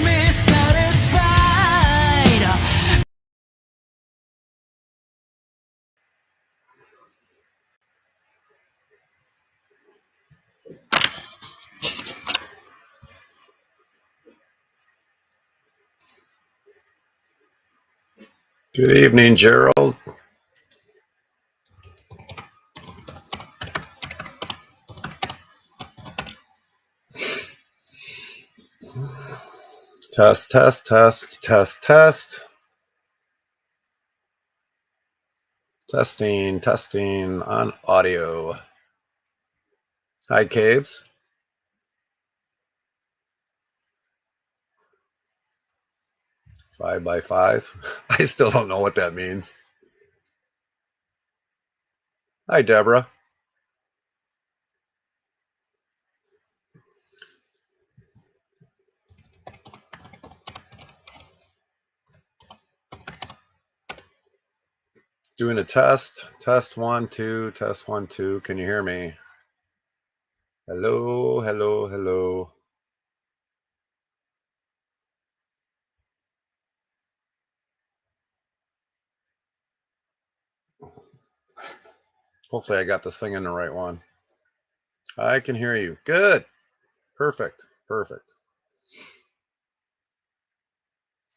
me satisfied. Good evening, Gerald. Test, test, test, test, test. Testing, testing on audio. Hi, Caves. 5 by 5. I still don't know what that means. Hi, Deborah. Doing a test. Test 1, 2, test 1, 2. Can you hear me? Hello, hello, hello. Hopefully I got this thing in the right one. I can hear you. Good. Perfect. Perfect.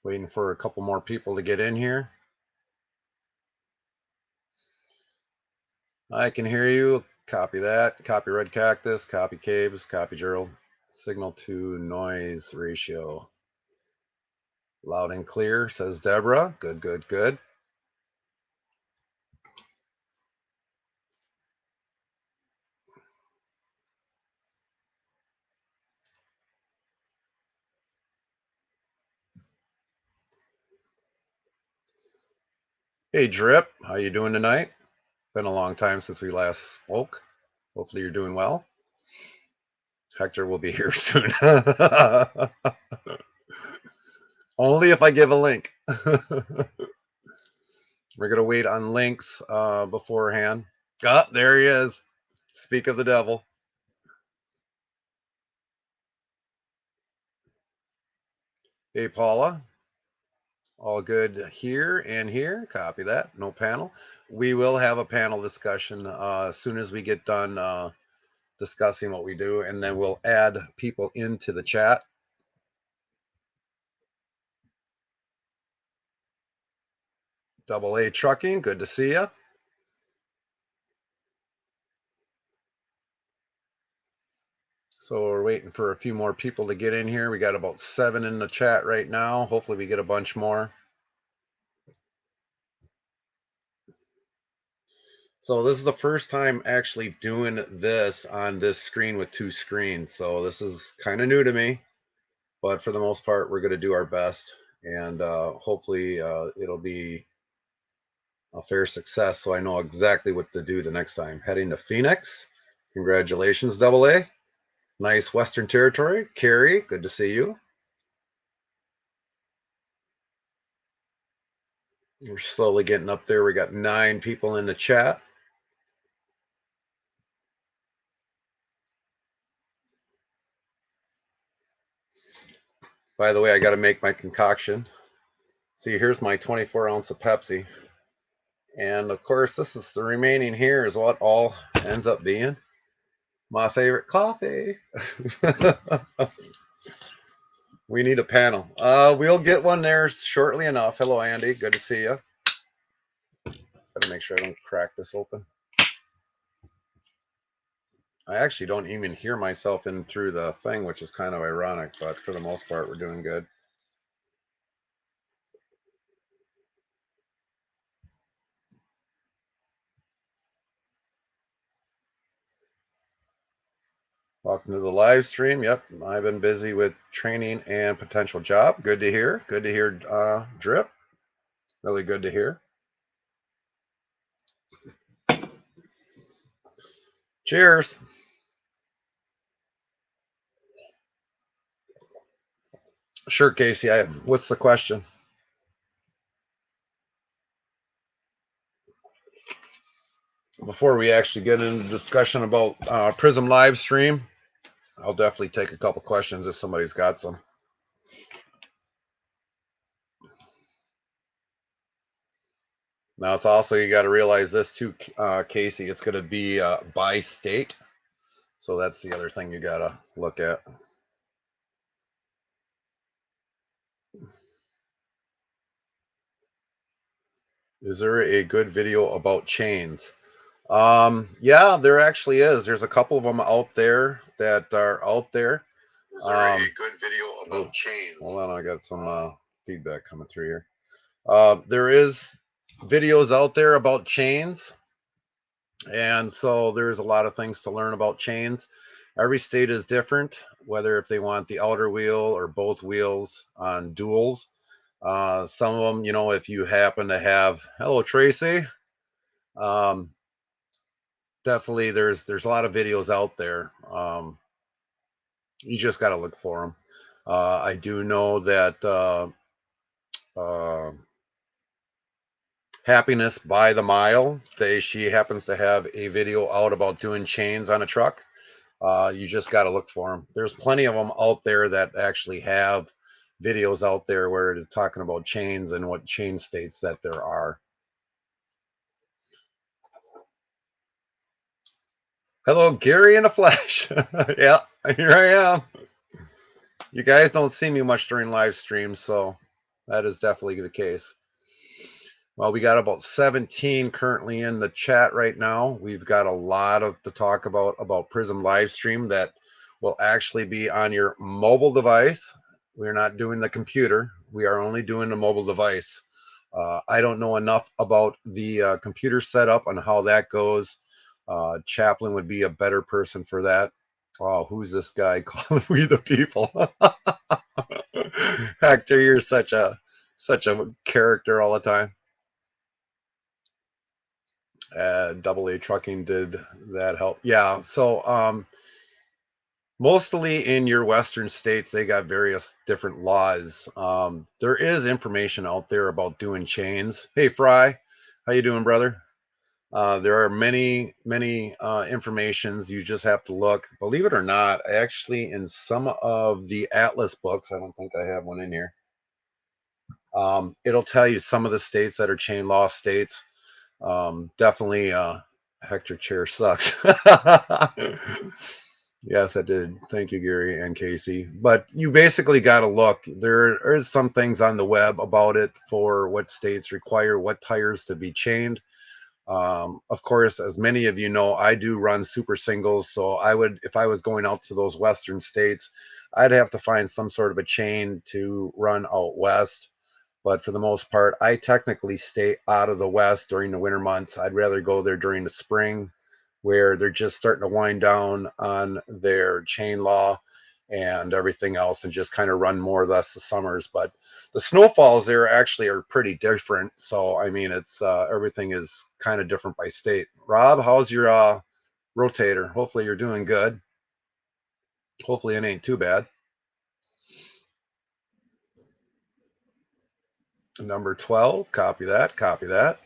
Waiting for a couple more people to get in here. I can hear you. Copy that. Copy Red Cactus. Copy Caves. Copy Gerald. Signal to noise ratio. Loud and clear, says Deborah. Good, good, good. Hey, Drip. How you doing tonight? Been a long time since we last spoke. Hopefully you're doing well. Hector will be here soon. Only if I give a link. We're going to wait on links beforehand. Oh, there he is. Speak of the devil. Hey, Paula. All good here and here. Copy that. No panel. We will have a panel discussion as soon as we get done discussing what we do, and then we'll add people into the chat. Double A Trucking, good to see you. So we're waiting for a few more people to get in here. We got about 7 in the chat right now. Hopefully we get a bunch more. So this is the first time actually doing this on this screen with 2 screens. So this is kind of new to me, but for the most part, we're going to do our best, and hopefully it'll be a fair success. So I know exactly what to do the next time. Heading to Phoenix. Congratulations, Double A. Nice Western Territory. Carrie, good to see you. We're slowly getting up there. We got 9 people in the chat. By the way, I got to make my concoction. See, here's my 24 ounce of Pepsi. And of course, this is the remaining here is what all ends up being my favorite coffee. We need a panel. We'll get one there shortly enough. Hello, Andy. Good to see you. Gotta make sure I don't crack this open. I actually don't even hear myself in through the thing, which is kind of ironic, but for the most part, we're doing good. Welcome to the live stream. Yep, I've been busy with training and potential job. Good to hear. Good to hear, Drip. Really good to hear. Cheers. Sure, Casey. What's the question? Before we actually get into discussion about Prism live stream, I'll definitely take a couple questions if somebody's got some. Now it's also, you got to realize this too, Casey. It's going to be by state, so that's the other thing you got to look at. Is there a good video about chains? Yeah, there actually is. There's a couple of them out there that are out there. Is there a good video about chains? Hold on, I got some feedback coming through here. There is videos out there about chains, and so there's a lot of things to learn about chains. Every state is different, whether if they want the outer wheel or both wheels on duals. Some of them, you know, if you happen to have, hello Tracy, um, definitely there's a lot of videos out there. You just got to look for them. I do know that uh, Happiness by the Mile, she happens to have a video out about doing chains on a truck. You just got to look for them. There's plenty of them out there that actually have videos out there where they're talking about chains and what chain states that there are. Hello, Gary in the flesh. Yeah, here I am. You guys don't see me much during live streams, so that is definitely the case. Well, we got about 17 currently in the chat right now. We've got a lot of to talk about Prism live stream that will actually be on your mobile device. We're not doing the computer. We are only doing the mobile device. I don't know enough about the computer setup and how that goes. Chaplin would be a better person for that. Oh, who's this guy calling we the people? Hector, you're such a character all the time. Double A Trucking did that help? Yeah. So mostly in your western states, they got various different laws. There is information out there about doing chains. Hey Fry, how you doing, brother? There are many informations. You just have to look. Believe it or not, actually, in some of the Atlas books, I don't think I have one in here. It'll tell you some of the states that are chain law states. Definitely, Hector chair sucks. Yes, I did. Thank you, Gary and Casey. But you basically got to look. There is some things on the web about it for what states require what tires to be chained. Of course, as many of you know, I do run super singles. So I would, if I was going out to those western states, I'd have to find some sort of a chain to run out west. But for the most part, I technically stay out of the West during the winter months. I'd rather go there during the spring where they're just starting to wind down on their chain law and everything else and just kind of run more or less the summers. But the snowfalls there actually are pretty different. So, I mean, it's everything is kind of different by state. Rob, how's your rotator? Hopefully you're doing good. Hopefully it ain't too bad. Number 12, copy that, copy that.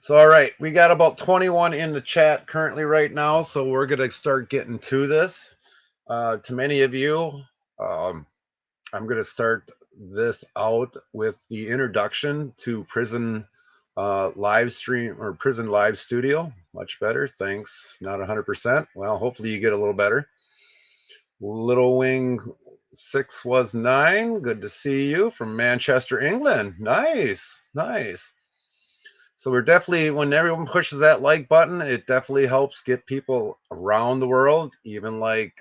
So, all right, we got about 21 in the chat currently right now, so we're going to start getting to this. To many of you, I'm going to start this out with the introduction to Prism live stream or Prism Live Studio. Much better, thanks. Not 100%. Well, hopefully you get a little better. Little Wing 6 was 9. Good to see you from Manchester, England. Nice, nice. So we're definitely, when everyone pushes that like button, it definitely helps get people around the world. Even like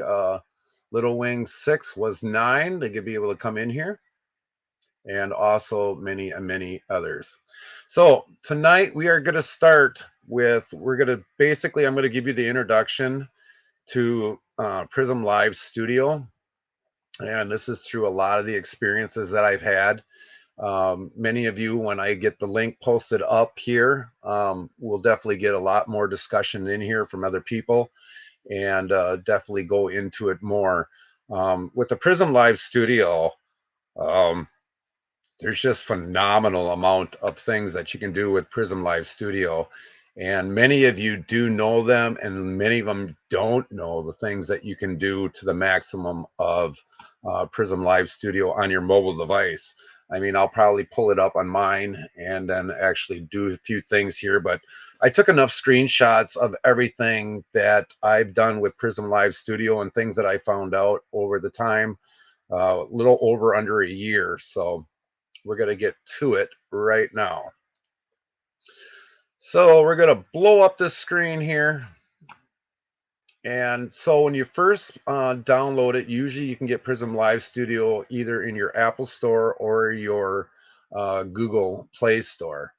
Little Wing 6 was 9. They could be able to come in here, and also many others. So tonight we are going to start with, we're going to basically, I'm going to give you the introduction to Prism Live Studio. And this is through a lot of the experiences that I've had. Many of you, when I get the link posted up here, we'll definitely get a lot more discussion in here from other people and definitely go into it more. With the Prism Live Studio, there's just phenomenal amount of things that you can do with Prism Live Studio. And many of you do know them, and many of them don't know the things that you can do to the maximum of Prism Live Studio on your mobile device. I mean, I'll probably pull it up on mine and then actually do a few things here, but I took enough screenshots of everything that I've done with Prism Live Studio and things that I found out over the time, a little over under a year. So we're going to get to it right now. So we're going to blow up this screen here. And so when you first download it, usually you can get Prism Live Studio either in your Apple Store or your Google Play Store.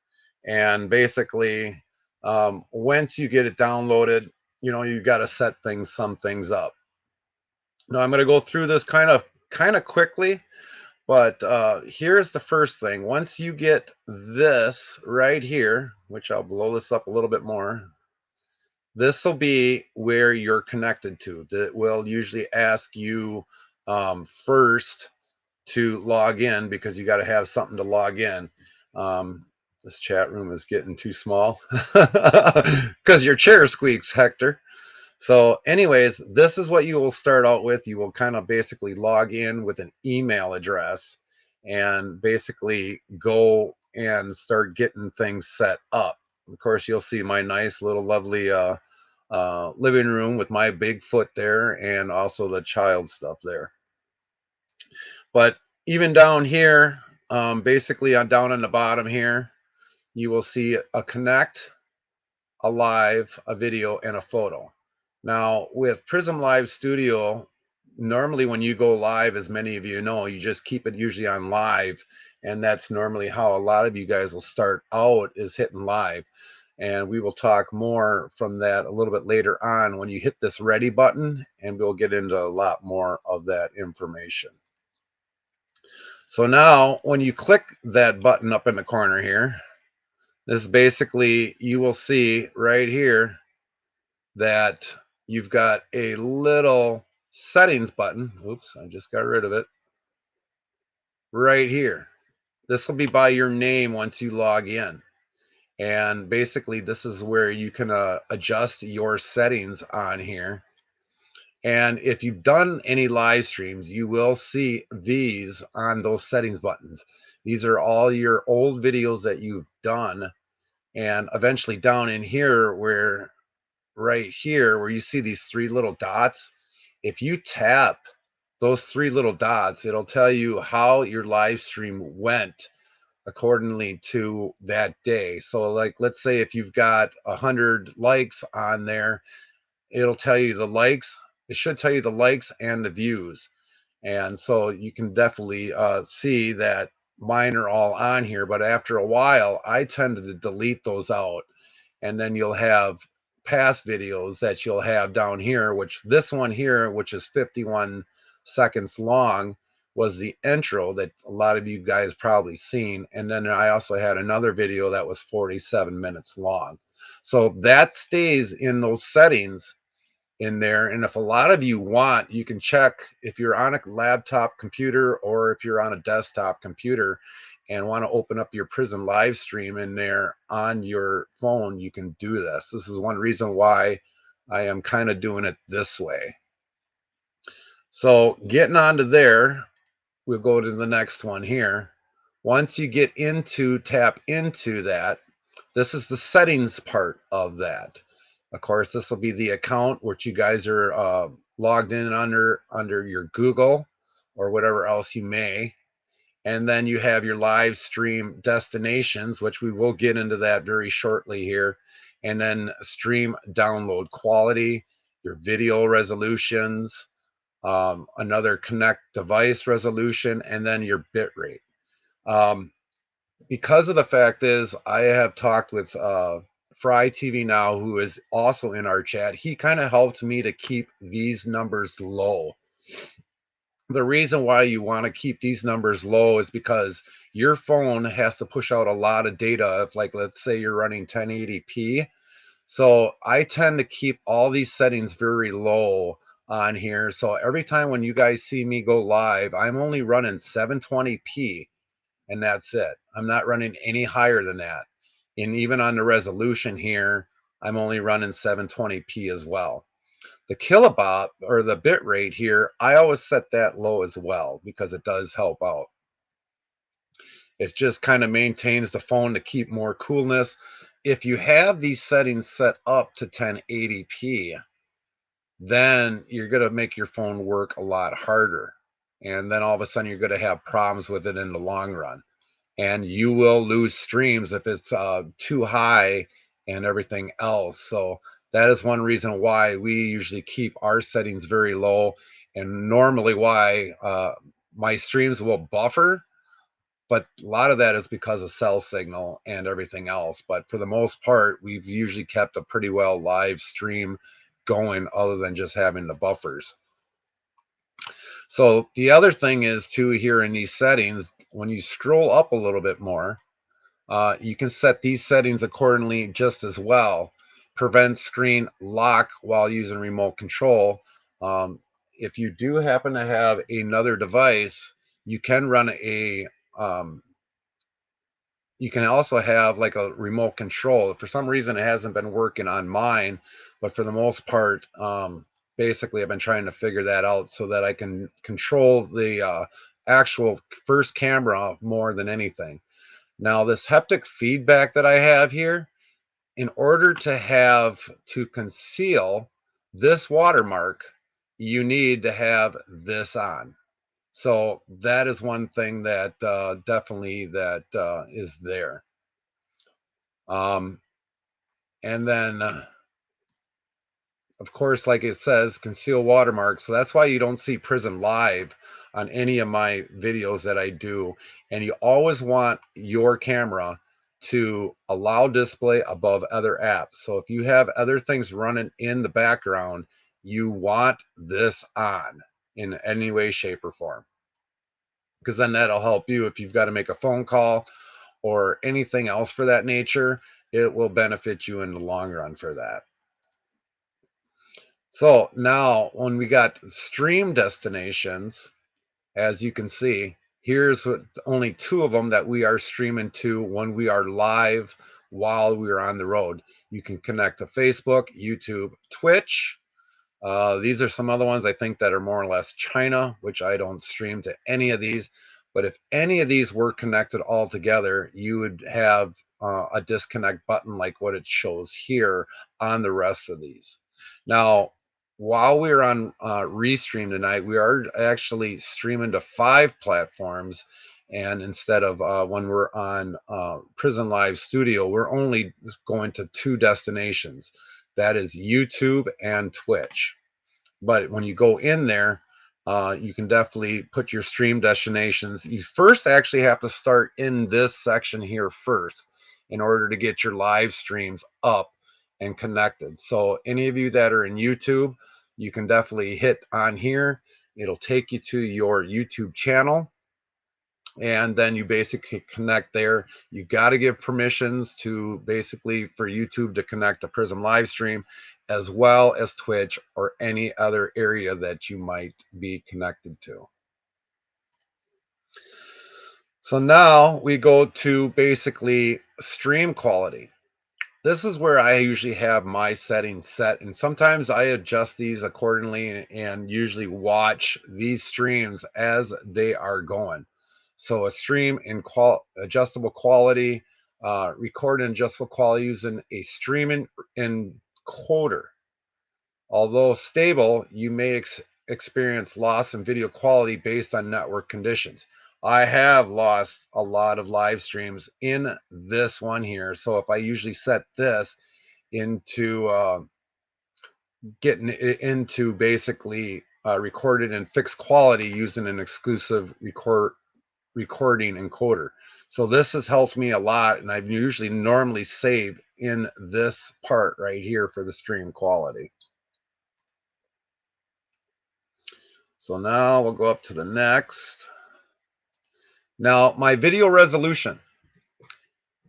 And basically, once you get it downloaded, you got to set some things up. Now I'm going to go through this kind of quickly, but here's the first thing. Once you get this right here, which I'll blow this up a little bit more, this will be where you're connected to. That will usually ask you first to log in because you got to have something to log in. This chat room is getting too small because your chair squeaks, Hector. So anyways, this is what you will start out with. You will kind of basically log in with an email address and basically go and start getting things set up. Of course, you'll see my nice little lovely living room with my big foot there and also the child stuff there. But even down here, basically down on the bottom here, you will see a connect, a live, a video, and a photo. Now, with Prism Live Studio, normally when you go live, as many of you know, you just keep it usually on live. And that's normally how a lot of you guys will start out, is hitting live. And we will talk more from that a little bit later on when you hit this ready button, and we'll get into a lot more of that information. So now when you click that button up in the corner here, this basically, you will see right here that you've got a little settings button. Oops, I just got rid of it. Right here. This will be by your name once you log in. And basically, this is where you can adjust your settings on here. And if you've done any live streams, you will see these on those settings buttons. These are all your old videos that you've done. And eventually down in here, right here, where you see these three little dots, if you tap those three little dots, it'll tell you how your live stream went accordingly to that day. So like, let's say if you've got 100 likes on there, it'll tell you the likes. It should tell you the likes and the views. And so you can definitely see that mine are all on here. But after a while, I tend to delete those out. And then you'll have past videos that you'll have down here, which this one here, which is 51 seconds long, was the intro that a lot of you guys probably seen. And then I also had another video that was 47 minutes long. So that stays in those settings in there. And if a lot of you want, you can check if you're on a laptop computer or if you're on a desktop computer and want to open up your Prism live stream in there on your phone, you can do this. This is one reason why I am kind of doing it this way. So getting onto there, we'll go to the next one here. Once you get into, tap into that, this is the settings part of that. Of course, this will be the account which you guys are logged in under your Google or whatever else you may. And then you have your live stream destinations, which we will get into that very shortly here. And then stream download quality, your video resolutions, another connect device resolution, and then your bit rate. Because of the fact is, I have talked with Fry TV Now, who is also in our chat. He kind of helped me to keep these numbers low. The reason why you want to keep these numbers low is because your phone has to push out a lot of data. If, like, let's say you're running 1080p. So I tend to keep all these settings very low on here. So every time when you guys see me go live, I'm only running 720p. And that's it. I'm not running any higher than that. And even on the resolution here, I'm only running 720p as well. The kilobyte or the bit rate here, I always set that low as well because it does help out. It just kind of maintains the phone to keep more coolness. If you have these settings set up to 1080p, then you're going to make your phone work a lot harder. And then all of a sudden you're going to have problems with it in the long run. And you will lose streams if it's too high and everything else. So that is one reason why we usually keep our settings very low, and normally why my streams will buffer, but a lot of that is because of cell signal and everything else. But for the most part, we've usually kept a pretty well live stream going other than just having the buffers. So the other thing is too, here in these settings, when you scroll up a little bit more, you can set these settings accordingly just as well. Prevent screen lock while using remote control. If you do happen to have another device, you can run you can also have like a remote control. For some reason, it hasn't been working on mine, but for the most part, basically, I've been trying to figure that out so that I can control the actual first camera more than anything. Now, this haptic feedback that I have here, in order to conceal this watermark, you need to have this on. So that is one thing that definitely that is there. Um, and then, of course, like it says, conceal watermark. So that's why you don't see Prism live on any of my videos that I do. And you always want your camera to allow display above other apps. So if you have other things running in the background, you want this on in any way, shape, or form. Because then that'll help you if you've got to make a phone call or anything else for that nature. It will benefit you in the long run for that. So now when we got stream destinations, as you can see, here's only 2 of them that we are streaming to when we are live while we are on the road. You can connect to Facebook, YouTube, Twitch. These are some other ones I think that are more or less China, which I don't stream to any of these. But if any of these were connected all together, you would have a disconnect button like what it shows here on the rest of these. Now, while we're on Restream tonight, we are actually streaming to 5 platforms. And instead of when we're on Prism Live Studio, we're only going to 2 destinations. That is YouTube and Twitch. But when you go in there, you can definitely put your stream destinations. You first actually have to start in this section here first in order to get your live streams up and connected. So any of you that are in YouTube, you can definitely hit on here. It'll take you to your YouTube channel, and then you basically connect there. You got to give permissions to basically for YouTube to connect the Prism live stream, as well as Twitch or any other area that you might be connected to. So now we go to basically stream quality. This is where I usually have my settings set, and sometimes I adjust these accordingly and usually watch these streams as they are going. So a stream in adjustable quality, record in adjustable quality using a streaming encoder. Although stable, you may experience loss in video quality based on network conditions. I have lost a lot of live streams in this one here. So if I usually set this into getting it into basically recorded in fixed quality using an exclusive recording encoder. So this has helped me a lot, and I've usually normally save in this part right here for the stream quality. So now we'll go up to the next. Now my video resolution,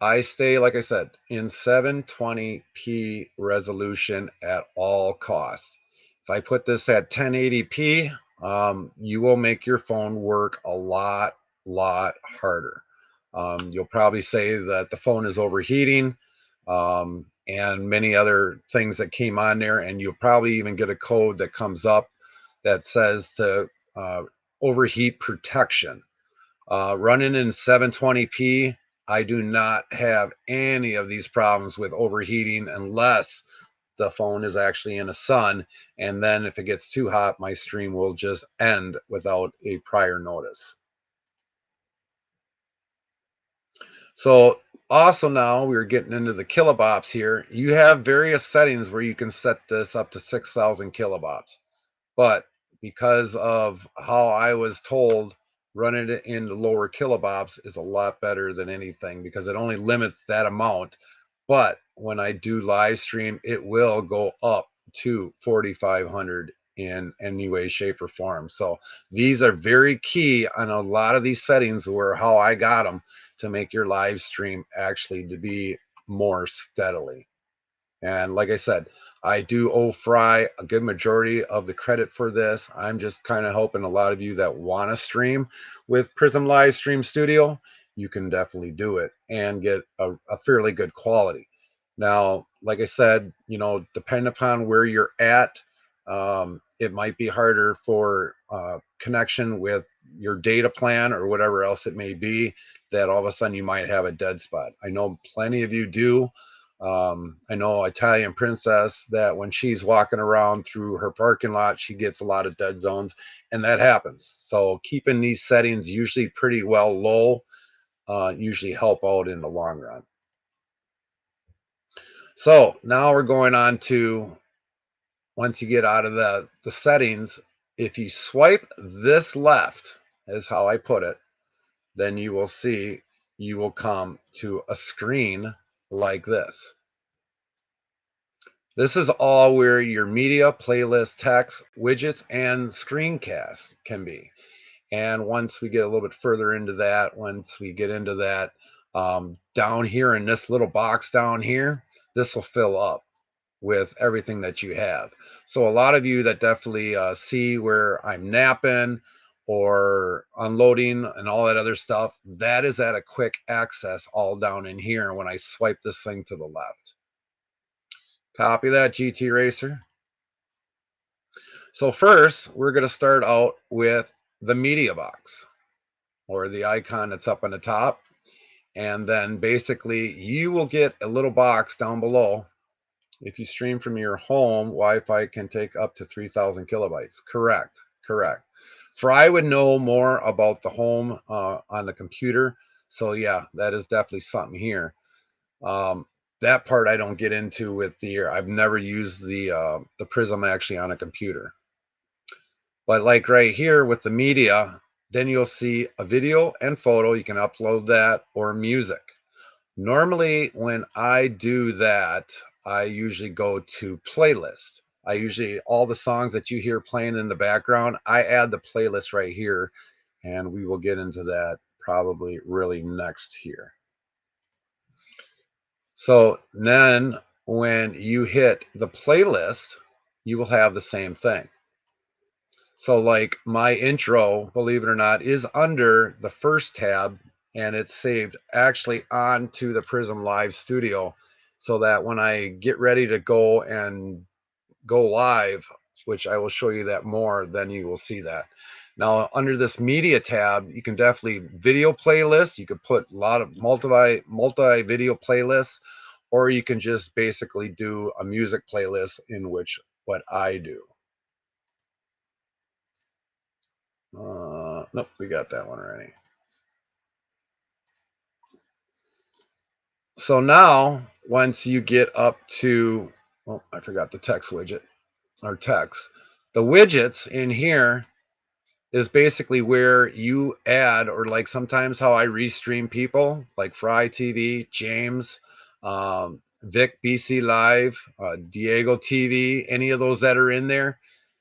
I stay, like I said, in 720p resolution at all costs. If I put this at 1080p, you will make your phone work a lot harder. You'll probably say that the phone is overheating, and many other things that came on there, and you'll probably even get a code that comes up that says to overheat protection. Running in 720p, I do not have any of these problems with overheating unless the phone is actually in the sun. And then if it gets too hot, my stream will just end without a prior notice. So also now we're getting into the kilobops here. You have various settings where you can set this up to 6,000 kilobops. But because of how I was told, running it into lower kilobops is a lot better than anything because it only limits that amount. But when I do live stream, it will go up to 4,500 in any way, shape, or form. So these are very key on a lot of these settings where how I got them to make your live stream actually to be more steadily. And like I said, I do owe Fry a good majority of the credit for this. I'm just kind of hoping a lot of you that want to stream with Prism Live Stream Studio, you can definitely do it and get a fairly good quality. Now, like I said, depending upon where you're at, it might be harder for connection with your data plan or whatever else it may be, that all of a sudden you might have a dead spot. I know plenty of you do. I know Italian Princess that when she's walking around through her parking lot, she gets a lot of dead zones, and that happens. So keeping these settings usually pretty well low usually help out in the long run. So now we're going on to, once you get out of the settings, if you swipe this left, is how I put it, then you will see you will come to a screen like this. This is all where your media, playlist, text, widgets, and screencasts can be. And once we get a little bit further into that, down here in this little box down here, this will fill up with everything that you have. So a lot of you that definitely see where I'm napping or unloading and all that other stuff, that is at a quick access all down in here when I swipe this thing to the left. Copy that, GT Racer. So first, we're going to start out with the media box, or the icon that's up on the top. And then basically you will get a little box down below. If you stream from your home, Wi-Fi can take up to 3,000 kilobytes. Correct. Fry would know more about the home on the computer. So yeah, that is definitely something here. That part I don't get into with I've never used the Prism actually on a computer. But like right here with the media, then you'll see a video and photo. You can upload that, or music. Normally, when I do that, I usually go to playlist. All the songs that you hear playing in the background, I add the playlist right here, and we will get into that probably really next here. So then when you hit the playlist, you will have the same thing. So like my intro, believe it or not, is under the first tab, and it's saved actually onto the Prism Live Studio, so that when I get ready to go live, which I will show you that more, then you will see that. Now under this media tab, you can definitely video playlists. You could put a lot of multi video playlists, or you can just basically do a music playlist, in which what I do. Nope, we got that one already. So now, once you get up to, oh, I forgot the text widget, or text. The widgets in here is basically where you add, or like sometimes how I restream people, like Fry TV, James, Vic BC Live, Diego TV, any of those that are in there.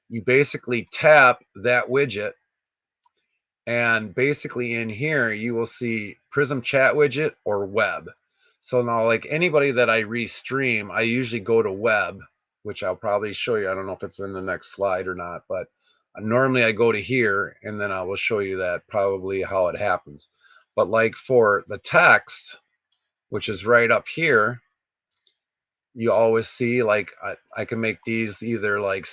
You basically tap that widget, and basically in here you will see Prism chat widget or web. So now, like anybody that I restream, I usually go to web, which I'll probably show you. I don't know if it's in the next slide or not, but normally I go to here, and then I will show you that probably how it happens. But like for the text, which is right up here, you always see like I can make these either like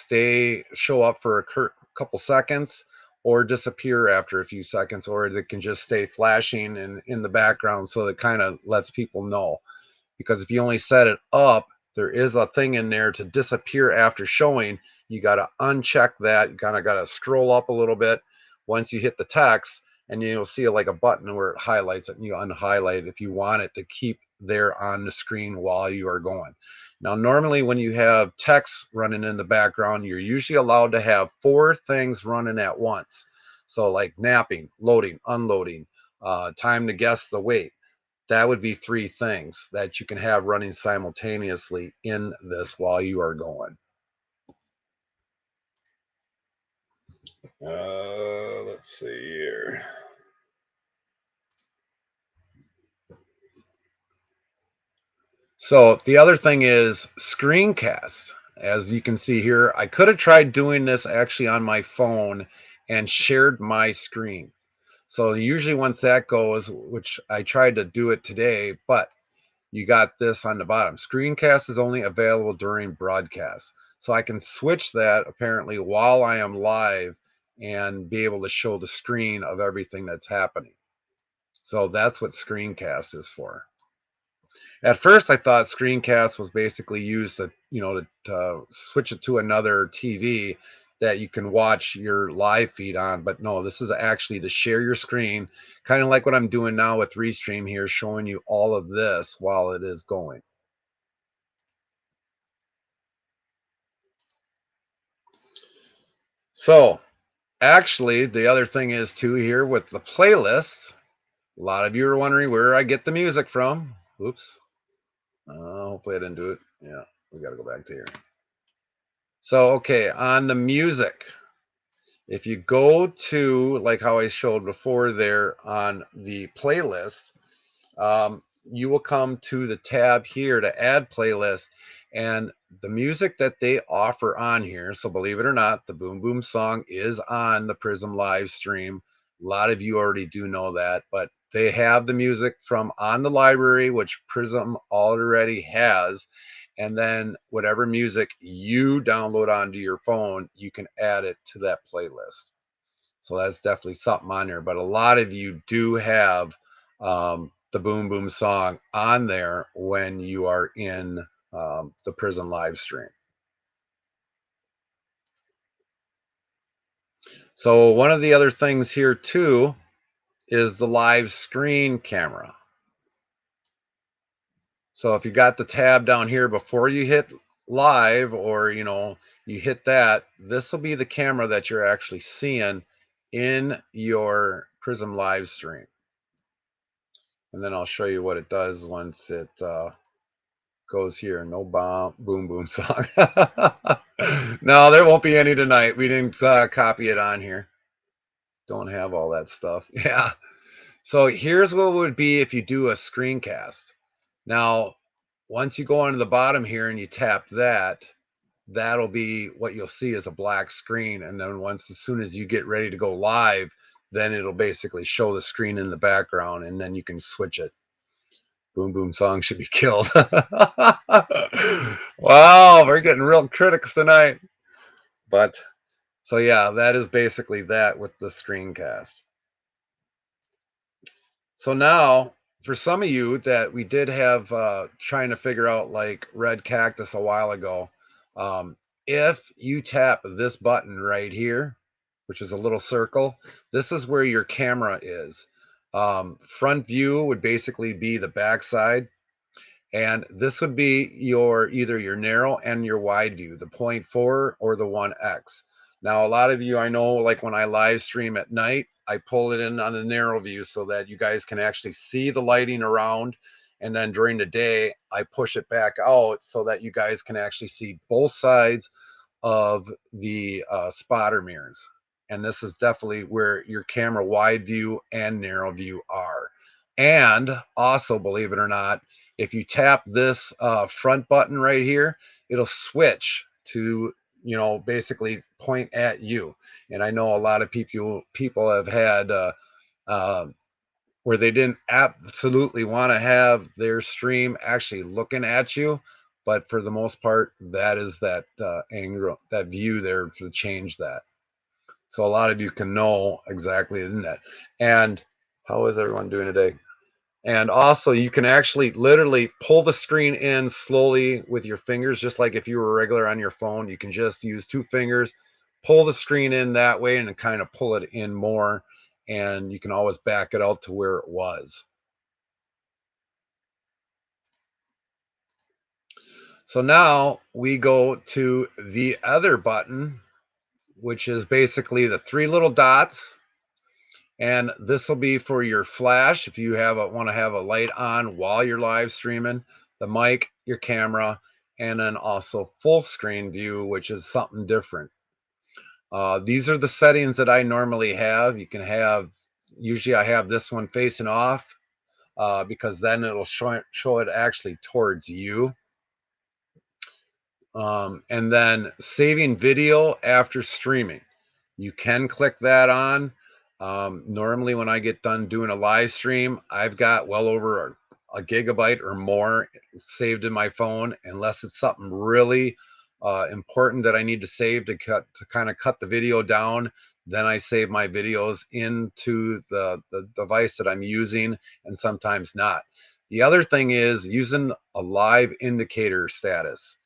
show up for a couple seconds, or disappear after a few seconds, or it can just stay flashing in the background, so it kind of lets people know. Because if you only set it up, there is a thing in there to disappear after showing. You got to uncheck that. You kind of got to scroll up a little bit once you hit the text, and you'll see like a button where it highlights it, and you unhighlight it if you want it to keep there on the screen while you are going. Now, normally when you have text running in the background, you're usually allowed to have 4 things running at once. So like napping, loading, unloading, time to guess the weight. That would be 3 things that you can have running simultaneously in this while you are going. Let's see here. So the other thing is screencast. As you can see here, I could have tried doing this actually on my phone and shared my screen. So usually once that goes, which I tried to do it today, but you got this on the bottom. Screencast is only available during broadcast. So I can switch that apparently while I am live and be able to show the screen of everything that's happening. So that's what screencast is for. At first, I thought screencast was basically used to, to switch it to another TV that you can watch your live feed on. But no, this is actually to share your screen, kind of like what I'm doing now with Restream here, showing you all of this while it is going. So actually, the other thing is too here with the playlist. A lot of you are wondering where I get the music from. Oops. Hopefully I didn't do it. Yeah, we got to go back to here. So, okay, on the music, if you go to, like how I showed before there on the playlist, you will come to the tab here to add playlist, and the music that they offer on here. So believe it or not, the Boom Boom song is on the Prism live stream. A lot of you already do know that, but they have the music from on the library, which Prism already has. And then whatever music you download onto your phone, you can add it to that playlist. So that's definitely something on there. But a lot of you do have the Boom Boom song on there when you are in the Prism live stream. So one of the other things here too is the live screen camera. So if you got the tab down here before you hit live, or you hit that, this will be the camera that you're actually seeing in your Prism live stream. And then I'll show you what it does once it goes here. No boom boom song. No, there won't be any tonight. We didn't copy it on here. Don't have all that stuff. Yeah. So here's what it would be if you do a screencast. Now, once you go onto the bottom here and you tap that, that'll be what you'll see is a black screen. And then as soon as you get ready to go live, then it'll basically show the screen in the background, and then you can switch it. Boom Boom song should be killed. Wow, we're getting real critics tonight. But so yeah, that is basically that with the screencast. So now, for some of you that we did have trying to figure out like Red Cactus a while ago, um, if you tap this button right here, which is a little circle, this is where your camera is. Front view would basically be the backside. And this would be either your narrow and your wide view, the 0.4 or the 1x. Now, a lot of you, I know, like when I live stream at night, I pull it in on the narrow view so that you guys can actually see the lighting around. And then during the day, I push it back out so that you guys can actually see both sides of the spotter mirrors. And this is definitely where your camera wide view and narrow view are. And also, believe it or not, if you tap this front button right here, it'll switch to, basically point at you. And I know a lot of people have had uh, where they didn't absolutely want to have their stream actually looking at you. But for the most part, that is that angle, that view there to change that. so a lot of you can know exactly, isn't it? And how is everyone doing today? And also, you can actually literally pull the screen in slowly with your fingers, just like if you were regular on your phone. You can just use two fingers, pull the screen in that way, and kind of pull it in more. And you can always back it out to where it was. So now we go to the other button, which is basically the three little dots. And this will be for your flash if you want to have a light on while you're live streaming, the mic, your camera, and then also full screen view, which is something different. These are the settings that I normally have. You can have, usually I have this one facing off because then it'll show it actually towards you. And then saving video after streaming. You can click that on. Normally, when I get done doing a live stream, I've got well over a gigabyte or more saved in my phone, unless it's something really important that I need to save to kind of cut the video down. Then I save my videos into the device that I'm using, and sometimes not. The other thing is using a live indicator status.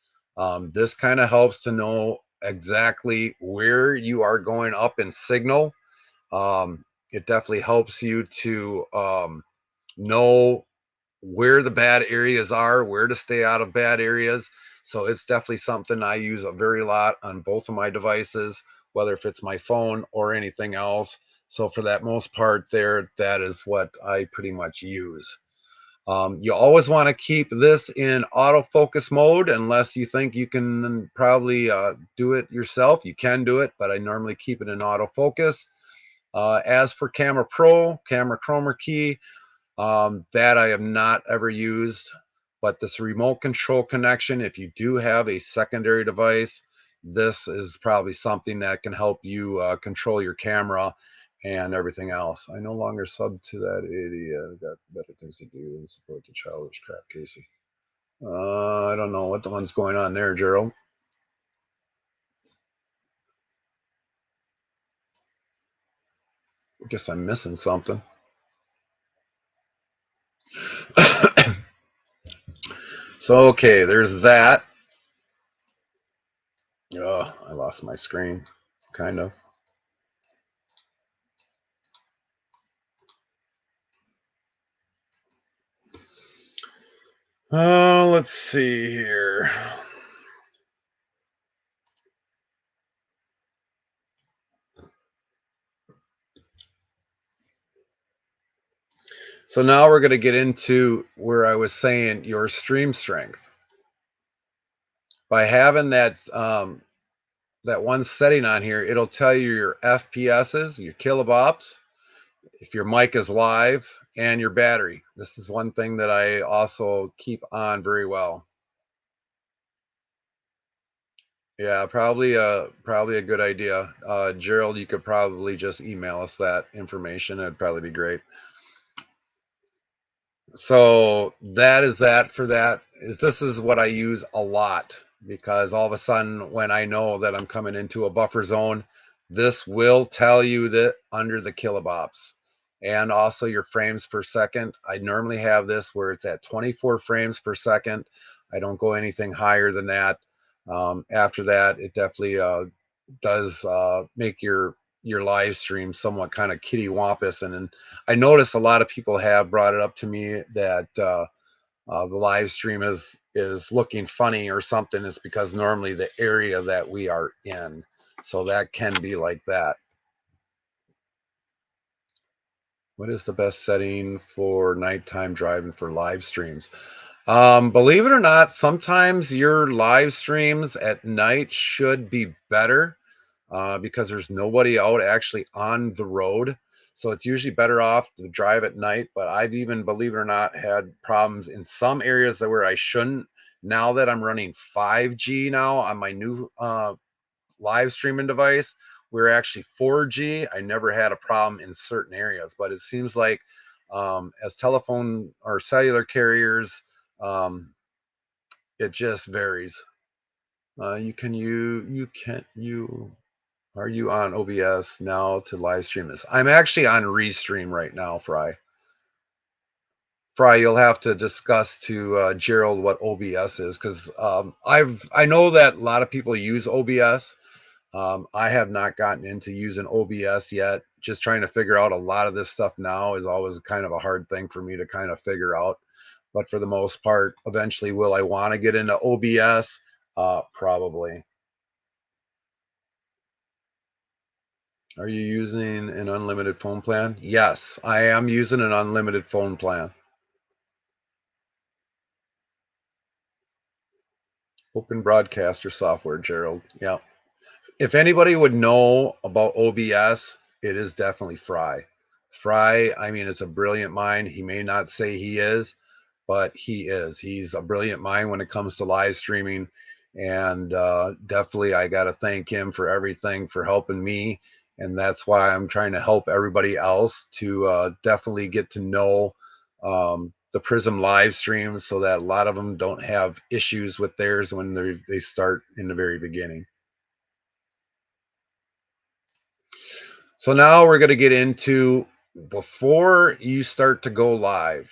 This kind of helps to know exactly where you are going up in signal. It definitely helps you to know where the bad areas are, where to stay out of bad areas. So it's definitely something I use a very lot on both of my devices, whether if it's my phone or anything else. So for that most part there, that is what I pretty much use. You always want to keep this in autofocus mode unless you think you can probably do it yourself. You can do it, but I normally keep it in autofocus. As for Camera Pro, Camera Chroma Key, that I have not ever used, but this remote control connection, if you do have a secondary device, this is probably something that can help you control your camera and everything else. I no longer sub to that idiot. I've got better things to do than support the childish crap, Casey. I don't know what the one's going on there, Gerald. I guess I'm missing something. So, okay, there's that. Oh, I lost my screen, kind of. Let's see here. So now we're going to get into where I was saying your stream strength. By having that one setting on here, it'll tell you your FPSs, your kilobops, if your mic is live, and your battery. This is one thing that I also keep on very well. Yeah, probably a good idea. Gerald, you could probably just email us that information. It'd probably be great. So that is that for that. This is what I use a lot because all of a sudden when I know that I'm coming into a buffer zone, this will tell you that under the kilobops and also your frames per second. I normally have this where it's at 24 frames per second. I don't go anything higher than that. After that, it definitely does make your live stream somewhat kind of kittywampus. And I notice a lot of people have brought it up to me that the live stream is looking funny or something. It's because normally the area that we are in, so that can be like that. What is the best setting for nighttime driving for live streams? Believe it or not, sometimes your live streams at night should be better because there's nobody out actually on the road. So it's usually better off to drive at night. But I've even, believe it or not, had problems in some areas that where I shouldn't. Now that I'm running 5G now on my new live streaming device, we're actually 4G. I never had a problem in certain areas, but it seems like as telephone or cellular carriers, it just varies. You can you can you Are you on OBS now to live stream this? I'm actually on Restream right now, Fry. Fry, you'll have to discuss to Gerald what OBS is, because I know that a lot of people use OBS. I have not gotten into using OBS yet. Just trying to figure out a lot of this stuff now is always kind of a hard thing for me to kind of figure out. But for the most part, eventually, will I want to get into OBS? Probably. Are you using an unlimited phone plan? Yes, I am using an unlimited phone plan. Open broadcaster software, Gerald. Yeah. If anybody would know about OBS, it is definitely Fry. Fry, I mean, is a brilliant mind. He may not say he is, but he is. He's a brilliant mind when it comes to live streaming. And definitely, I got to thank him for everything, for helping me. And that's why I'm trying to help everybody else to definitely get to know the Prism live streams so that a lot of them don't have issues with theirs when they start in the very beginning. So now we're going to get into before you start to go live.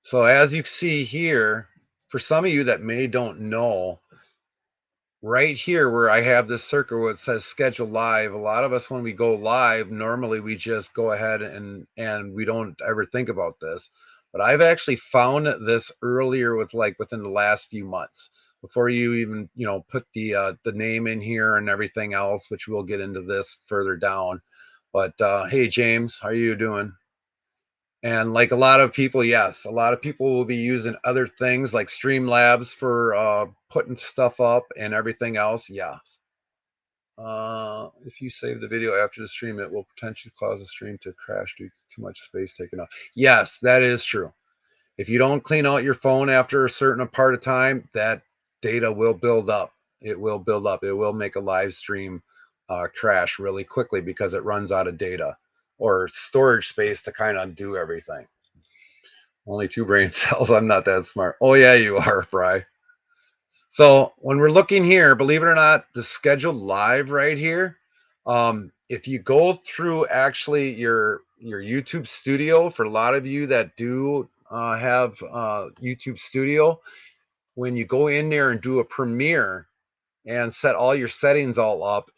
So as you see here, for some of you that may don't know, right here where I have this circle where it says schedule live, a lot of us when we go live, normally we just go ahead and we don't ever think about this. But I've actually found this earlier with like within the last few months before you even, put the name in here and everything else, which we'll get into this further down. But hey James, how are you doing? And like a lot of people, yes, a lot of people will be using other things like Streamlabs for putting stuff up and everything else. Yeah. If you save the video after the stream, it will potentially cause the stream to crash due to too much space taken up. Yes, that is true. If you don't clean out your phone after a certain part of time, that data will build up. It will build up. It will make a live stream crash really quickly because it runs out of data or storage space to kind of do everything. Only 2 brain cells. I'm not that smart. Oh, yeah, you are, Fry. So when we're looking here, believe it or not, the scheduled live right here, if you go through actually your YouTube Studio, for a lot of you that do have YouTube Studio, when you go in there and do a premiere and set all your settings all up,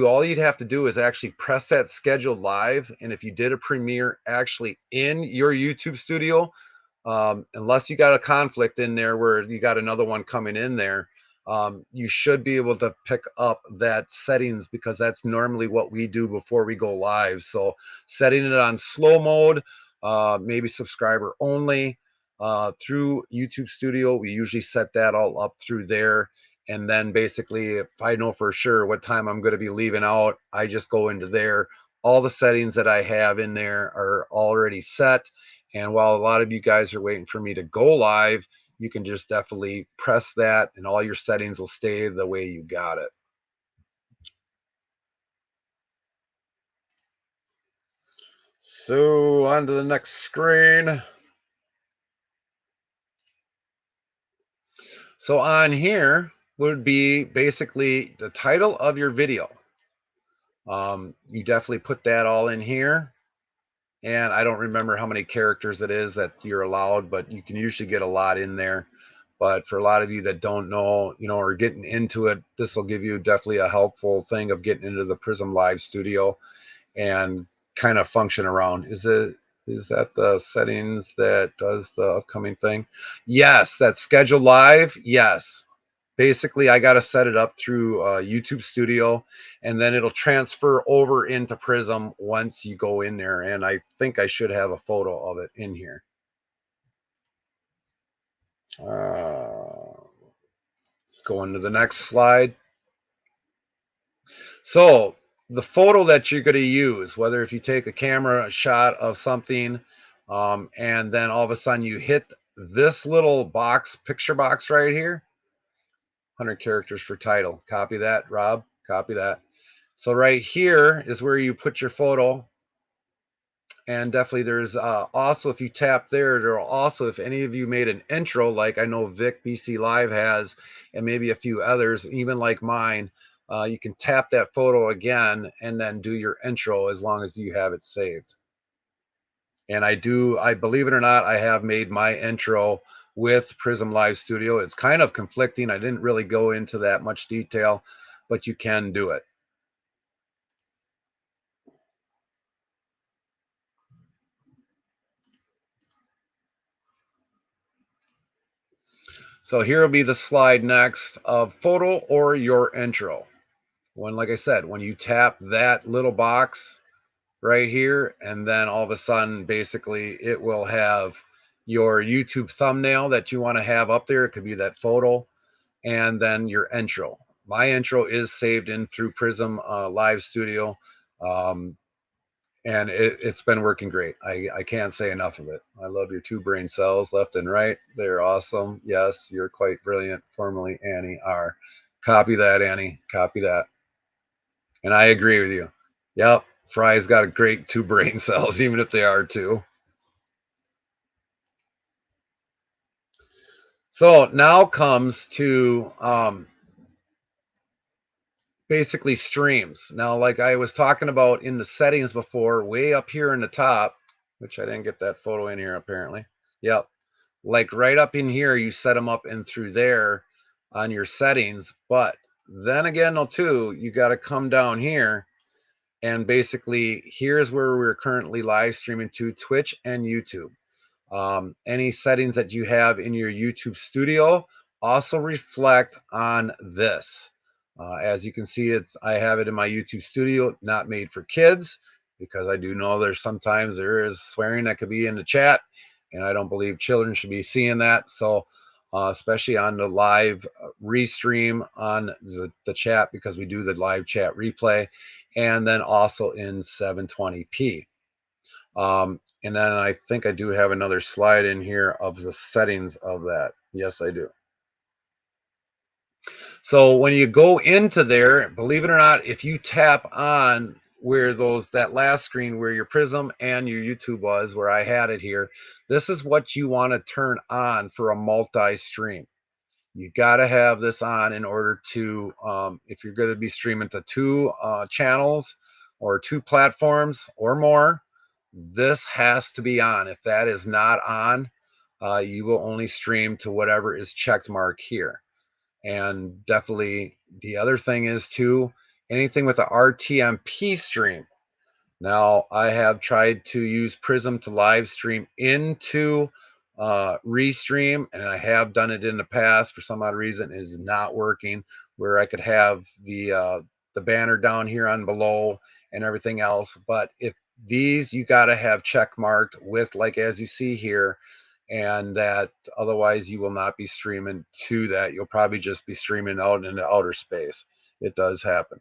all you'd have to do is actually press that schedule live. And if you did a premiere actually in your YouTube Studio, unless you got a conflict in there where you got another one coming in there, you should be able to pick up that settings because that's normally what we do before we go live. So setting it on slow mode, maybe subscriber only through YouTube Studio, we usually set that all up through there. And then basically, if I know for sure what time I'm going to be leaving out, I just go into there. All the settings that I have in there are already set. And while a lot of you guys are waiting for me to go live, you can just definitely press that and all your settings will stay the way you got it. So on to the next screen. So on here would be basically the title of your video. You definitely put that all in here. And I don't remember how many characters it is that you're allowed, but you can usually get a lot in there. But for a lot of you that don't know, are getting into it, this will give you definitely a helpful thing of getting into the Prism Live Studio and kind of function around. Is that the settings that does the upcoming thing? Yes, that's schedule live. Yes. Basically, I got to set it up through YouTube Studio, and then it'll transfer over into Prism once you go in there. And I think I should have a photo of it in here. Let's go into the next slide. So the photo that you're going to use, whether if you take a camera shot of something, and then all of a sudden you hit this little box, picture box right here, 100 characters for title. Copy that, Rob. Copy that. So right here is where you put your photo. And definitely there's also, if you tap there, there will also, if any of you made an intro, like I know Vic BC Live has, and maybe a few others, even like mine, you can tap that photo again and then do your intro as long as you have it saved. And I believe it or not, I have made my intro with Prism Live Studio. It's kind of conflicting. I didn't really go into that much detail, but you can do it. So here will be the slide next of photo or your intro. When, like I said, when you tap that little box right here, and then all of a sudden, basically, it will have your YouTube thumbnail that you want to have up there. It could be that photo, and then your intro. My intro is saved in through Prism Live Studio, um, and it's been working great. I can't say enough of it. I love your two brain cells left and right. They're awesome. Yes, you're quite brilliant. Formerly Annie R. Copy that, Annie. Copy that. And I agree with you. Yep, Fry's got a great two brain cells, even if they are two. So now comes to basically streams. Now, like I was talking about in the settings before, way up here in the top, which I didn't get that photo in here apparently. Yep. Like right up in here, you set them up in through there on your settings. But then again, though, too, you got to come down here and basically here's where we're currently live streaming to Twitch and YouTube. Any settings that you have in your YouTube studio also reflect on this. As you can see, I have it in my YouTube studio, not made for kids, because I do know there's sometimes there is swearing that could be in the chat, and I don't believe children should be seeing that. So, especially on the live restream on the chat, because we do the live chat replay, and then also in 720p. And then I think I do have another slide in here of the settings of that. Yes, I do. So when you go into there, believe it or not, if you tap on where that last screen where your Prism and your YouTube was, where I had it here, this is what you want to turn on for a multi-stream. You got to have this on in order to, if you're going to be streaming to two channels or two platforms or more, this has to be on. If that is not on, you will only stream to whatever is checked mark here. And definitely the other thing is too, anything with the RTMP stream. Now I have tried to use Prism to live stream into Restream, and I have done it in the past. For some odd reason, it is not working. Where I could have the banner down here on below and everything else. But if these you got to have check marked with, like as you see here, and that otherwise you will not be streaming to that. You'll probably just be streaming out into outer space. It does happen.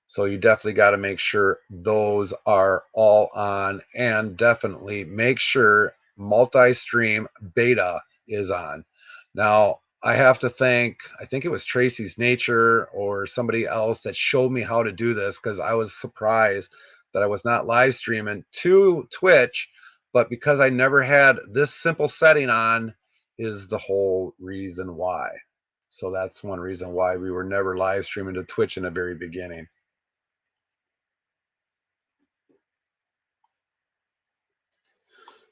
So you definitely got to make sure those are all on, and definitely make sure multi-stream beta is on. Now, I have to thank, I think it was Tracy's Nature or somebody else that showed me how to do this, because I was surprised that I was not live streaming to Twitch, but because I never had this simple setting on is the whole reason why. So that's one reason why we were never live streaming to Twitch in the very beginning.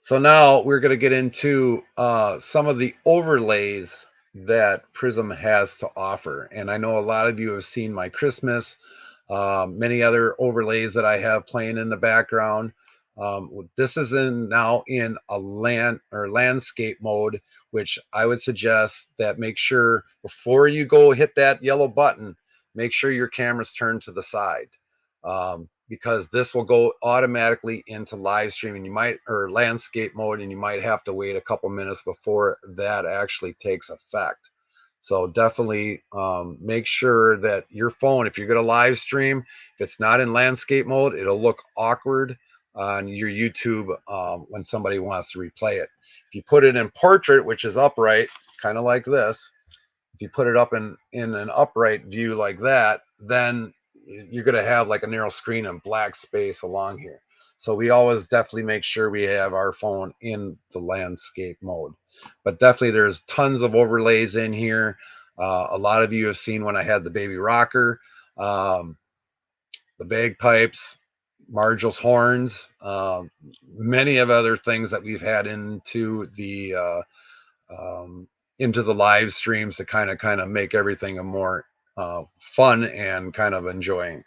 So now we're going to get into some of the overlays that Prism has to offer. And I know a lot of you have seen my Christmas, many other overlays that I have playing in the background. This is now in a landscape mode, which I would suggest that make sure before you go hit that yellow button, make sure your camera's turned to the side. Because this will go automatically into live streaming. You might, or landscape mode, and you might have to wait a couple minutes before that actually takes effect. So definitely make sure that your phone, if you're going to live stream, if it's not in landscape mode, it'll look awkward on your YouTube when somebody wants to replay it. If you put it in portrait, which is upright, kind of like this, if you put it up in an upright view like that, then you're going to have like a narrow screen and black space along here. So we always definitely make sure we have our phone in the landscape mode. But definitely there's tons of overlays in here. A lot of you have seen when I had the baby rocker, um, the bagpipes, Margill's horns, many of other things that we've had um, into the live streams to kind of make everything a more fun and kind of enjoying.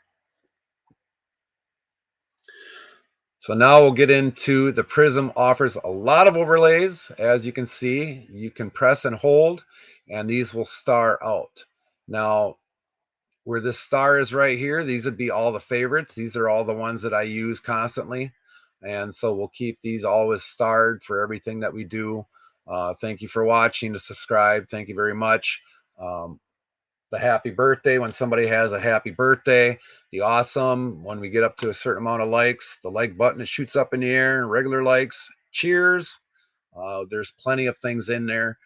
So now we'll get into the Prism offers a lot of overlays. As you can see, you can press and hold, and these will star out. Now, where this star is right here, these would be all the favorites. These are all the ones that I use constantly. And so we'll keep these always starred for everything that we do. Thank you for watching. To subscribe, thank you very much. Um, the happy birthday, when somebody has a happy birthday, the awesome, when we get up to a certain amount of likes, the like button, it shoots up in the air, regular likes, cheers. There's plenty of things in there.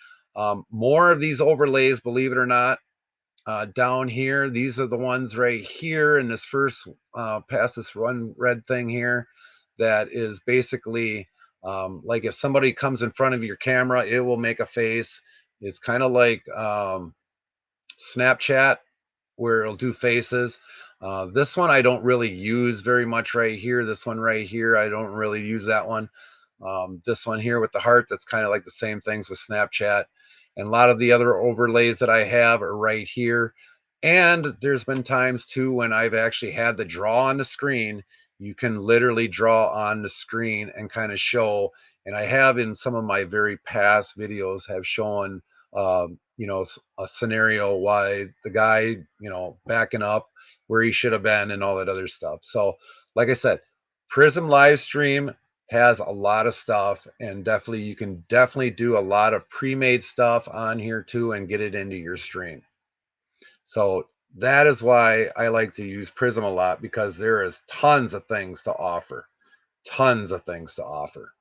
More of these overlays, believe it or not, down here. These are the ones right here in this first, past this one red thing here, that is basically like if somebody comes in front of your camera, it will make a face. It's kind of like Snapchat, where it'll do faces. This one I don't really use very much right here. This one right here, I don't really use that one. This one here with the heart, that's kind of like the same things with Snapchat. And a lot of the other overlays that I have are right here. And there's been times too when I've actually had the draw on the screen. You can literally draw on the screen and kind of show. And I have in some of my very past videos have shown, a scenario why the guy, backing up where he should have been and all that other stuff. So, like I said, Prism live stream has a lot of stuff, and definitely you can definitely do a lot of pre-made stuff on here too and get it into your stream. So that is why I like to use Prism a lot, because there is tons of things to offer. Tons of things to offer.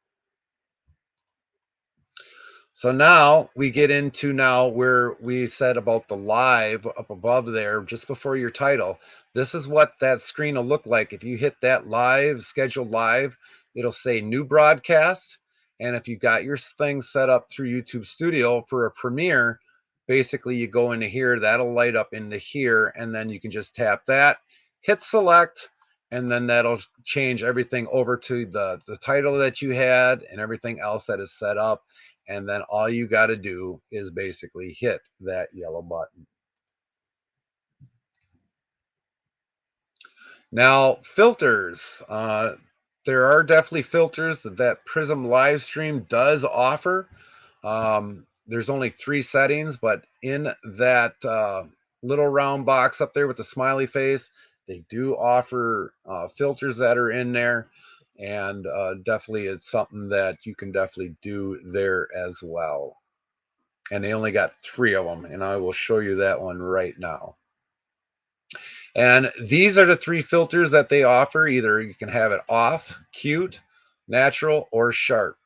So now we get into now where we said about the live up above there, just before your title. This is what that screen will look like. If you hit that live, scheduled live, it'll say new broadcast. And if you got your thing set up through YouTube Studio for a premiere, basically you go into here, that'll light up into here, and then you can just tap that, hit select, and then that'll change everything over to the title that you had and everything else that is set up. And then all you got to do is basically hit that yellow button. Now, filters. There are definitely filters that Prism Livestream does offer. There's only 3 settings, but in that little round box up there with the smiley face, they do offer filters that are in there. And definitely it's something that you can definitely do there as well. And they only got 3 of them, and I will show you that one right now. And these are the 3 filters that they offer. Either you can have it off, cute, natural, or sharp.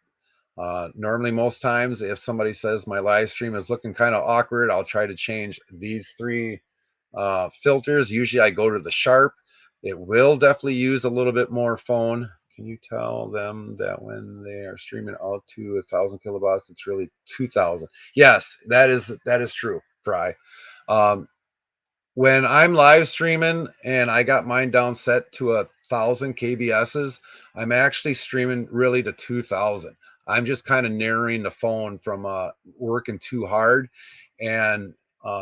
Normally, most times, if somebody says my live stream is looking kind of awkward, I'll try to change these 3 filters. Usually I go to the sharp. It will definitely use a little bit more phone. Can you tell them that when they are streaming out to 1,000 kilobytes, it's really 2,000? Yes, that is true, Fry. Um, when I'm live streaming and I got mine down set to 1,000 kbs's, I'm actually streaming really to 2,000. I'm just kind of narrowing the phone from working too hard, and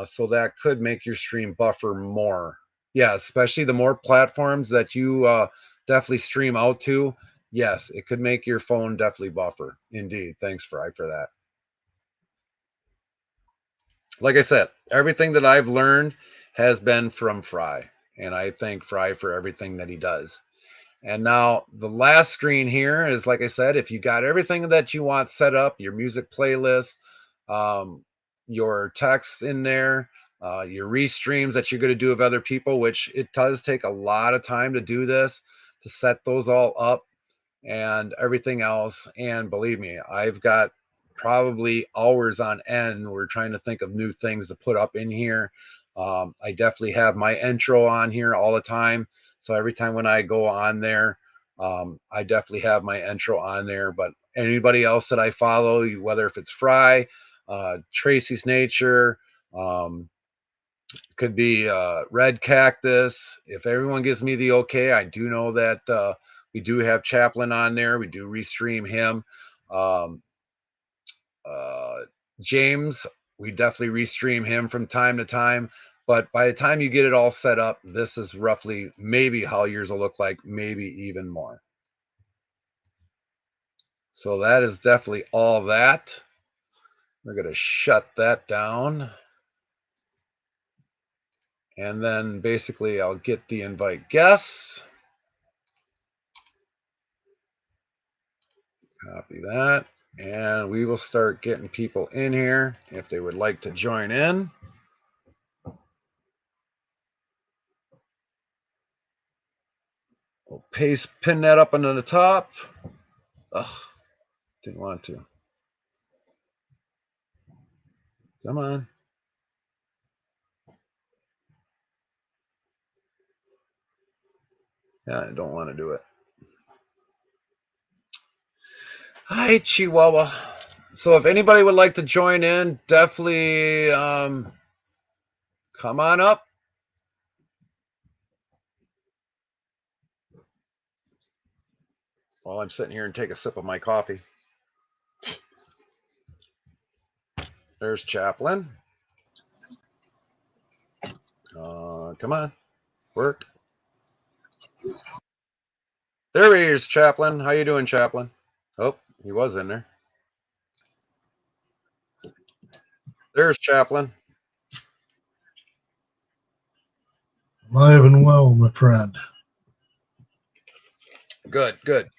so that could make your stream buffer more. Yeah, especially the more platforms that you definitely stream out to. Yes, it could make your phone definitely buffer. Indeed. Thanks, Fry, for that. Like I said, everything that I've learned has been from Fry, and I thank Fry for everything that he does. And now the last screen here is, like I said, if you got everything that you want set up, your music playlist, um, your text in there, your restreams that you're going to do of other people, which it does take a lot of time to do this, to set those all up and everything else. And believe me, I've got probably hours on end. We're trying to think of new things to put up in here. I definitely have my intro on here all the time. So every time when I go on there, I definitely have my intro on there. But anybody else that I follow, whether if it's Fry, Tracy's Nature, Could be red cactus. If everyone gives me the okay, I do know that we do have Chaplin on there. We do restream him. Um, uh, James, we definitely restream him from time to time. But by the time you get it all set up, this is roughly maybe how yours will look like, maybe even more. So that is definitely all that. We're going to shut that down. And then basically I'll get the invite guests. Copy that. And we will start getting people in here if they would like to join in. We'll pin that up into the top. Ugh, didn't want to. Come on. Yeah, I don't want to do it. Hi, Chihuahua. So if anybody would like to join in, definitely come on up. While I'm sitting here and take a sip of my coffee. There's Chaplin. Come on, work. There he is, Chaplin. How you doing, Chaplin? Oh, he was in there. There's Chaplin. Live and well, my friend. Good, good.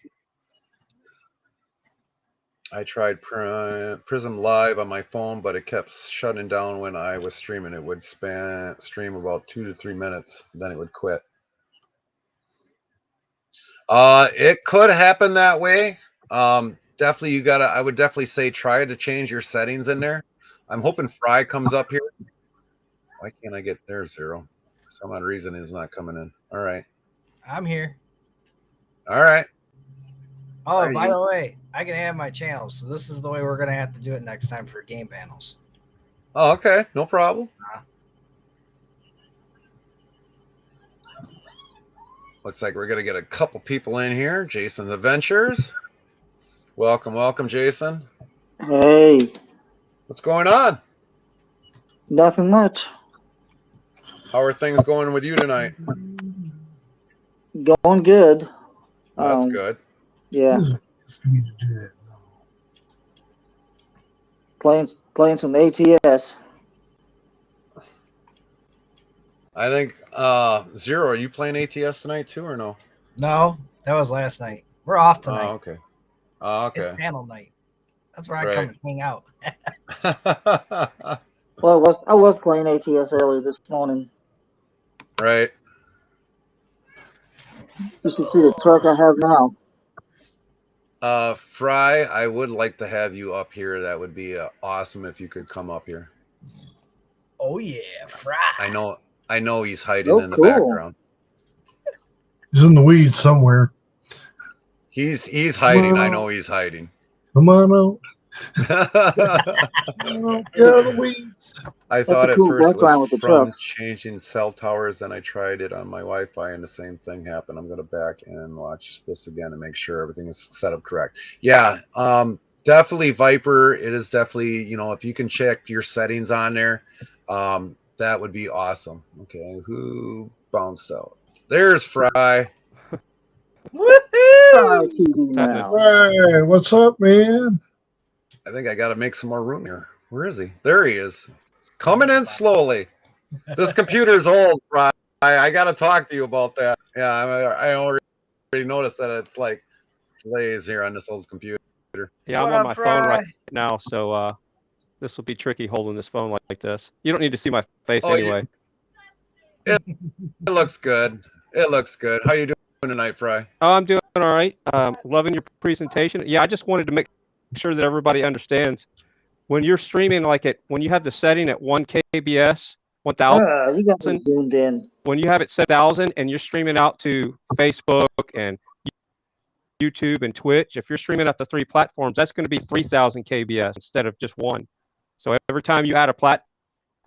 I tried Prism Live on my phone, but it kept shutting down when I was streaming. It would stream about 2 to 3 minutes, then it would quit. It could happen that way. Definitely, I would definitely say try to change your settings in there. I'm hoping Fry comes up here. Why can't I get there, Zero? For some odd reason, he's not coming in. All right. I'm here. All right. Oh, by the way, I can have my channels, so this is the way we're going to have to do it next time for game panels. Oh, okay. No problem. Looks like we're going to get a couple people in here. Jason's Adventures. Welcome, welcome, Jason. Hey. What's going on? Nothing much. How are things going with you tonight? Going good. That's good. Yeah. Playing some ATS. I think Zero, are you playing ATS tonight too or no? No, that was last night. We're off tonight. Oh, okay. Oh, okay. It's panel night. That's where I come and hang out. Well, I was playing ATS earlier this morning. Right. You should see the truck I have now. Fry, I would like to have you up here. That would be awesome if you could come up here. Oh yeah, Fry. I know he's hiding in the background. He's in the weeds somewhere. He's hiding. I know he's hiding. Come on out. Get out of the weeds. I thought at first it was from changing cell towers, then I tried it on my Wi-Fi and the same thing happened. I'm going to back and watch this again and make sure everything is set up correct. Yeah, definitely Viper. It is definitely, if you can check your settings on there, that would be awesome. Okay, who bounced out? There's Fry. Hey, what's up, man? I think I got to make some more room here. Where is he? There he is. Coming in slowly. This computer's old, Fry. I got to talk to you about that. Yeah, I already noticed that it's like delays here on this old computer. Yeah, I'm on my phone right now, so this will be tricky holding this phone like this. You don't need to see my face anyway. It looks good. It looks good. How you doing tonight, Fry? Oh, I'm doing all right. Loving your presentation. Yeah, I just wanted to make sure that everybody understands when you're streaming when you have the setting at 1 kbs, 1000, you got me zoomed in. When you have it set 1000 and you're streaming out to Facebook and YouTube and Twitch, if you're streaming out to 3 platforms, that's going to be 3000 kbs instead of just 1. So every time you add a platform,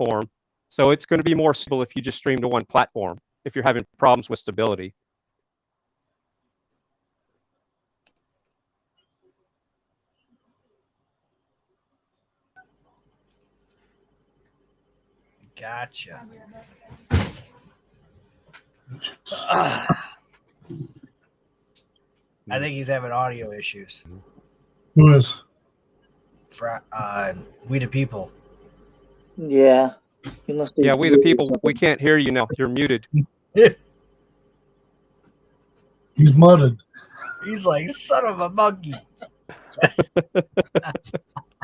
platform. So it's going to be more stable if you just stream to one platform, if you're having problems with stability. Gotcha. I think he's having audio issues. Who is? We the people. Yeah. You must be Yeah, we the muted or people, we something. can't hear you now. You're muted. He's mudded. He's like, son of a monkey.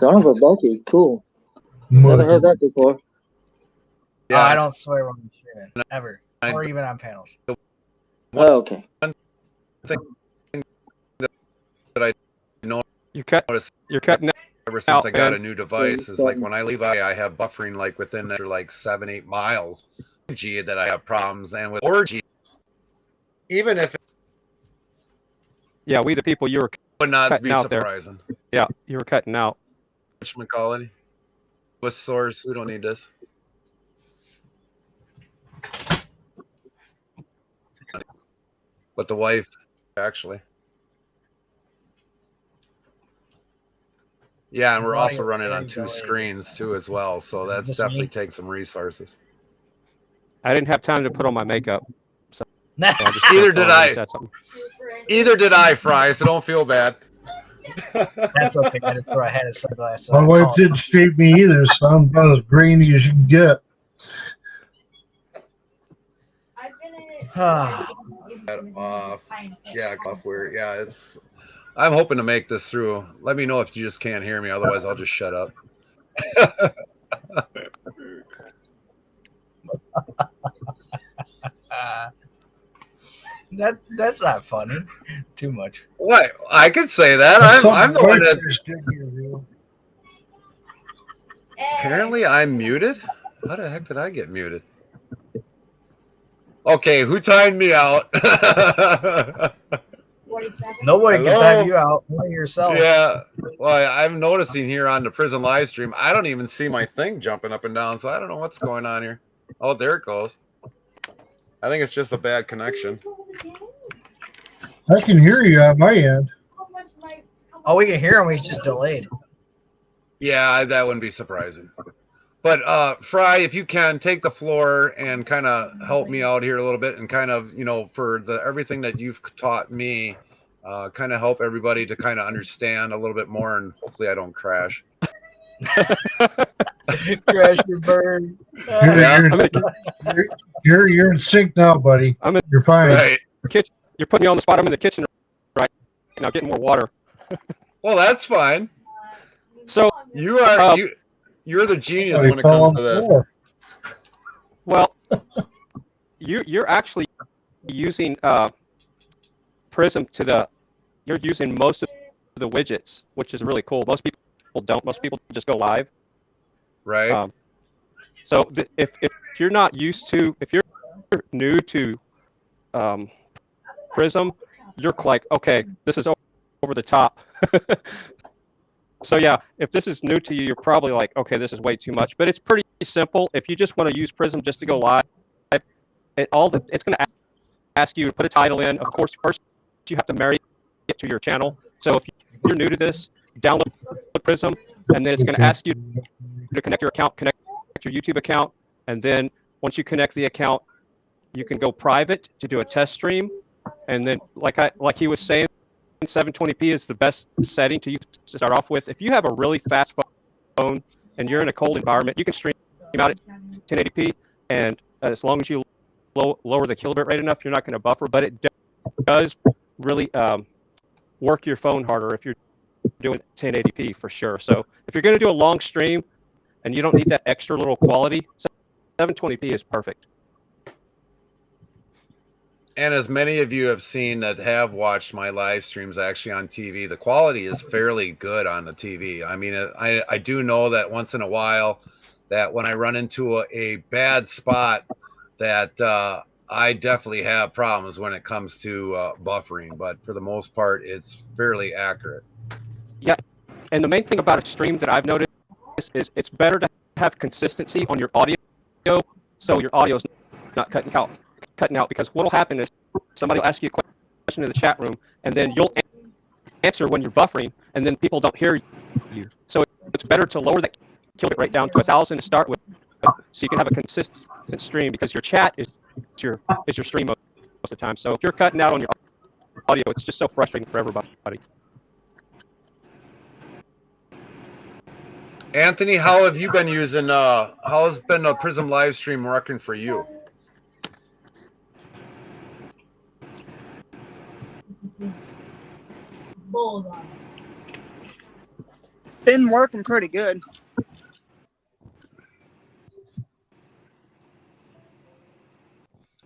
Son of a monkey. Cool. Never Mudded. heard that before. Oh, I don't swear when I'm streaming, ever. Or even on panels. Oh, okay. You're cutting Ever since I got man. a new device is like when I leave, I have buffering like within like 7-8 miles. G that I have problems, and with 4G, even if it Yeah, we the people, you were would not cutting be out there. surprising. Yeah, you were cutting out. Whatchamacallit? With source, we don't need this. But the wife, actually. Yeah, and we're also running on 2 screens too as well, so that's Just definitely me? takes some resources. I didn't have time to put on my makeup. So Nah. I just Either jumped did on and I. said something. Either did I, Fry, so don't feel bad. That's okay. I just throw a head of sunglasses. My wife didn't shave me either, so I'm about as grainy as you can get. Yeah, software. Yeah, it's. I'm hoping to make this through. Let me know if you just can't hear me. Otherwise, I'll just shut up. That's not funny. Too much. What? I could say that. I'm the one that. Apparently, I'm muted. How the heck did I get muted? Okay, who timed me out? Nobody Hello? can time you out. Only yourself. Yeah. Well, I'm noticing here on the Prism live stream, I don't even see my thing jumping up and down, so I don't know what's going on here. Oh, there it goes. I think it's just a bad connection. I can hear you on my end. Oh, we can hear him. He's just delayed. Yeah, that wouldn't be surprising. But Fry, if you can take the floor and kind of help me out here a little bit, and kind of, you know, for the everything that you've taught me, kind of help everybody to kind of understand a little bit more, and hopefully I don't crash. Crash your bird. You're in sync now, buddy. You're fine. Right. You're putting me on the spot. I'm in the kitchen right now, getting more water. Well, that's fine. So You are you're the genius Oh, he when it fell comes on to the this. floor. Well, you're actually using Prism you're using most of the widgets, which is really cool. Most people don't. Most people just go live. Right. So if you're not used to, if you're new to Prism, you're like, okay, this is over the top. So yeah, if this is new to you, you're probably like, okay, this is way too much. But it's pretty simple. If you just want to use Prism just to go live, it's going to ask you to put a title in. Of course, first you have to marry it to your channel. So if you're new to this, download Prism, and then it's going to ask you to connect your account, connect your YouTube account, and then once you connect the account, you can go private to do a test stream. And then, like he was saying, 720p is the best setting to use to start off with. If you have a really fast phone and you're in a cold environment, you can stream out at 1080p, and as long as you lower the kilobit rate enough, you're not going to buffer. But it does really work your phone harder if you're doing 1080p for sure. So if you're going to do a long stream and you don't need that extra little quality, 720p is perfect. And as many of you have seen that have watched my live streams actually on TV, the quality is fairly good on the TV. I mean, I do know that once in a while that when I run into a bad spot that I definitely have problems when it comes to buffering, but for the most part, it's fairly accurate. Yeah, and the main thing about a stream that I've noticed is it's better to have consistency on your audio, so your audio is not cutting out. Because what will happen is somebody will ask you a question in the chat room, and then you'll answer when you're buffering, and then people don't hear you. So it's better to lower that kill rate down to 1,000 to start with, so you can have a consistent stream, because your chat is your stream most of the time. So if you're cutting out on your audio, it's just so frustrating for everybody. Anthony, how have you been using? How has been a Prism live stream working for you? Been working pretty good.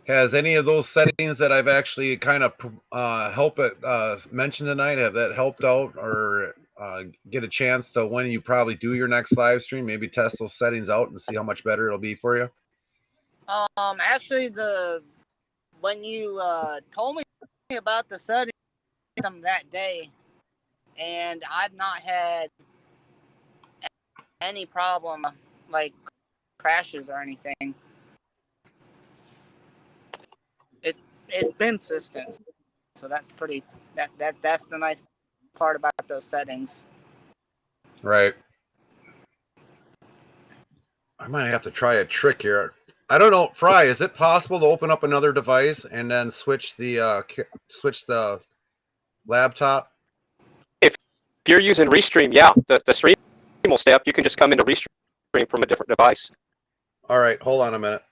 Has any of those settings that I've actually kind of helped mention tonight, have that helped out, or get a chance to, when you probably do your next live stream, maybe test those settings out and see how much better it'll be for you? Actually, when you told me about the settings that day, and I've not had any problem like crashes or anything. It's been consistent, so that's pretty. That's the nice part about those settings. Right. I might have to try a trick here. I don't know, Fry. Is it possible to open up another device and then switch the laptop? If you're using Restream, yeah, the stream will stay up. You can just come into Restream from a different device. All right, hold on a minute.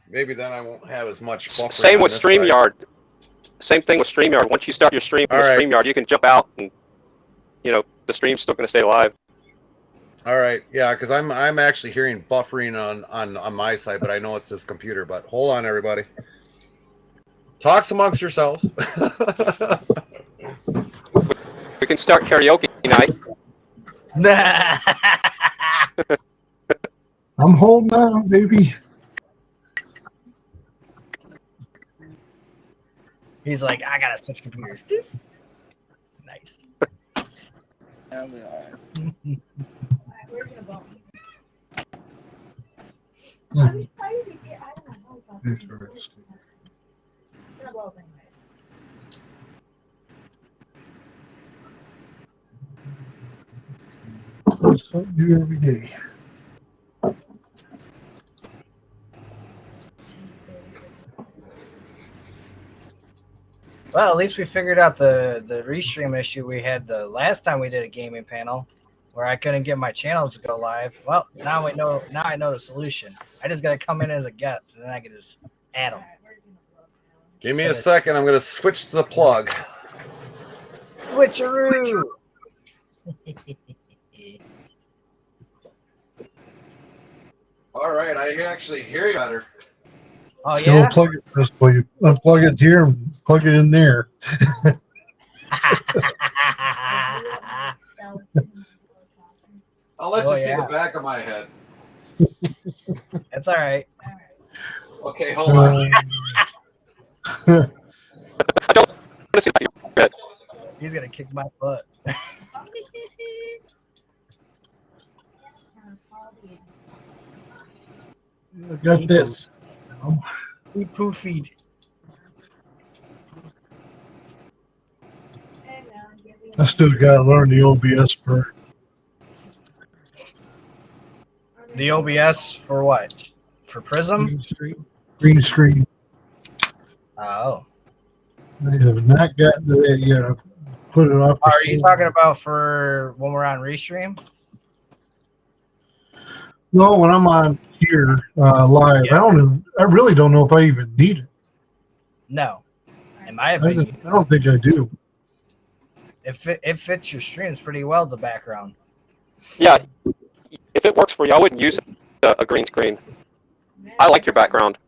Maybe then I won't have as much buffering. Same with on this StreamYard. side. Same thing with StreamYard. Once you start your stream from right. StreamYard, you can jump out, and the stream's still going to stay live. All right, yeah, because I'm actually hearing buffering on my side, but I know it's this computer. But hold on, everybody. Talks amongst yourselves. We can start karaoke night. I'm holding on, baby. He's like, I gotta switch computers. Nice. Something new every day. Well, at least we figured out the restream issue we had the last time we did a gaming panel, where I couldn't get my channels to go live. Well, now I know the solution. I just gotta come in as a guest, and then I can just add them. Give me a second. I'm going to switch to the plug. Switcheroo. All right, I actually hear you better. Oh So yeah. plug it this way. You unplug it here and plug it in there. I'll let you see the back of my head. That's all right. Okay, hold on. I don't want to see your head. He's gonna kick my butt. I got this. We poofied. I still got to learn the OBS part. The OBS for what? For Prism? Green screen. Oh. I have not gotten to that yet. I've put it off. Are you talking about for when we're on Restream? No, when I'm on here live, Yeah. I really don't know if I even need it. No. In my opinion, I don't think I do. it fits your streams pretty well, the background. Yeah, if it works for you, I wouldn't use a green screen. I like your background.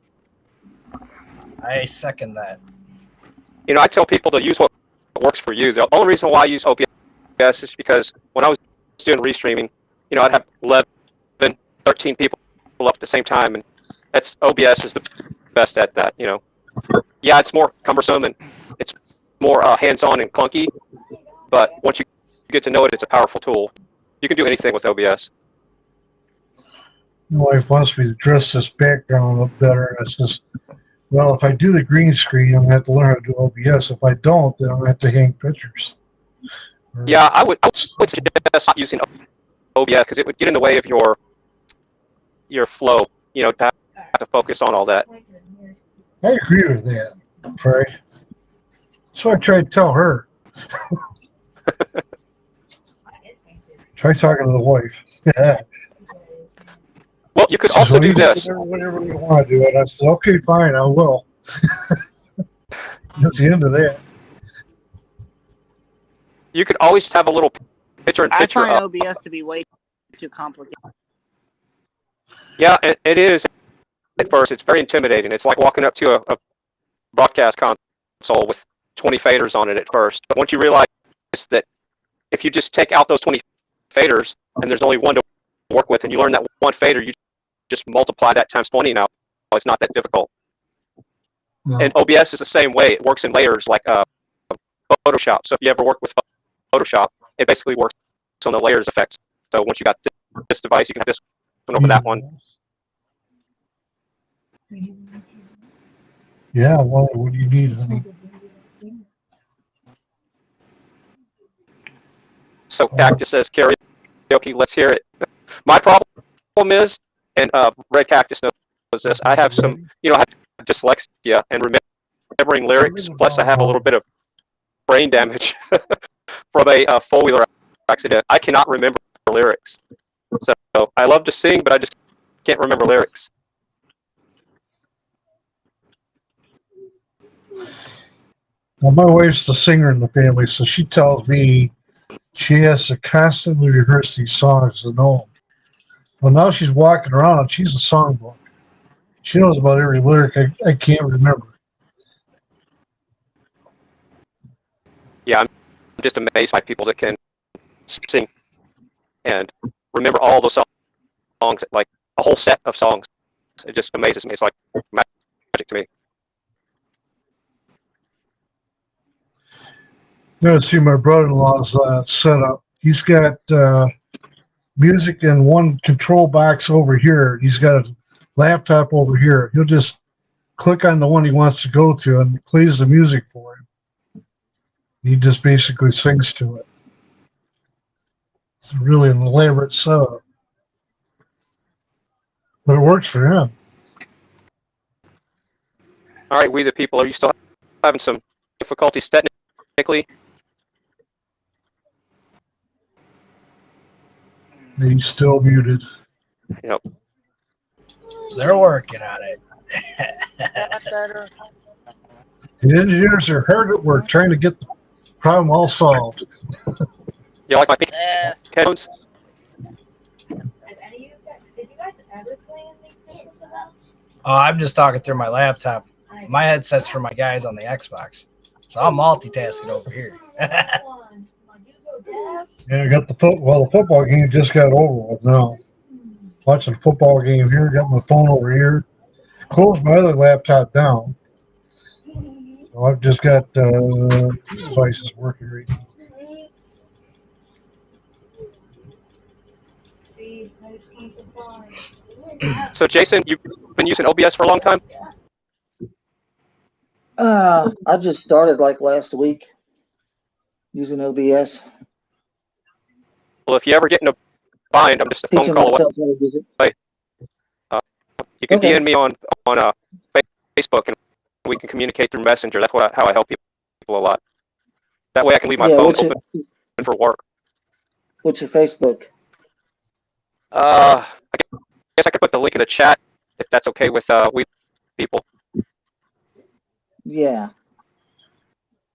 I second that. I tell people to use what works for you. The only reason why I use OBS is because when I was doing restreaming, I'd have 11, 13 people up at the same time, and OBS is the best at that. Yeah, it's more cumbersome and it's more hands-on and clunky, but once you get to know it, it's a powerful tool. You can do anything with OBS. My wife wants me to dress this background up better, and I says, well, if I do the green screen, I'm going to have to learn how to do OBS. If I don't, then I'm going to have to hang pictures. Yeah, I would suggest not using OBS because it would get in the way of your flow. You know, to have to focus on all that. I agree with that, Frank. So I tried to tell her. Try talking to the wife. Well, you could She also said, do this. Whatever you want to do it. I said, okay, fine, I will. That's the end of that. You could always have a little I picture find up. OBS to be way too complicated. Yeah, it is. At first, it's very intimidating. It's like walking up to a broadcast console with 20 faders on it at first. But once you realize that if you just take out those 20 faders and there's only one to work with, and you learn that one fader, you just multiply that times 20 now. It's not that difficult. No. And OBS is the same way. It works in layers like Photoshop. So if you ever work with Photoshop, it basically works on the layers effects. So once you got this device, you can have this one over that one. Yeah, well, what do you need, honey? So Cactus says karaoke, let's hear it. My problem is, and Red Cactus knows this, I have some, I have dyslexia and remembering lyrics, plus I have a little bit of brain damage from a four-wheeler accident. I cannot remember lyrics. So I love to sing, but I just can't remember lyrics. Well, my wife's the singer in the family, so she tells me she has to constantly rehearse these songs to know them. Well, now she's walking around. She's a songbook. She knows about every lyric I can't remember. Yeah, I'm just amazed by people that can sing and remember all those songs, like a whole set of songs. It just amazes me. It's like magic to me. You know, see my brother-in-law's setup. He's got music in one control box over here. He's got a laptop over here. He'll just click on the one he wants to go to and it plays the music for him. He just basically sings to it. It's really an elaborate setup. But it works for him. All right, we the people, are you still having some difficulties technically? He's still muted. Yep. They're working on it. The engineers are hard at work trying to get the problem all solved. You like my pink headphones? Did you guys ever play anything with that? Oh, I'm just talking through my laptop. My headset's for my guys on the Xbox. So I'm multitasking over here. Yeah, I got the football game just got over with now. Watching the football game here, got my phone over here. Closed my other laptop down. So I've just got two devices working right now. So Jason, you've been using OBS for a long time? I just started like last week using OBS. Well, if you ever get in a bind, I'm just a phone Teaching call myself how to use it. away. You can Okay. DM me on Facebook, and we can communicate through Messenger. That's how I help people a lot. That way I can leave my phone open for work. What's your Facebook? I guess I could put the link in the chat if that's okay with we people. Yeah.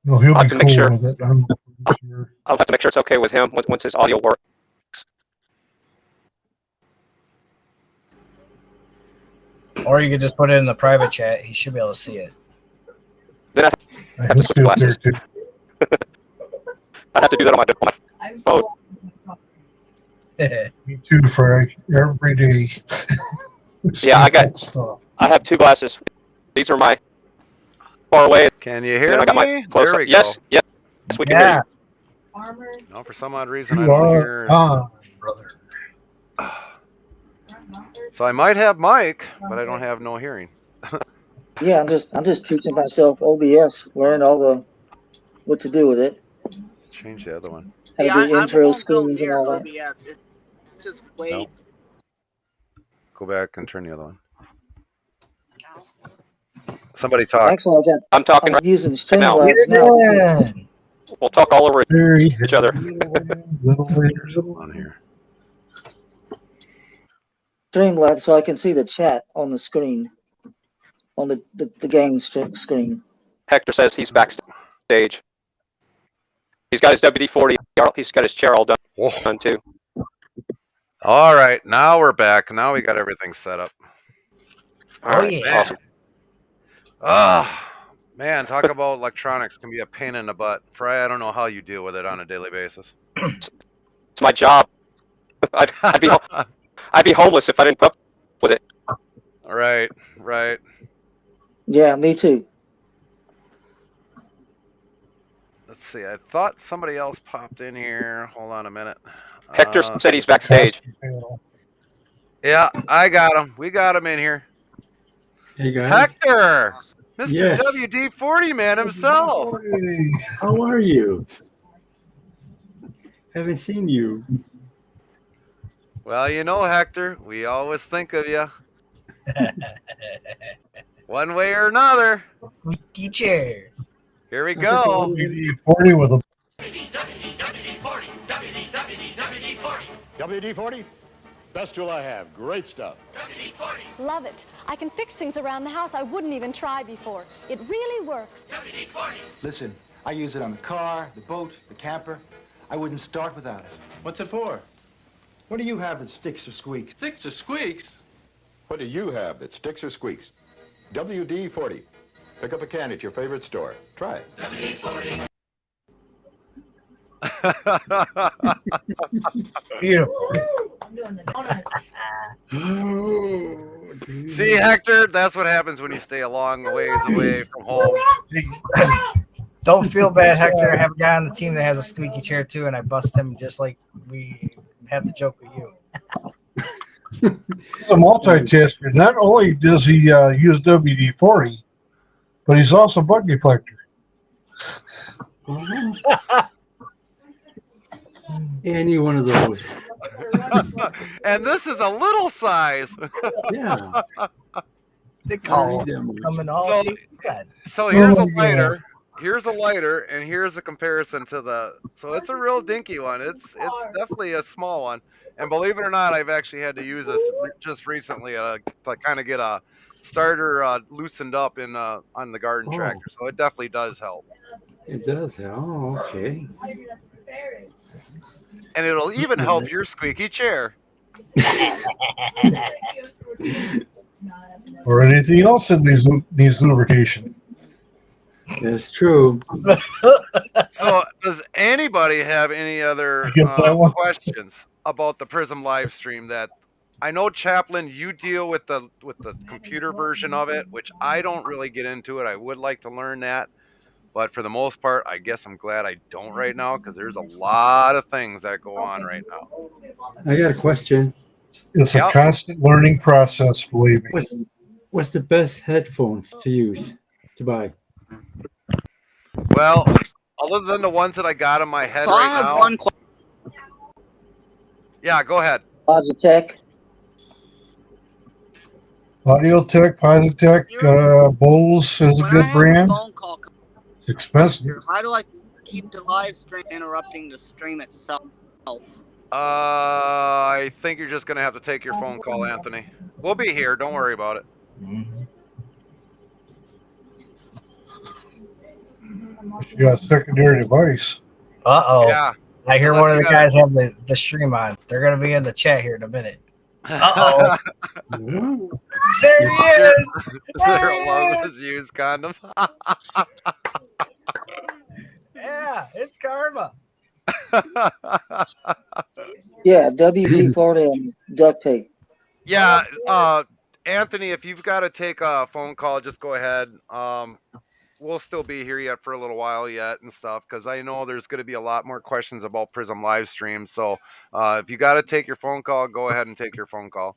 No, he'll I'll be have to make cool sure. with it. I'm sure. I'll have to make sure it's okay with him once his audio works. Or you could just put it in the private chat. He should be able to see it. Then I'd have He'll to put be up there glasses. too. I'd have to do that on my phone. Me too, Frank. Every day. Yeah, I got- stuff. I have two glasses. These are my far away. Can you hear And I got my me? close There up. we go. Yes, we can hear Yeah. you. Armor. No, for some odd reason I You don't are hear. on, brother. So I might have mic, but I don't have no hearing. Yeah, I'm just teaching myself OBS, learn all the what to do with it, Change the other one. how to Yeah, do I intro won't go screens and near all that. OBS. It's just way. No. Go back and turn the other one. Somebody talk. Actually, I'm talking I'm using now. Streamlabs now. Yeah. We'll talk all over Very each other. little later. On here. Streamlabs so I can see the chat on the screen, on the game screen. Hector says he's backstage. He's got his WD-40. He's got his chair all done Whoa. too. All right, now we're back. Now we got everything set up. All right, yeah. awesome. Man, talk about electronics can be a pain in the butt. Fry, I don't know how you deal with it on a daily basis. It's my job. I'd be homeless if I didn't put up with it. Right. Yeah, me too. Let's see. I thought somebody else popped in here. Hold on a minute. Hector said he's backstage. Yeah, I got him. We got him in here. Hey guys, Hector, Mr. Yes. WD-40 man himself. how are you? Haven't seen you. Well, you know, Hector, we always think of you. One way or another. Squeaky chair. Here we go. 40 with a WD-40, best tool I have. Great stuff. Love it. I can fix things around the house I wouldn't even try before. It really works. Listen, I use it on the car, the boat, the camper. I wouldn't start without it. What's it for? What do you have that sticks or squeaks? Sticks or squeaks? What do you have that sticks or squeaks? WD-40. Pick up a can at your favorite store. Try it. WD-40. Beautiful. I'm doing the donut. Oh, dude. See, Hector, that's what happens when you stay a long ways away from home. Don't feel bad, Hector. I have a guy on the team that has a squeaky chair too, and I bust him just like we had the joke with you. He's a multitasker. Not only does he use WD-40, but he's also bug deflector. Any one of those. And this is a little size. Yeah. They call Read them. coming all So- shapes and sizes. So here's Oh a my lighter. Here's a lighter, and here's a comparison to the. So it's a real dinky one. It's definitely a small one. And believe it or not, I've actually had to use this just recently to kind of get a starter loosened up in on the garden Oh. tractor. So it definitely does help. It does. Oh, okay. And it'll even help your squeaky chair. Or anything else that needs lubrication. That's true. So does anybody have any other You get that one? questions about the Prism live stream? That I know, Chaplain, you deal with the computer version of it, which I don't really get into it. I would like to learn that, but for the most part, I guess I'm glad I don't right now, because there's a lot of things that go on right now. I got a question. It's a Yep. constant learning process, believe me. What's the best headphones to use, to buy? Well, other than the ones that I got in my head So I right have now. one question. Yeah, go ahead. Logitech. Audio-Tech, Positech, Bose is a When I good have a brand. phone call come It's expensive. through, how do I keep the live stream interrupting the stream itself? I think you're just gonna have to take your phone call, Anthony. We'll be here. Don't worry about it. You got a secondary device. Uh-oh. Yeah. I hear Unless one of you the guys have the stream on. They're going to be in the chat here in a minute. Uh-oh. There he is. There he They're is. used condoms. Yeah, it's karma. Yeah, WD-40 and duct tape. Yeah, Anthony, if you've got to take a phone call, just go ahead. We'll still be here yet for a little while yet and stuff, because I know there's going to be a lot more questions about Prism live stream. So if you got to take your phone call, go ahead and take your phone call.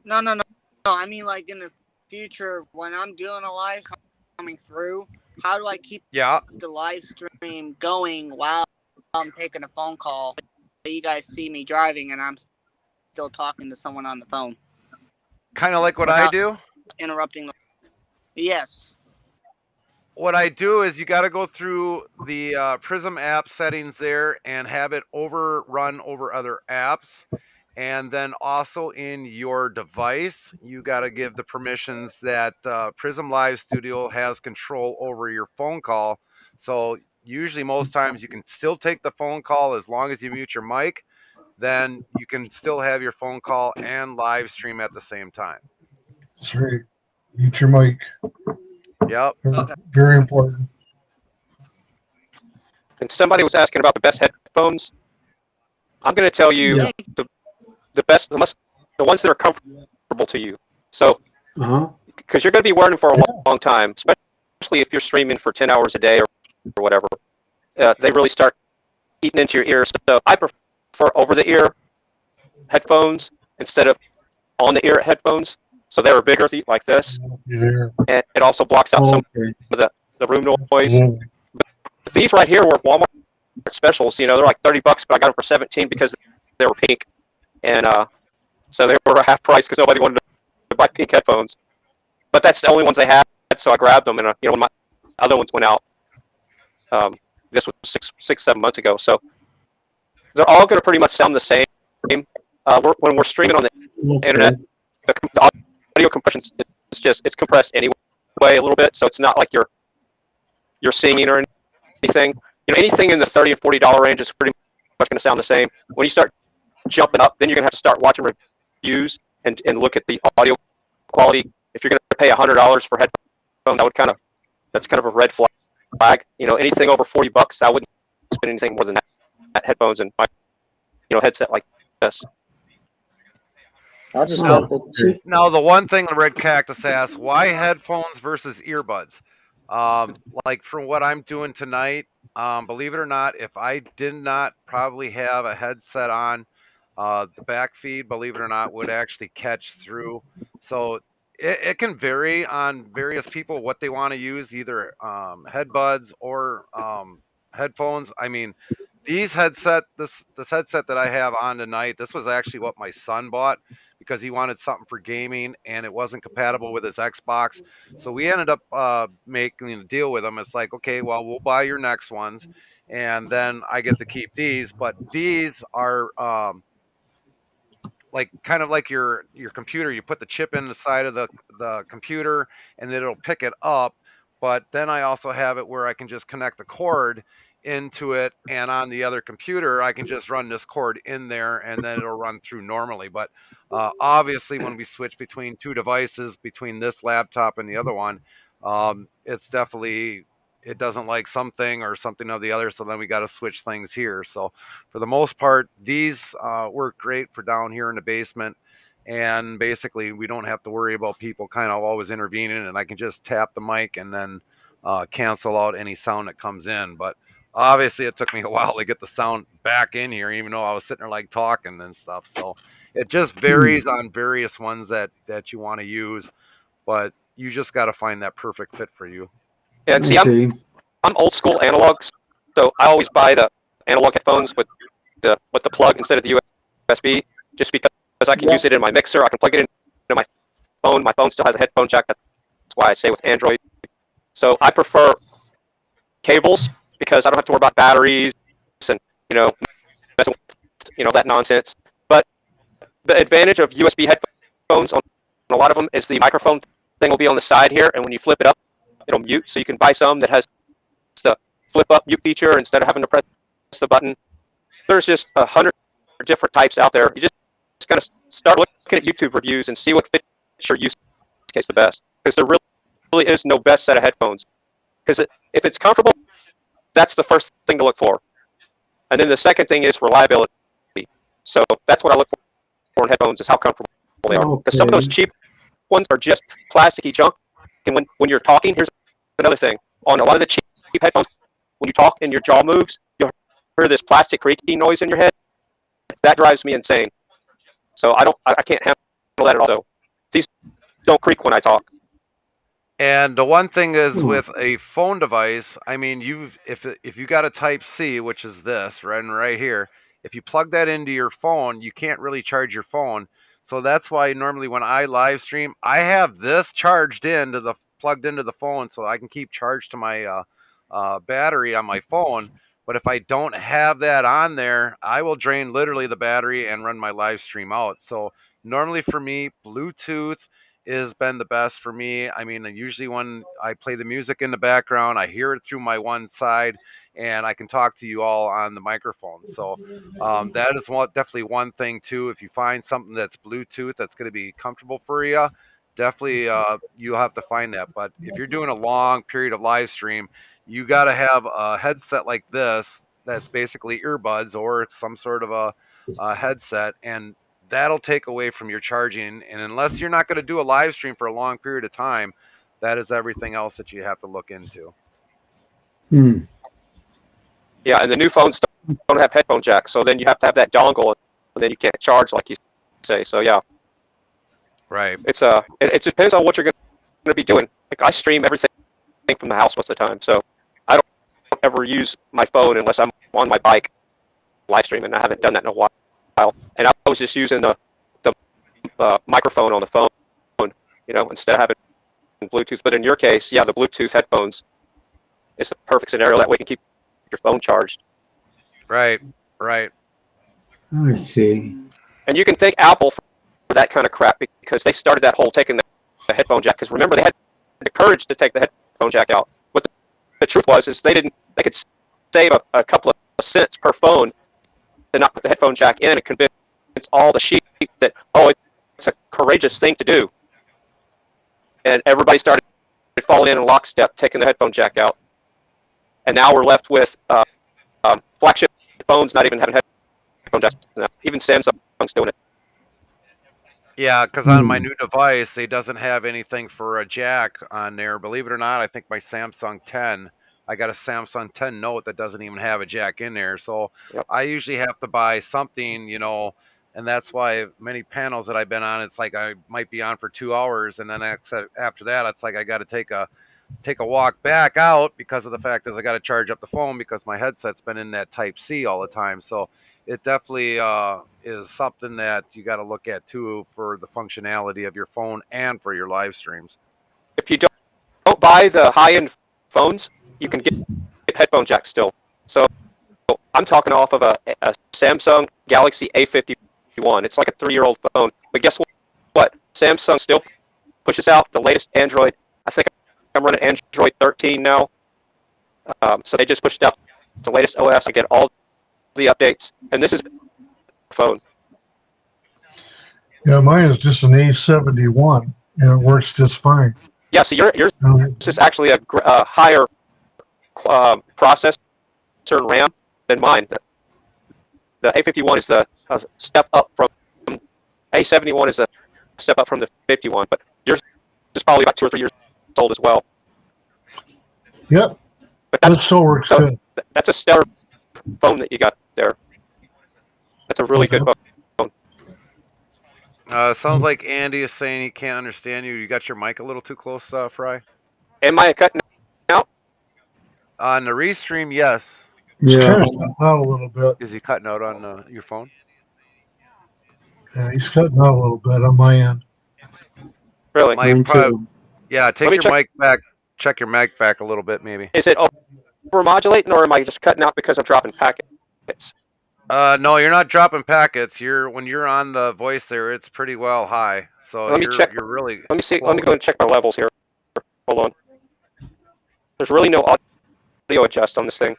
No, no, no, no. I mean, like in the future, when I'm doing a live coming through, how do I keep Yeah. the live stream going while I'm taking a phone call? You guys see me driving, and I'm still talking to someone on the phone Kind of like what I without do. interrupting. Yes. What I do is you got to go through the Prism app settings there and have it overrun over other apps. And then also in your device, you got to give the permissions that Prism Live Studio has control over your phone call. So usually most times you can still take the phone call as long as you mute your mic. Then you can still have your phone call and live stream at the same time. That's right. Mute your mic. Yep. Very important. And somebody was asking about the best headphones. I'm going to tell you Yeah. the best, the ones that are comfortable to you. So, because you're going to be wearing them for a long time, especially if you're streaming for 10 hours a day or whatever, they really start eating into your ears. So I prefer over-the-ear headphones instead of on-the-ear headphones. So they're bigger, like this, and it also blocks out some of the room noise. But these right here were Walmart specials. You know, they're like $30, but I got them for 17 because they were pink, and so they were half price because nobody wanted to buy pink headphones. But that's the only ones they had, so I grabbed them, and you know, when my other ones went out, this was 7 months ago. So they're all going to pretty much sound the same. When we're streaming on the internet, the audio compression is it's compressed anyway a little bit, so it's not like you're singing or anything. You know, anything in the $30 and $40 range is pretty much going to sound the same. When you start jumping up, then you're going to have to start watching reviews and look at the audio quality. If you're going to pay $100 for headphones, that's kind of a red flag. You know, anything over $40, I wouldn't spend anything more than that headphones and my headset like this. I just Now, the one thing the Red Cactus asks, why headphones versus earbuds? Like from what I'm doing tonight, believe it or not, if I did not probably have a headset on, the back feed, believe it or not, would actually catch through. So it can vary on various people what they want to use, either headbuds or headphones. I mean, this headset that I have on tonight, this was actually what my son bought because he wanted something for gaming and it wasn't compatible with his Xbox. So we ended up making a deal with him. It's like, okay, well, we'll buy your next ones and then I get to keep these. But these are like kind of like your computer. You put the chip in the side of the computer and then it'll pick it up. But then I also have it where I can just connect the cord into it, and on the other computer I can just run this cord in there and then it'll run through normally. But obviously when we switch between two devices, between this laptop and the other one, it's definitely, it doesn't like something or something of the other, so then we got to switch things here. So for the most part, these work great for down here in the basement, and basically we don't have to worry about people kind of always intervening, and I can just tap the mic and then cancel out any sound that comes in. But obviously it took me a while to get the sound back in here, even though I was sitting there like talking and stuff. So it just varies on various ones that you want to use, but you just got to find that perfect fit for you. Yeah, and see, I'm old school analog, so I always buy the analog headphones with the plug instead of the USB, just because I can use it in my mixer. I can plug it into my phone. My phone still has a headphone jack. That's why I say with Android. So I prefer cables because I don't have to worry about batteries and messing with, that nonsense. But the advantage of USB headphones on a lot of them is the microphone thing will be on the side here, and when you flip it up, it'll mute. So you can buy some that has the flip up mute feature instead of having to press the button. There's just 100 different types out there. You just kind of start looking at YouTube reviews and see what fits your use case the best, because there really is no best set of headphones. Because if it's comfortable, that's the first thing to look for, and then the second thing is reliability. So that's what I look for in headphones, is how comfortable they are. Because some of those cheap ones are just plasticky junk, and when you're talking, here's another thing. On a lot of the cheap headphones, when you talk and your jaw moves, you'll hear this plastic creaking noise in your head. That drives me insane. So I can't that also. These don't creak when I talk. And the one thing is with a phone device, I mean, if you got a Type C, which is this right here, if you plug that into your phone, you can't really charge your phone. So that's why normally when I live stream, I have this plugged into the phone, so I can keep charged to my battery on my phone. But if I don't have that on there, I will drain literally the battery and run my live stream out. So normally for me, Bluetooth has been the best for me. I mean, usually when I play the music in the background, I hear it through my one side, and I can talk to you all on the microphone. So that is definitely one thing too. If you find something that's Bluetooth that's going to be comfortable for you, definitely you'll have to find that. But if you're doing a long period of live stream, you got to have a headset like this that's basically earbuds or some sort of a headset, and that'll take away from your charging. And unless you're not going to do a live stream for a long period of time, that is everything else that you have to look into. Yeah, and the new phones don't have headphone jacks, so then you have to have that dongle, and then you can't charge like you say. So yeah, right. It's it depends on what you're going to be doing. Like I stream everything from the house most of the time, so I don't ever use my phone unless I'm on my bike live streaming. I haven't done that in a while, and I was just using the microphone on the phone, instead of having Bluetooth. But in your case, yeah, the Bluetooth headphones is the perfect scenario. That way you can keep your phone charged. Right. I see. And you can thank Apple for that kind of crap, because they started that whole taking the headphone jack. Because remember, they had the courage to take the headphone jack out. What the truth was is they could save a couple of cents per phone to not put the headphone jack in and convince all the sheep that, it's a courageous thing to do. And everybody started falling in lockstep, taking the headphone jack out. And now we're left with flagship phones not even having headphone jacks now. Even Samsung's doing it. Yeah, because on my new device, it doesn't have anything for a jack on there. Believe it or not, I think my Samsung 10, I got a Samsung 10 Note that doesn't even have a jack in there. So I usually have to buy something, and that's why many panels that I've been on, it's like I might be on for 2 hours, and then after that, it's like I got to take a walk back out, because of the fact is I got to charge up the phone because my headset's been in that Type C all the time. So it definitely is something that you got to look at too for the functionality of your phone and for your live streams. If you don't buy the high-end phones, you can get headphone jacks still. So I'm talking off of a Samsung Galaxy A51. It's like a 3-year-old phone. But guess what? Samsung still pushes out the latest Android. I think I'm running Android 13 now. So they just pushed out the latest OS. I get all the updates. And this is a phone. Yeah, mine is just an A71, and it works just fine. Yeah, so yours is actually a higher processor and RAM than mine. The A51 is a step up from A71 is a step up from the 51, but yours is probably about 2 or 3 years old as well. Yep. But this still works good. That's a stellar phone that you got there. That's a really good phone. Sounds like Andy is saying he can't understand you. You got your mic a little too close, Fry? Am I cutting out? On the restream, yes. It's kind of cutting out a little bit. Is he cutting out on your phone? Yeah, he's cutting out a little bit on my end. Really? Yeah, take your mic back. Check your mic back a little bit, maybe. Is it over-modulating, or am I just cutting out because I'm dropping packets? No, you're not dropping packets. When you're on the voice there, it's pretty well high. So let me check. You're really. Let me see. Let me go and check my levels here. Hold on. There's really no audio adjust on this thing.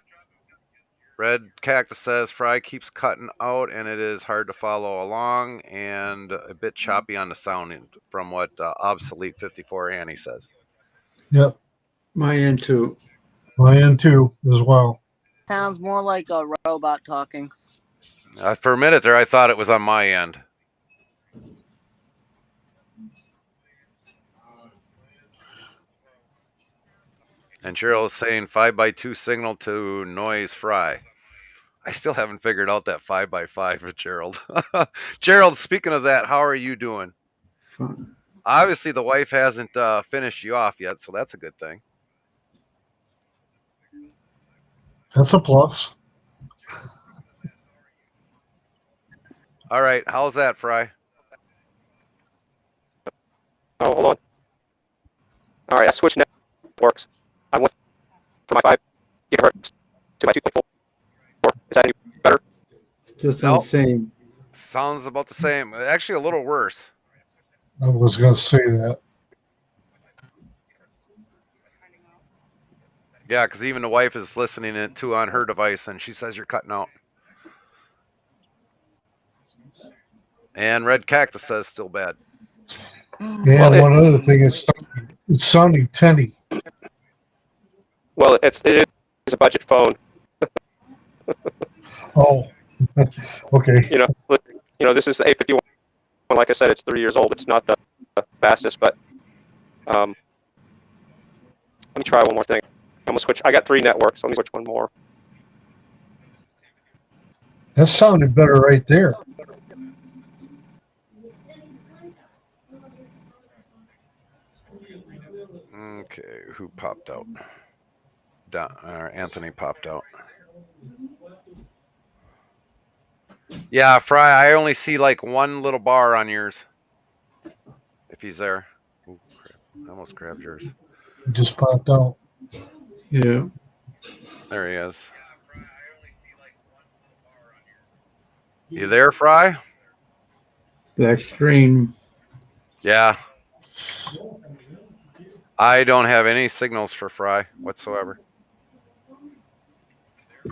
Red Cactus says Fry keeps cutting out, and it is hard to follow along, and a bit choppy on the sound from what Obsolete 54 Annie says. Yep. My end too. My end too, as well. Sounds more like a robot talking. For a minute there, I thought it was on my end. And Cheryl is saying 5x2 signal to noise Fry. I still haven't figured out that 5x5 with Gerald. Gerald, speaking of that, how are you doing? Fine. Obviously, the wife hasn't finished you off yet, so that's a good thing. That's a plus. All right, how's that, Fry? Oh, hold on. All right, I switched networks. I went from my 5 gigahertz to my 2.4. Is that any better? Still sounds Nope. the same. Sounds about the same. Actually, a little worse. I was going to say that. Yeah, because even the wife is listening it too on her device, and she says you're cutting out. And Red Cactus says still bad. And Well, one other thing, it's sounding tinny. Well, it is a budget phone. Oh, okay. This is the A51. Like I said, it's 3 years old. It's not the fastest, but let me try one more thing. I'm gonna switch. I got 3 networks. Let me switch one more. That sounded better right there. Okay, who popped out? Anthony popped out. Yeah, Fry, I only see like one little bar on yours. If he's there. Ooh, crap. I almost grabbed yours. It just popped out. Yeah. There he is. You there, Fry? Black screen. Yeah. I don't have any signals for Fry whatsoever.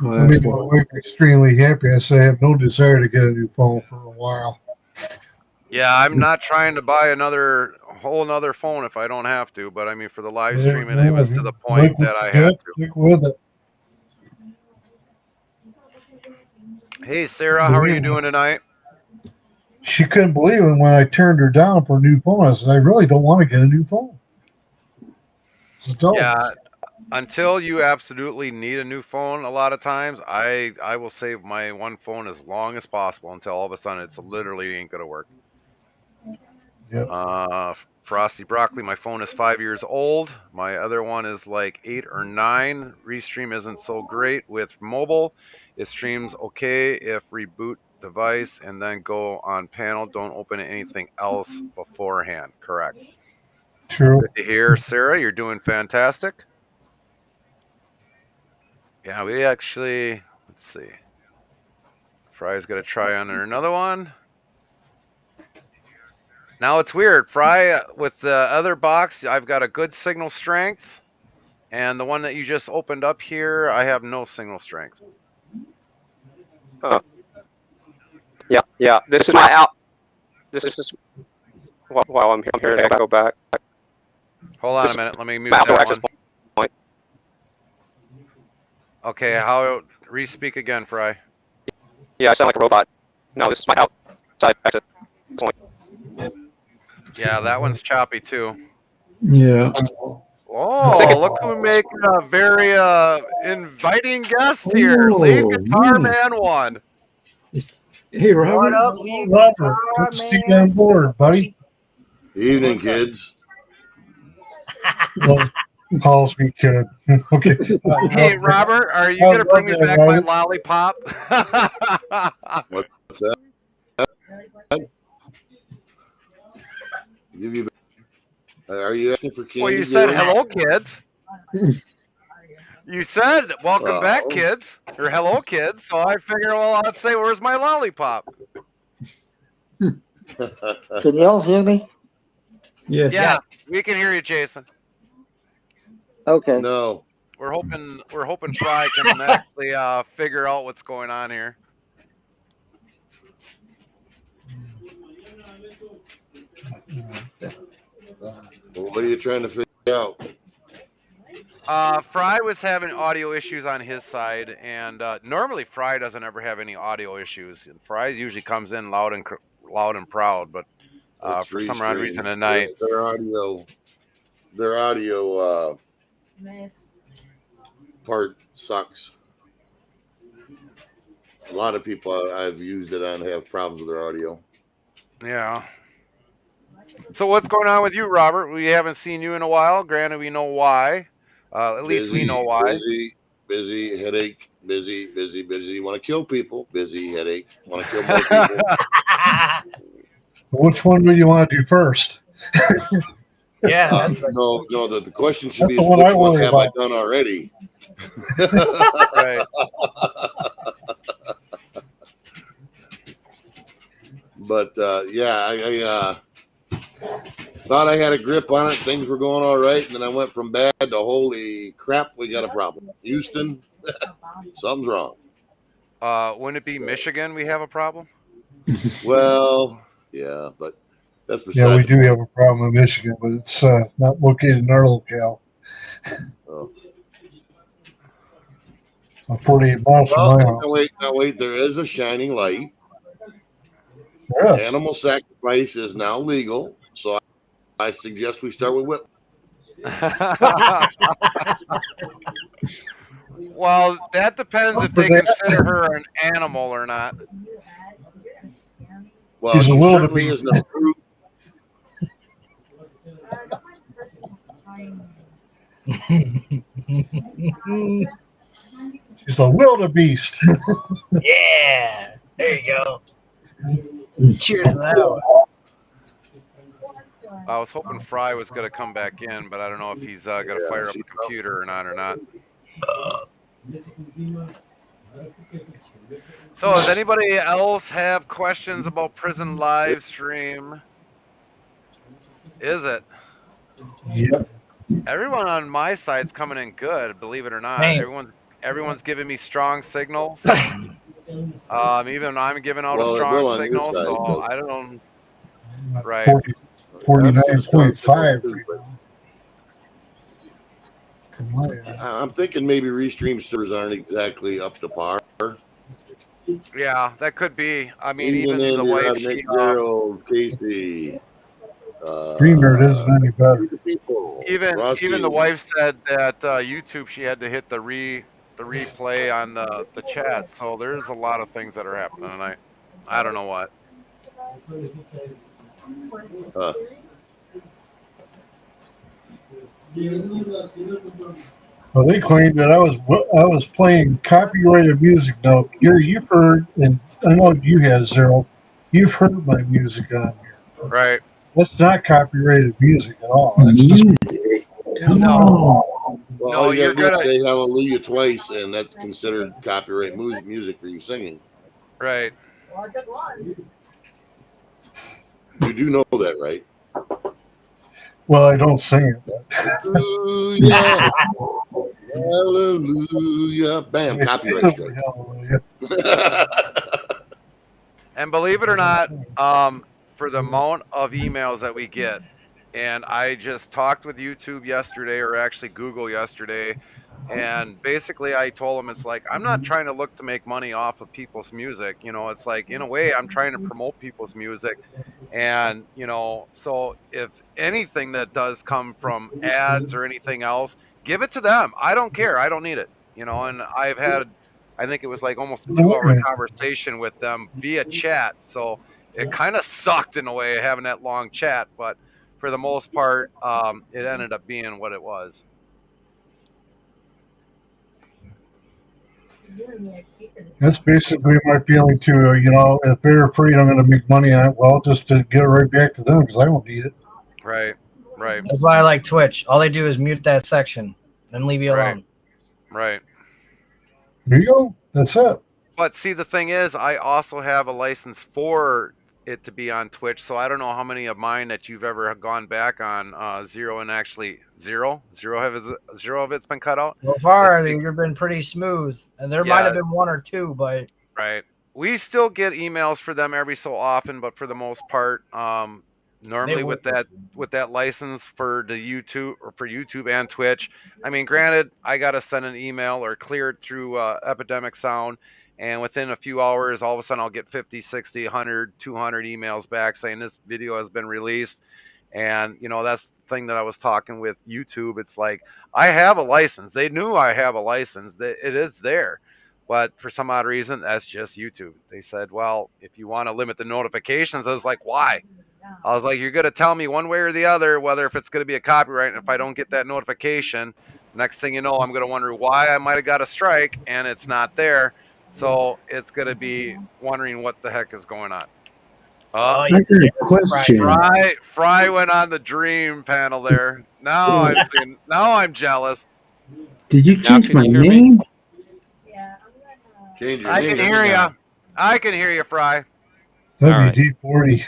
Oh, I made my wife extremely happy. I said I have no desire to get a new phone for a while. Yeah, I'm not trying to buy a whole nother phone if I don't have to, but I mean for the live streaming, it was to the point that I had to. Stick with it. Hey, Sarah, how are you doing tonight? She couldn't believe it when I turned her down for a new phone. I said, I really don't want to get a new phone. Yeah, until you absolutely need a new phone, a lot of times, I will save my one phone as long as possible until all of a sudden it's literally ain't gonna work. Yep. Frosty Broccoli, my phone is 5 years old. My other one is like 8 or 9. Restream isn't so great with mobile. It streams okay if reboot device and then go on panel. Don't open anything else beforehand. Correct. True. Good to hear, Sarah. You're doing fantastic. Yeah, we actually, let's see. Fry's got to try on another one. Now it's weird. Fry, with the other box, I've got a good signal strength. And the one that you just opened up here, I have no signal strength. Yeah. This is my out. This is while I'm here. I gotta go back. Hold on a minute. Let me mute that one. Point. Okay, how re-speak again, Fry? Yeah, I sound like a robot. No, this is my outside exit point. Yeah, that one's choppy too. Yeah. Oh, look who's making a very inviting guest here. Lead Guitar Man 1. Hey, Robert. What up, Robert? Good to see you on board, buddy. Evening, kids. Well, calls me kid. Okay. Hey, Robert, are you going to bring me back my lollipop? What's that? Are you asking for candy? Well, you said hello, kids. You said welcome back, kids, or hello, kids. So I figure, well, I'd say, where's my lollipop? Can y'all hear me? Yes. Yeah, we can hear you, Jason. Okay. No. We're hoping Fry can actually figure out what's going on here. Well, what are you trying to figure out? Fry was having audio issues on his side, and normally Fry doesn't ever have any audio issues. And Fry usually comes in loud and proud, but for some odd reason tonight, their audio part sucks. A lot of people I've used it on have problems with their audio. Yeah. So what's going on with you, Robert? We haven't seen you in a while. Granted, we know why. At least we know why. Busy, headache, busy. Want to kill people, busy, headache. Want to kill more people. Which one do you want to do first? Yeah, that's no. The question should That's be the is one I which one worry have I about. done already? Right. But yeah, I thought I had a grip on it. Things were going all right, and then I went from bad to holy crap, we got a problem. Houston, something's wrong. Wouldn't it be Michigan we have a problem? Well, yeah, but that's beside Yeah, we the do point. have a problem in Michigan, but it's not located in our locale. Oh. 48 miles from Well, my house. now wait. There is a shining light. Yes. Animal sacrifice is now legal, so I suggest we start with whip. Well, that depends if they consider her an animal or not. Well, She's a she certainly wildebeest. isn't a brute. She's a wildebeest. Yeah, there you go. Cheers to that one. I was hoping Fry was going to come back in, but I don't know if he's going to fire up a computer or not. So, does anybody else have questions about Prison live stream? Is it? Yep. Everyone on my side's coming in good, believe it or not. Hey. Everyone's giving me strong signals. Even I'm giving out a strong on your signal, side, so but- I don't. Right. 49.5 right now. I'm thinking maybe Restream servers aren't exactly up to par. Yeah, that could be. I mean, even Andy, the wife, Nick, she, Gerald, Casey. Dreamer isn't any better. even the wife said that YouTube she had to hit the replay on the chat. So there's a lot of things that are happening tonight. I don't know what. Well, they claimed that I was playing copyrighted music. Now, Gary, you've heard, and I know you have, Zero. You've heard my music on here. Right. That's not copyrighted music at all. That's just Well, all you you're gotta do is gonna- say hallelujah twice, and that's considered copyright music for you singing. Right. You do know that, right? Well, I don't sing it. Hallelujah. Hallelujah. Bam, copyright strike. And believe it or not, for the amount of emails that we get, and I just talked with YouTube yesterday, or actually Google yesterday, and basically I told them it's like, I'm not trying to look to make money off of people's music. It's like, in a way, I'm trying to promote people's music. And, so if anything that does come from ads or anything else, give it to them. I don't care. I don't need it. And I've had, I think it was like almost a 2-hour conversation with them via chat. So it kind of sucked in a way having that long chat, but for the most part, it ended up being what it was. That's basically my feeling too. If they're afraid I'm going to make money on it, well, just to get it right back to them because I don't need it. Right. That's why I like Twitch. All they do is mute that section and leave you alone. Right. There you go. That's it. But see, the thing is, I also have a license for it to be on Twitch, so I don't know how many of mine that you've ever gone back on Zero, and actually zero of it's been cut out. So far, you've been pretty smooth, and there might have been one or two, but right. We still get emails for them every so often, but for the most part, normally with that license for the YouTube or for YouTube and Twitch, I mean, granted, I got to send an email or clear it through Epidemic Sound. And within a few hours, all of a sudden, I'll get 50, 60, 100, 200 emails back saying this video has been released. And, that's the thing that I was talking with YouTube. It's like, I have a license. They knew I have a license. It is there. But for some odd reason, that's just YouTube. They said, well, if you want to limit the notifications, I was like, why? I was like, you're going to tell me one way or the other whether if it's going to be a copyright. And if I don't get that notification, next thing you know, I'm going to wonder why I might have got a strike and it's not there. So it's going to be wondering what the heck is going on. Oh, I got a question. Fry went on the dream panel there. Now I'm jealous. Did you Now change can my you hear me? name? Change your I name. can hear you. I can hear you, Fry. WD-40.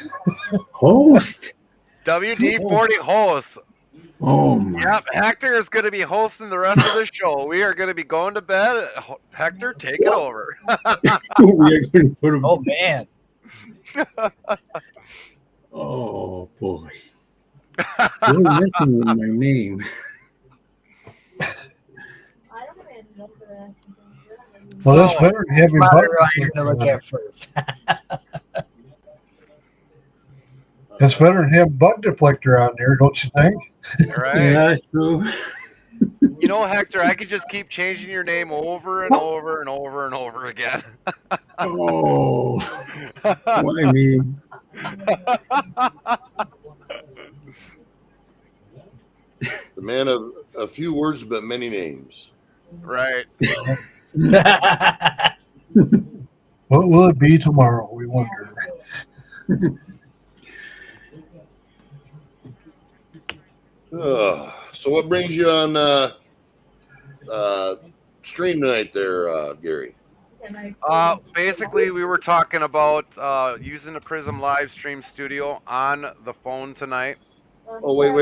Host? WD-40 host. Oh my. Yep, Hector is going to be hosting the rest of the show. We are going to be going to bed. Hector, take it over. We are going to put him. Oh man. Oh boy. You're messing with my name. Well, that's better than having Probably bug right here to deflector look on. at first. That's better than having bug deflector on there, don't you think? Right? Yeah, that's true. You know, Hector, I could just keep changing your name over and over and over and over again. Oh. Why me? The man of a few words but many names. Right. What will it be tomorrow? We wonder. So what brings you on stream tonight there, Gary? Basically, we were talking about using the Prism live stream studio on the phone tonight. Oh, wait a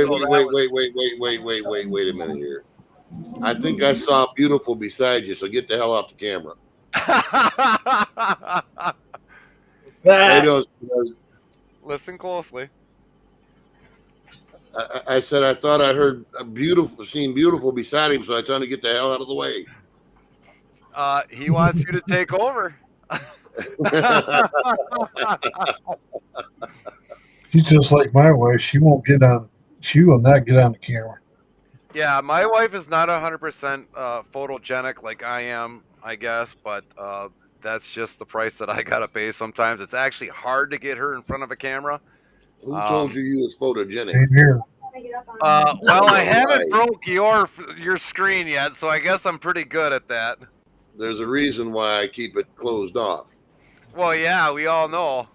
minute here. I think I saw Beautiful beside you, so get the hell off the camera. Listen closely. I said I thought I heard seen Beautiful beside him, so I told him to get the hell out of the way. He wants you to take over. She's just like my wife. She will not get on the camera. Yeah, my wife is not 100% photogenic like I am, I guess, but that's just the price that I gotta pay. Sometimes it's actually hard to get her in front of a camera. Who told you was photogenic? Same here. Well, I haven't broke your screen yet, so I guess I'm pretty good at that. There's a reason why I keep it closed off. Well, yeah, we all know.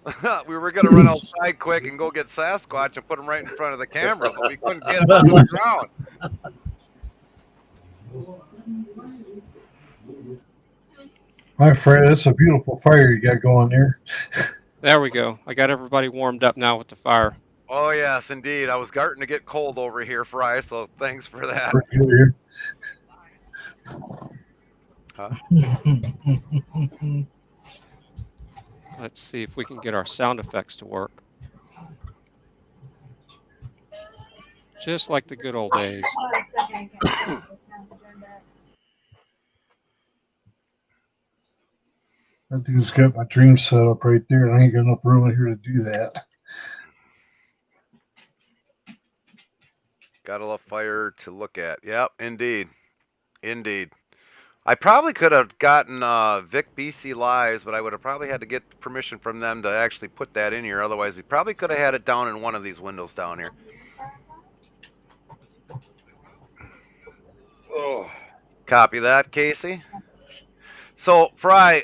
We were gonna run outside quick and go get Sasquatch and put him right in front of the camera, but we couldn't get him on the ground. My friend, it's a beautiful fire you got going there. There we go. I got everybody warmed up now with the fire. Oh yes, indeed. I was starting to get cold over here, Fry. So thanks for that. Huh? Let's see if we can get our sound effects to work. Just like the good old days. That dude's got my dream set up right there, and I ain't got enough room in here to do that. Got a little fire to look at. Yep, indeed. Indeed. I probably could have gotten Vic BC Lives, but I would have probably had to get permission from them to actually put that in here. Otherwise, we probably could have had it down in one of these windows down here. Oh. Copy that, Casey. So, Fry,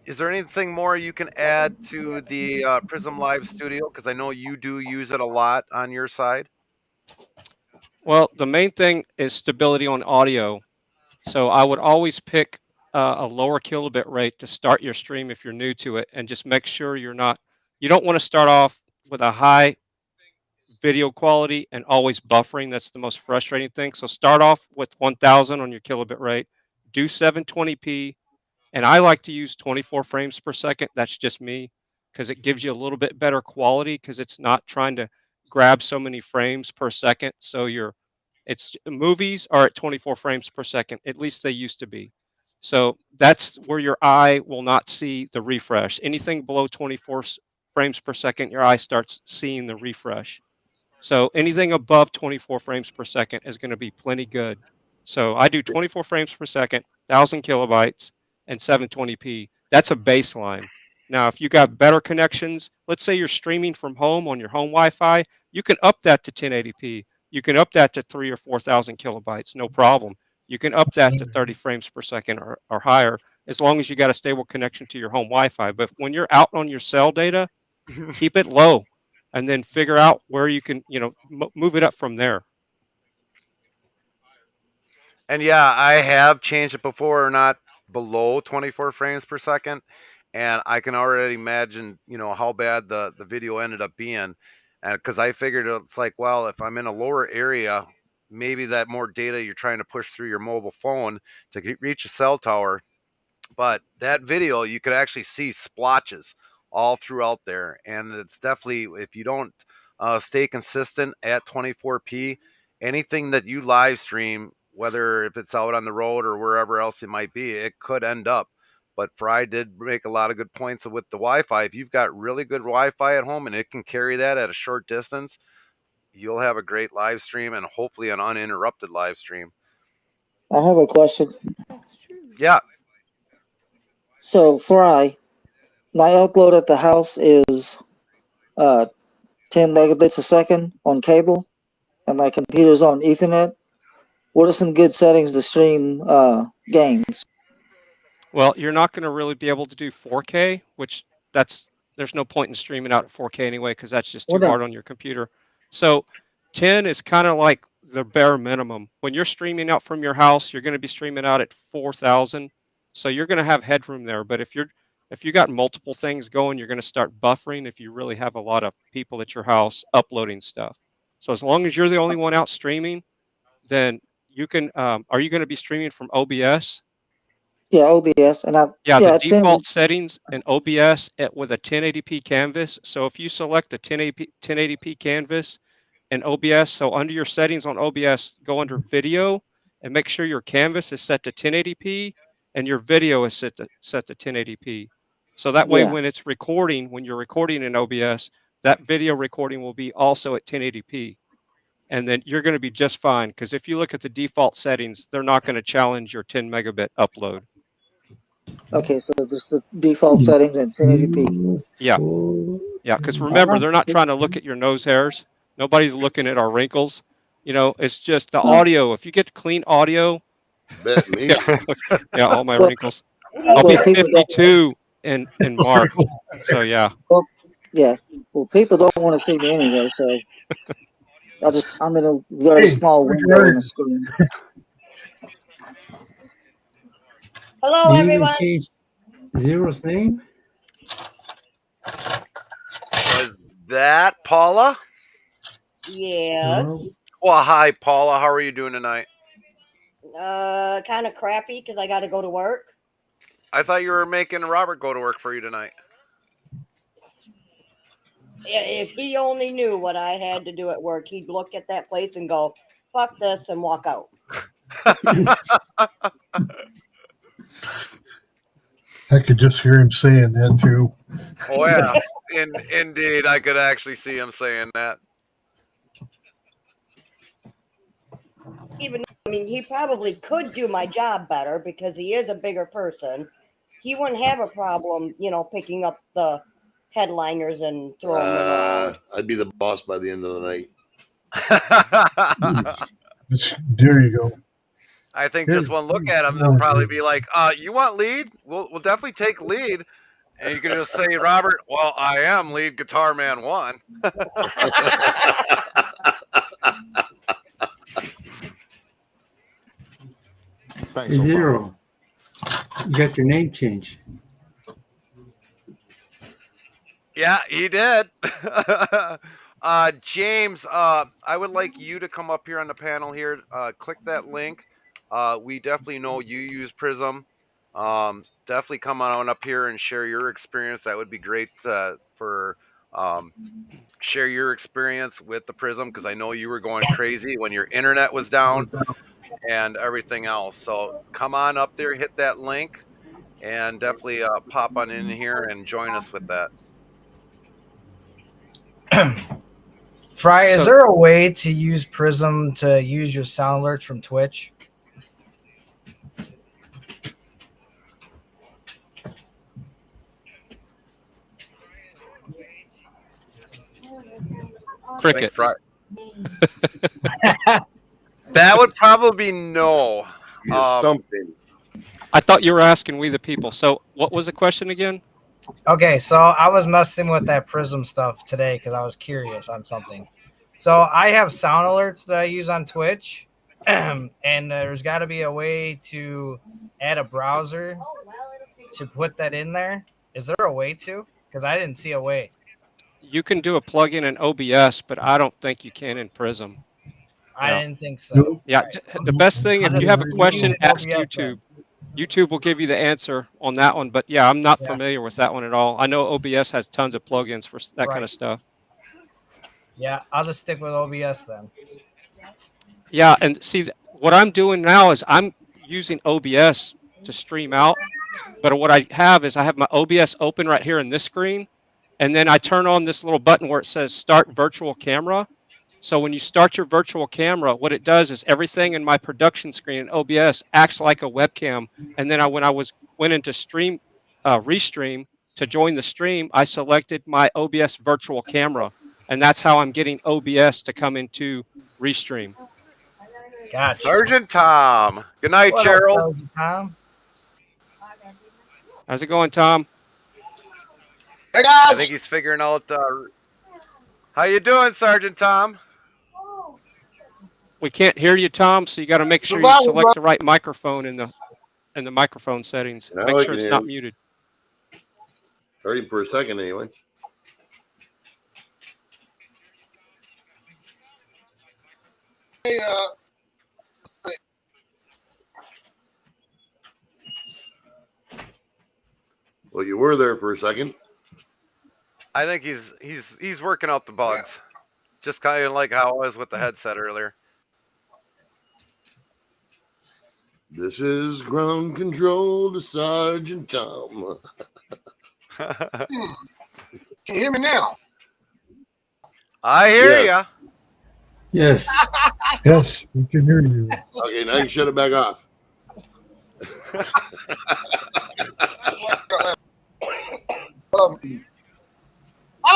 is there anything more you can add to the Prism Live Studio? Because I know you do use it a lot on your side. Well, the main thing is stability on audio. So I would always pick a lower kilobit rate to start your stream if you're new to it, and just make sure you don't want to start off with a high video quality and always buffering. That's the most frustrating thing. So start off with 1000 on your kilobit rate, do 720p, and I like to use 24 frames per second. That's just me, because it gives you a little bit better quality because it's not trying to grab so many frames per second. So movies are at 24 frames per second. At least they used to be. So that's where your eye will not see the refresh. Anything below 24 frames per second, your eye starts seeing the refresh. So anything above 24 frames per second is going to be plenty good. So I do 24 frames per second, 1000 kilobytes, and 720p. That's a baseline. Now, if you got better connections, let's say you're streaming from home on your home Wi-Fi, you can up that to 1080p. You can up that to 3 or 4,000 kilobytes, no problem. You can up that to 30 frames per second or higher, as long as you got a stable connection to your home Wi-Fi. But when you're out on your cell data, keep it low, and then figure out where you can, move it up from there. And yeah, I have changed it before, or not below 24 frames per second, and I can already imagine, how bad the video ended up being, and because I figured it's like, well, if I'm in a lower area, maybe that more data you're trying to push through your mobile phone to reach a cell tower. But that video, you could actually see splotches all throughout there, and it's definitely, if you don't stay consistent at 24p, anything that you live stream, whether if it's out on the road or wherever else it might be, it could end up. But Fry did make a lot of good points with the Wi-Fi. If you've got really good Wi-Fi at home and it can carry that at a short distance, you'll have a great live stream and hopefully an uninterrupted live stream. I have a question. Yeah. So Fry, my upload at the house is 10 megabits a second on cable, and my computer's on Ethernet. What are some good settings to stream games? Well, you're not going to really be able to do 4K, which there's no point in streaming out at 4K anyway, because that's just too hard on your computer. So 10 is kind of like the bare minimum. When you're streaming out from your house, you're going to be streaming out at 4,000. So you're going to have headroom there. But if you got multiple things going, you're going to start buffering if you really have a lot of people at your house uploading stuff. So as long as you're the only one out streaming, then you can. Are you going to be streaming from OBS? Yeah, OBS, and the default settings in OBS with a 1080p canvas. So if you select a 1080p canvas in OBS, so under your settings on OBS, go under video and make sure your canvas is set to 1080p and your video is set to 1080p. So that way, when you're recording in OBS, that video recording will be also at 1080p. And then you're going to be just fine, because if you look at the default settings, they're not going to challenge your 10 megabit upload. Okay, so just the default settings and 1080p. Yeah, because remember, they're not trying to look at your nose hairs. Nobody's looking at our wrinkles. It's just the audio. If you get clean audio, all my wrinkles. I'll be 52 in March. So yeah. Well, people don't want to see me anyway, so I'm in a very small window on the screen. Hello, everyone. Change Zero's name? Was that Paula? Yes. Well, hi, Paula. How are you doing tonight? Kind of crappy because I got to go to work. I thought you were making Robert go to work for you tonight. If he only knew what I had to do at work, he'd look at that place and go, "Fuck this," and walk out. I could just hear him saying that too. Oh yeah, indeed, I could actually see him saying that. He probably could do my job better because he is a bigger person. He wouldn't have a problem, picking up the headliners and throwing them around. I'd be the boss by the end of the night. There you go. I think just one look at him, they'll probably be like, you want lead? We'll definitely take lead. And you can just say, Robert, well, I am lead guitar man 1. Thanks, Zero. You got your name changed. Yeah, he did. James, I would like you to come up here on the panel here. Click that link. We definitely know you use Prism. Definitely come on up here and share your experience. That would be great for share your experience with the Prism, because I know you were going crazy when your internet was down and everything else. So come on up there, hit that link, and definitely pop on in here and join us with that. Fry, is there a way to use Prism to use your sound alerts from Twitch? Crickets. That would probably be no. You stumped him. I thought you were asking we the people. So what was the question again? Okay, so I was messing with that Prism stuff today because I was curious on something. So I have sound alerts that I use on Twitch, and there's got to be a way to add a browser to put that in there. Is there a way to? Because I didn't see a way. You can do a plugin in OBS, but I don't think you can in Prism. I No. didn't think so. Yeah, Right, so the best thing, I'll if you just have a use question, ask OBS YouTube. then. YouTube will give you the answer on that one. But yeah, I'm not Yeah. familiar with that one at all. I know OBS has tons of plugins for that kind of stuff. Yeah, I'll just stick with OBS then. Yeah, and see, what I'm doing now is I'm using OBS to stream out. But what I have is I have my OBS open right here in this screen, and then I turn on this little button where it says Start Virtual Camera. So when you start your virtual camera, what it does is everything in my production screen in OBS acts like a webcam. And then when I went into stream, restream to join the stream, I selected my OBS virtual camera, and that's how I'm getting OBS to come into restream. Gotcha. Sergeant Tom. Good night, What up, Gerald. Sergeant Tom? How's it going, Tom? Hey guys. I think he's figuring out. How you doing, Sergeant Tom? We can't hear you, Tom. So you got to make sure you select the right microphone in the microphone settings. Now Make I sure can it's hear not him. muted. Heard him for a second anyway. Hey, Well, you were there for a second. I think he's working out the bugs. Just kind of like how I was with the headset earlier. This is ground control to Sergeant Tom. Can you hear me now? I hear Yes. ya. Yes. Yes, we can hear you. Okay, now you can shut it back off.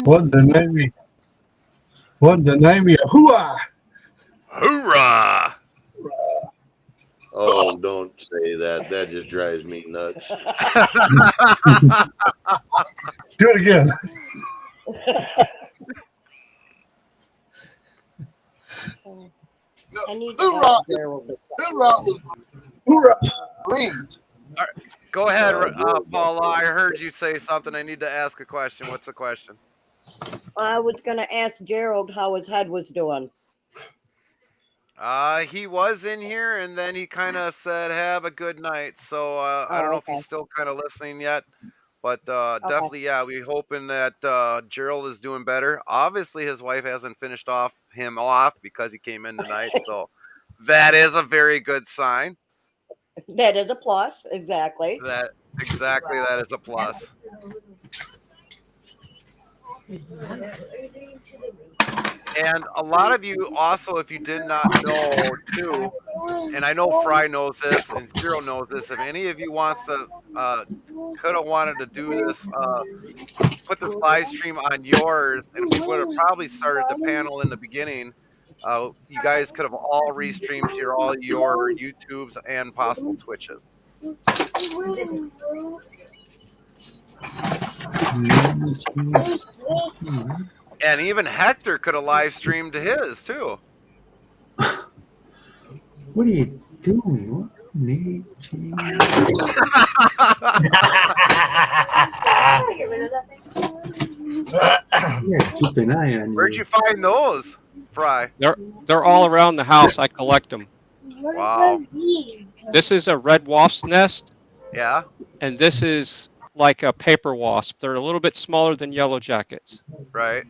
What the name? What the name? Hooah! Hoorah! Oh, don't say that. That just drives me nuts. Do it again. I need Hoorah! to Gerald. Hoorah is Hoorah! Marines. All right, go ahead, Gerald. Paula. I heard you say something. I need to ask a question. What's the question? I was gonna ask Gerald how his head was doing. He was in here, and then he kind of said, "Have a good night." So I don't know if okay. he's still kind of listening yet, but definitely, yeah, we hoping that Gerald is doing better. Obviously, his wife hasn't finished him off because he came in tonight, so that is a very good sign. That is a plus, exactly. That is a plus. And a lot of you also, if you did not know too, and I know Fry knows this and Zero knows this, if any of you wants to, could have wanted to do this, put this live stream on yours, and we would have probably started the panel in the beginning. You guys could have all restreamed to all your YouTubes and possible Twitches. And even Hector could have live streamed to his too. What are you doing? What need you? Yeah, keep an eye on Where'd you find those, Fry? They're all around the house. I collect them. Wow. This is a red wasp's nest, Yeah. and this is like a paper wasp. They're a little bit smaller than yellow jackets. Right.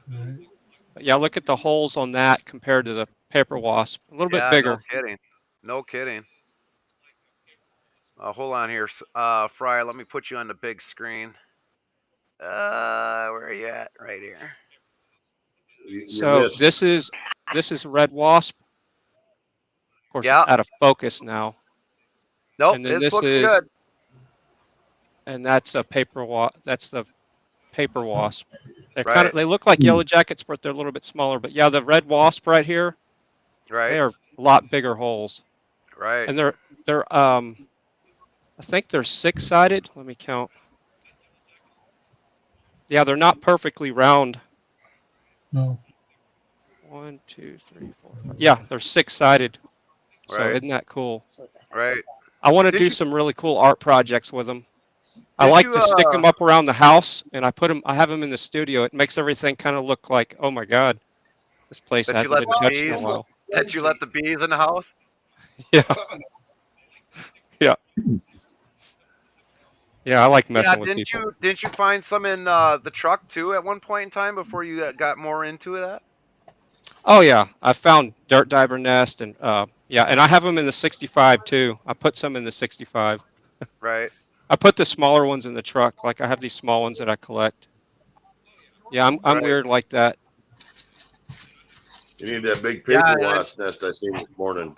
But yeah, look at the holes on that compared to the paper wasp. A little bit bigger. No kidding. No kidding. Hold on here, Fry. Let me put you on the big screen. Where are you at? Right here. So this is red wasp. Of course, it's out of focus now. Nope, and then it's this looking is, good. and that's a paper wasp. That's the paper wasp. They're kind of, they look like yellow jackets, but they're a little bit smaller. But yeah, the red wasp right here, they are a lot bigger holes. Right. And they're I think they're 6-sided. Let me count. Yeah, they're not perfectly round. No. 1, 2, 3, 4, 5. Yeah, they're 6-sided. So Right. isn't that cool? Right. I want to Did do you- some really cool art projects with them. I Did like you, to stick them up around the house, and I have them in the studio. It makes everything kind of look like, oh my God, this place That you hasn't let been the touched in a bees? while. That you let the bees in the house? Yeah. Yeah. Yeah, I like messing Yeah. with people. Didn't you find some in the truck too at one point in time before you got more into that? Oh yeah, I found dirt diver nest and yeah, and I have them in the 65 too. I put some in the 65. Right. I put the smaller ones in the truck. Like I have these small ones that I collect. Yeah, I'm Right. weird like that. You need that big Yeah, paper wasp nest I seen this morning.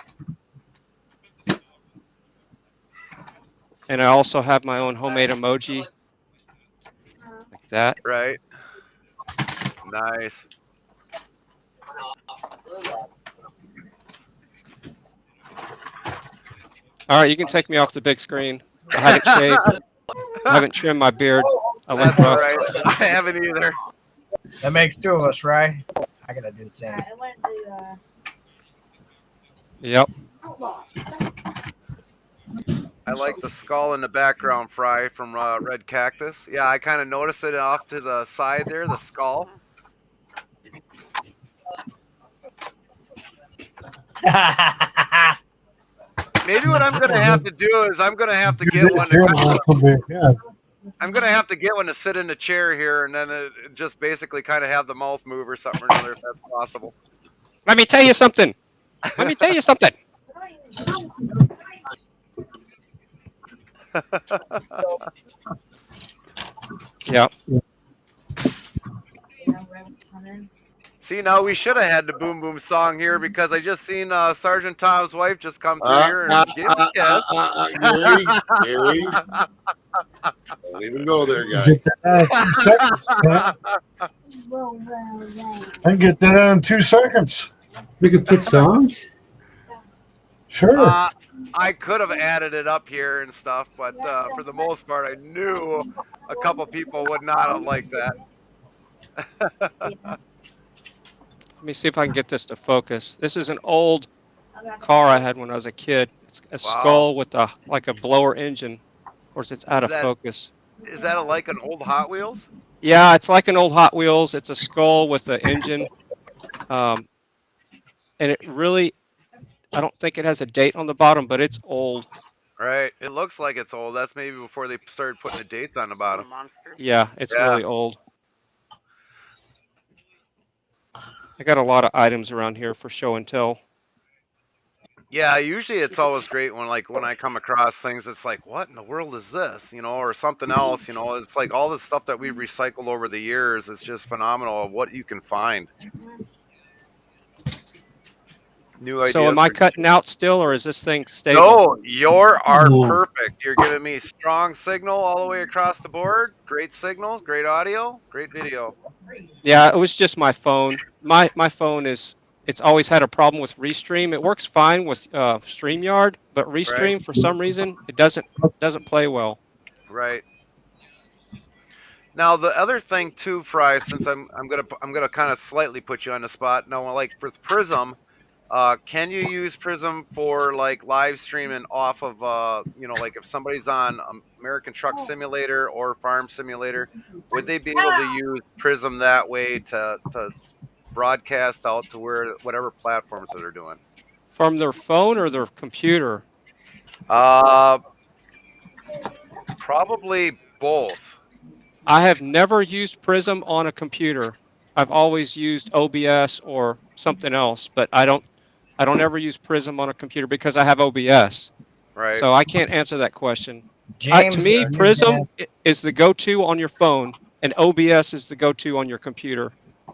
And I also have my own homemade emoji. Like that. Right. Nice. All right, you can take me off the big screen. I haven't shaved. I haven't trimmed my beard. I like That's all Russ. right. I haven't either. That makes 2 of us, right? I gotta do the same. Yep. I like the skull in the background, Fry, from Red Cactus. Yeah, I kind of noticed it off to the side there, the skull. Maybe what I'm gonna have to do is I'm gonna have to get one. I'm gonna have to get one to sit in the chair here, and then it just basically kind of have the mouth move or something or another, if that's possible. Let me tell you something. Let me tell you something. Yeah. See, now we should have had the Boom Boom song here because I just seen Sergeant Tom's wife just come through here and give a kiss. Gary. Don't even go there, guy. Get that out in 2 seconds, Scott. I can get that out in 2 seconds. We could put songs. Sure. I could have added it up here and stuff, but for the most part, I knew a couple people would not have liked that. Let me see if I can get this to focus. This is an old car I had when I was a kid. It's a skull with like a blower engine. Of course, it's out of focus. Is that like an old Hot Wheels? Yeah, it's like an old Hot Wheels. It's a skull with the engine. And it really, I don't think it has a date on the bottom, but it's old. Right. It looks like it's old. That's maybe before they started putting the dates on the bottom. Yeah, it's really old. I got a lot of items around here for show and tell. Yeah, usually it's always great when I come across things, it's like, what in the world is this? Or something else, it's like all the stuff that we've recycled over the years. It's just phenomenal of what you can find. New ideas. So am I cutting out still, or is this thing stable? No, your art perfect. You're giving me strong signal all the way across the board. Great signals, great audio, great video. Yeah, it was just my phone. My phone it's always had a problem with Restream. It works fine with StreamYard, but Restream for some reason it doesn't play well. Right. Now the other thing too, Fry, since I'm gonna kind of slightly put you on the spot. Now, like for Prism, can you use Prism for like live streaming off of like if somebody's on American Truck Simulator or Farm Simulator, would they be able to use Prism that way to broadcast out to whatever platforms that they're doing? From their phone or their computer? Probably both. I have never used Prism on a computer. I've always used OBS or something else, but I don't ever use Prism on a computer because I have OBS. Right. So I can't answer that question. James, to me, Prism is the go-to on your phone, and OBS is the go-to on your computer.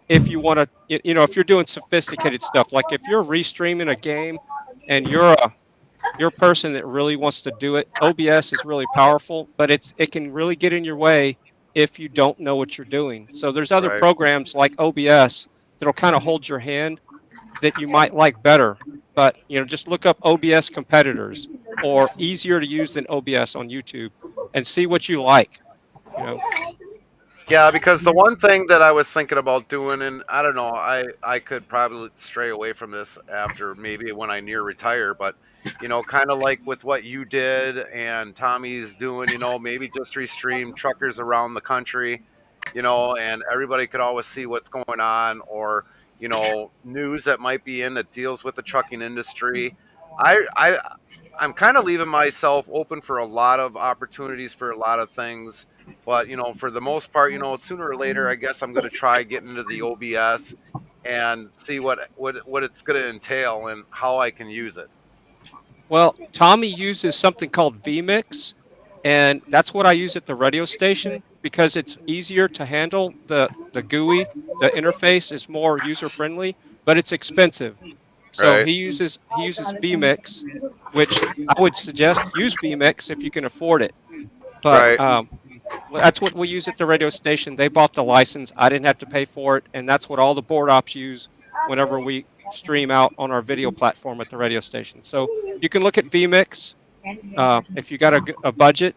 If you want to, if you're doing sophisticated stuff, like if you're restreaming a game, and you're a person that really wants to do it, OBS is really powerful, but it can really get in your way if you don't know what you're doing. So there's other Right. programs like OBS that'll kind of hold your hand that you might like better. But just look up OBS competitors or easier to use than OBS on YouTube and see what you like. Yeah, because the one thing that I was thinking about doing, and I don't know, I could probably stray away from this after maybe when I near retire, but kind of like with what you did and Tommy's doing, maybe just restream truckers around the country, and everybody could always see what's going on, or news that might be in that deals with the trucking industry. I'm kind of leaving myself open for a lot of opportunities for a lot of things. But, for the most part, sooner or later, I guess I'm going to try getting into the OBS and see what it's going to entail and how I can use it. Well, Tommy uses something called vMix, and that's what I use at the radio station because it's easier to handle. The GUI, the interface is more user friendly, but it's expensive. So Right. he uses vMix, which I would suggest use vMix if you can afford it. But Right. that's what we use at the radio station. They bought the license. I didn't have to pay for it, and that's what all the board ops use whenever we stream out on our video platform at the radio station. So you can look at vMix if you got a budget.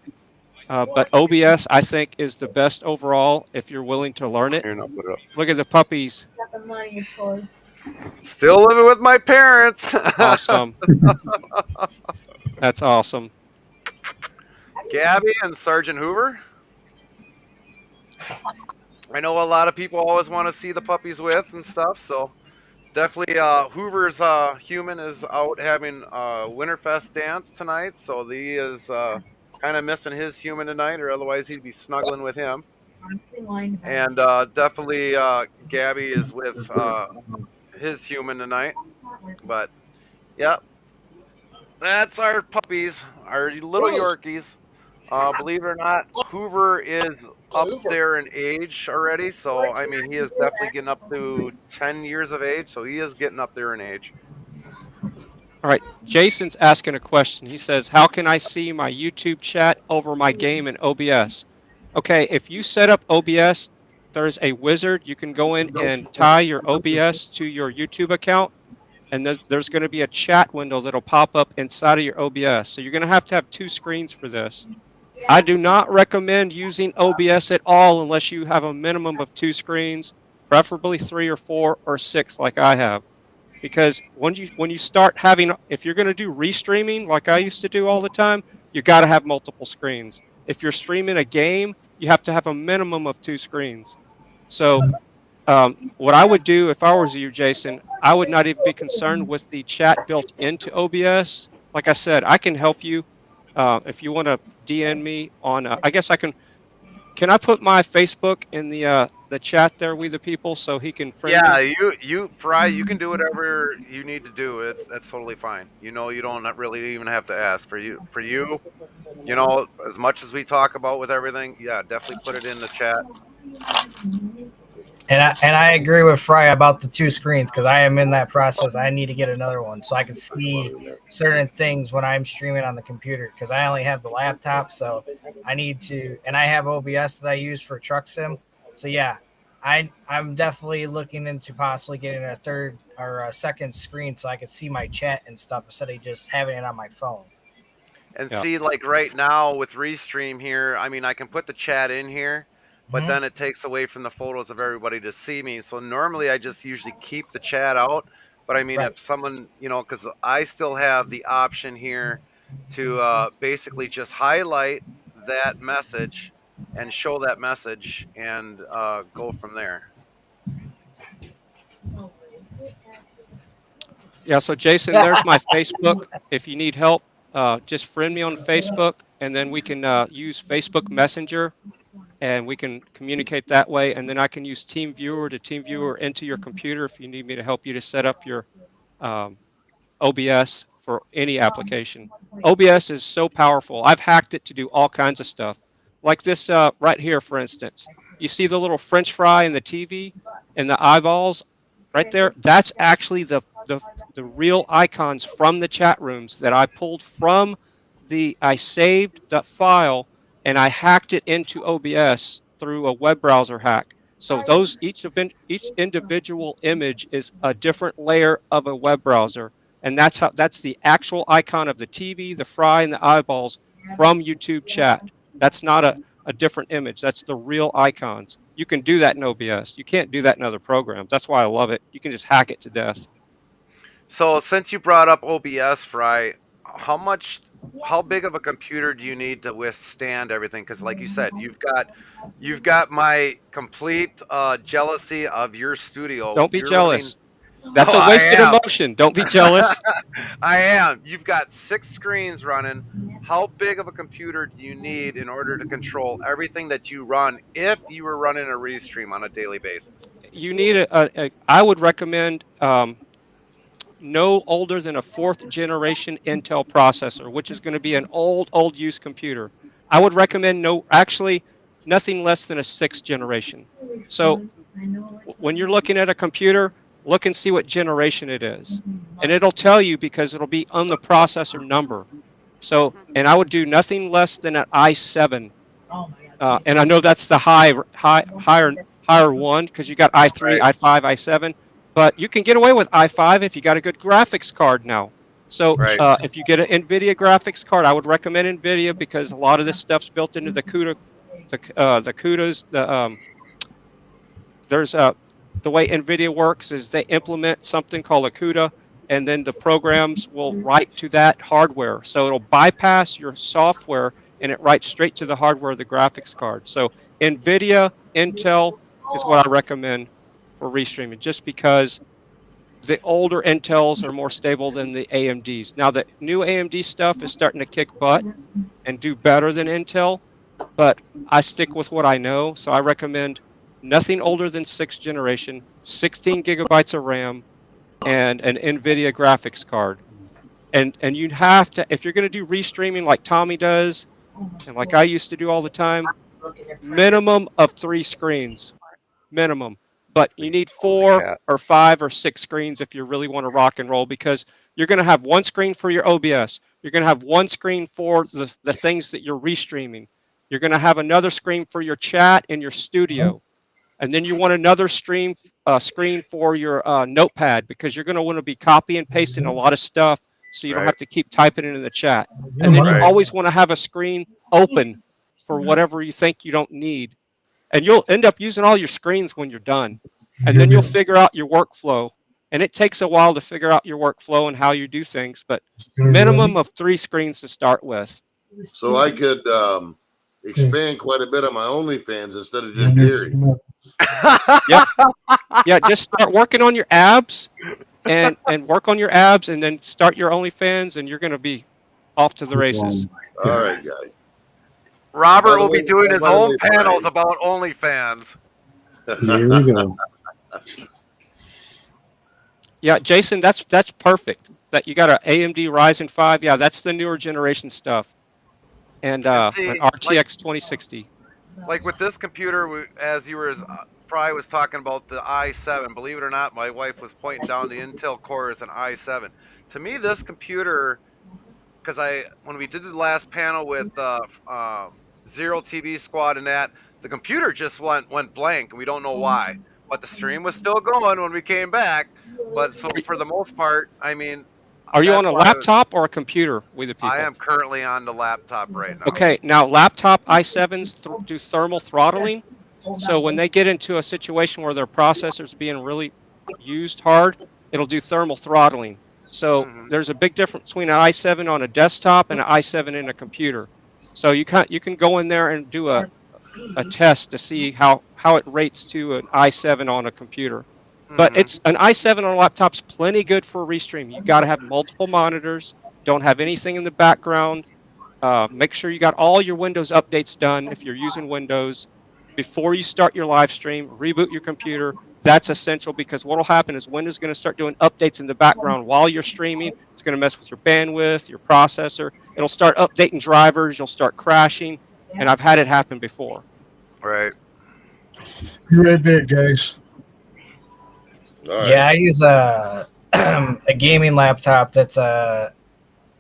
But OBS, I think, is the best overall if you're willing to learn it. Here, no, put it up. Look at the puppies. Still living with my parents. Awesome. That's awesome. Gabby and Sergeant Hoover. I know a lot of people always want to see the puppies with and stuff, so definitely Hoover's human is out having a Winterfest dance tonight, so he is kind of missing his human tonight, or otherwise he'd be snuggling with him. And definitely Gabby is with his human tonight. But yeah, that's our puppies, our little Yorkies. Believe it or not, Hoover is up there in age already. So, I mean, he is definitely getting up to 10 years of age. So he is getting up there in age. All right. Jason's asking a question. He says, how can I see my YouTube chat over my game in OBS? Okay. If you set up OBS, there's a wizard. You can go in and tie your OBS to your YouTube account. And there's going to be a chat window that'll pop up inside of your OBS. So you're going to have 2 screens for this. I do not recommend using OBS at all unless you have a minimum of 2 screens, preferably 3 or 4 or 6 like I have. Because when you start having, if you're going to do restreaming like I used to do all the time, you got to have multiple screens. If you're streaming a game, you have to have a minimum of 2 screens. So what I would do if I was you, Jason, I would not even be concerned with the chat built into OBS. Like I said, I can help you if you want to DM me on. I guess I can. Can I put my Facebook in the chat there, We the People, so he can friend me? Yeah, you Fry, you can do whatever you need to do. That's totally fine. You don't really even have to ask for you. As much as we talk about with everything, yeah, definitely put it in the chat. And I agree with Fry about the 2 screens because I am in that process. I need to get another one so I can see certain things when I'm streaming on the computer because I only have the laptop. So I need to, and I have OBS that I use for Truck Sim. So yeah, I'm definitely looking into possibly getting a 3rd or a 2nd screen so I can see my chat and stuff instead of just having it on my phone. And see, like right now with Restream here, I mean, I can put the chat in here, but then it takes away from the photos of everybody to see me. So normally I just usually keep the chat out. But I mean, if someone, because I still have the option here to basically just highlight that message and show that message and go from there. Yeah, so Jason, there's my Facebook. If you need help, just friend me on Facebook, and then we can use Facebook Messenger, and we can communicate that way. And then I can use TeamViewer to TeamViewer into your computer if you need me to help you to set up your OBS for any application. OBS is so powerful. I've hacked it to do all kinds of stuff. Like this right here, for instance. You see the little French fry in the TV and the eyeballs right there? That's actually the real icons from the chat rooms that I pulled from I saved that file and I hacked it into OBS through a web browser hack. So those each individual image is a different layer of a web browser, and that's the actual icon of the TV, the fry, and the eyeballs from YouTube chat. That's not a different image. That's the real icons. You can do that in OBS. You can't do that in other programs. That's why I love it. You can just hack it to death. So since you brought up OBS, Fry, how big of a computer do you need to withstand everything? Because like you said, you've got my complete jealousy of your studio. Don't be You're running. jealous. That's Oh, a I wasted am. emotion. Don't be jealous. I am. You've got 6 screens running. How big of a computer do you need in order to control everything that you run if you were running a restream on a daily basis? You need I would recommend no older than a 4th generation Intel processor, which is going to be an old use computer. I would recommend nothing less than a 6th generation. So when you're looking at a computer, look and see what generation it is. And it'll tell you because it'll be on the processor number. So, and I would do nothing less than an i7. And I know that's the higher one because you got i3, Right. i5, i7. But you can get away with i5 if you got a good graphics card now. So Right. if you get an NVIDIA graphics card, I would recommend NVIDIA because a lot of this stuff's built into the CUDA, the CUDAs. The way NVIDIA works is they implement something called a CUDA, and then the programs will write to that hardware. So it'll bypass your software, and it writes straight to the hardware of the graphics card. So NVIDIA, Intel is what I recommend for restreaming, just because the older Intels are more stable than the AMDs. Now, the new AMD stuff is starting to kick butt and do better than Intel, but I stick with what I know. So I recommend nothing older than 6th generation, 16 gigabytes of RAM, and an NVIDIA graphics card. And you'd have to, if you're going to do restreaming like Tommy does, and like I used to do all the time, minimum of 3 screens, minimum. But you need 4 or 5 or 6 screens if you really want to rock and roll, because you're going to have one screen for your OBS. You're going to have one screen for the things that you're restreaming. You're going to have another screen for your chat in your studio. And then you want another screen for your notepad, because you're going to want to be copy and pasting a lot of stuff so you don't Right. have to keep typing it into the chat. And then you Right. always want to have a screen open for whatever you think you don't need. And you'll end up using all your screens when you're done. And then you'll figure out your workflow. And it takes a while to figure out your workflow and how you do things, but minimum of 3 screens to start with. So I could expand quite a bit on my OnlyFans instead of just Gary. Yeah, just start working on your abs and work on your abs, and then start your OnlyFans, and you're going to be off to the races. All right, guys. Robert By the will way- be doing his by the own way, panels Brian. about OnlyFans. Here we go. Yeah, Jason, that's perfect. That you got an AMD Ryzen 5. Yeah, that's the newer generation stuff. And see, an RTX 2060. Like with this computer, as you were, Fry was talking about the i7. Believe it or not, my wife was pointing down the Intel Core as an i7. To me, this computer, because when we did the last panel with Zero TV Squad and that, the computer just went blank, and we don't know why. But the stream was still going when we came back. But so for the most part, I mean, Are you that's on a why laptop or a computer with the people? I am currently on the laptop right now. Okay, now laptop i7s do thermal throttling. So when they get into a situation where their processor's being really used hard, it'll do thermal throttling. So there's a big difference between an i7 on a desktop and an i7 in a computer. So you can go in there and do a test to see how it rates to an i7 on a computer. But it's an i7 on a laptop's plenty good for a restream. You got to have multiple monitors. Don't have anything in the background. Make sure you got all your Windows updates done if you're using Windows before you start your live stream. Reboot your computer. That's essential, because what will happen is Windows is going to start doing updates in the background while you're streaming. It's going to mess with your bandwidth, your processor. It'll start updating drivers. You'll start crashing. And I've had it happen before. Right. Be right back, guys. Yeah, I use a gaming laptop that's a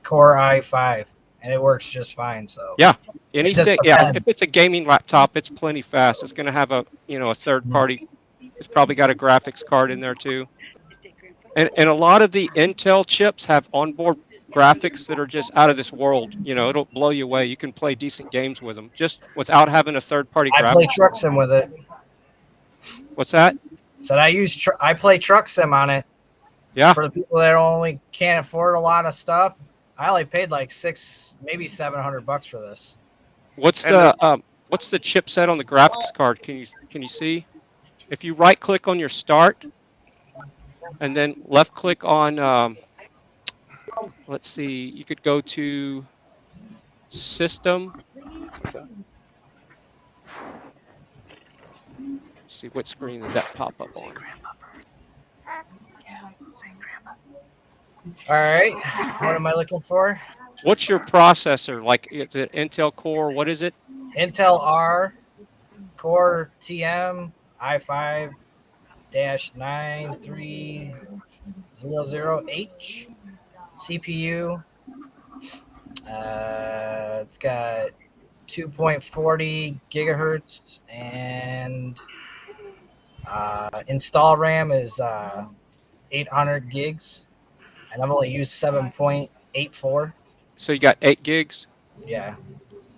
Core i5, and it works just fine. So yeah, Anything, yeah. If it's a gaming laptop, it's plenty fast. It's going to have a third party. It's probably got a graphics card in there too. And a lot of the Intel chips have onboard graphics that are just out of this world. It'll blow you away. You can play decent games with them just without having a third party I play graphics. Truck Sim with it. What's that? Said I play Truck Sim on it. Yeah. For the people that only can't afford a lot of stuff, I only paid like $600, maybe $700 for this. What's the chipset on the graphics card? Can you see? If you right click on your start, and then left click on, let's see, you could go to system. Let's see, what screen does that pop up on? All right, what am I looking for? What's your processor? Like, is it Intel Core? What is it? Intel R Core TM i5-9300H CPU. It's got 2.40 gigahertz and install RAM is 800 gigs, and I've only used 7.84. So you got 8 gigs? Yeah.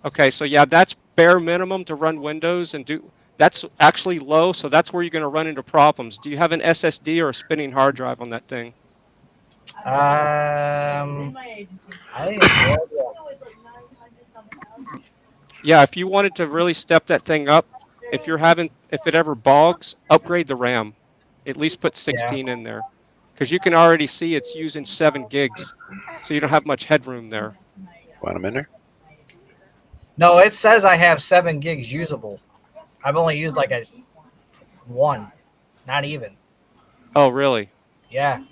Okay, so yeah, that's bare minimum to run Windows and do. That's actually low, so that's where you're going to run into problems. Do you have an SSD or a spinning hard drive on that thing? Yeah, if you wanted to really step that thing up, if it ever bogs, upgrade the RAM. At least put 16 in there, because you can already see it's using 7 gigs, so you don't have much headroom there. Want them in there? No, it says I have 7 gigs usable. I've only used like one, not even. Oh, really? Yeah.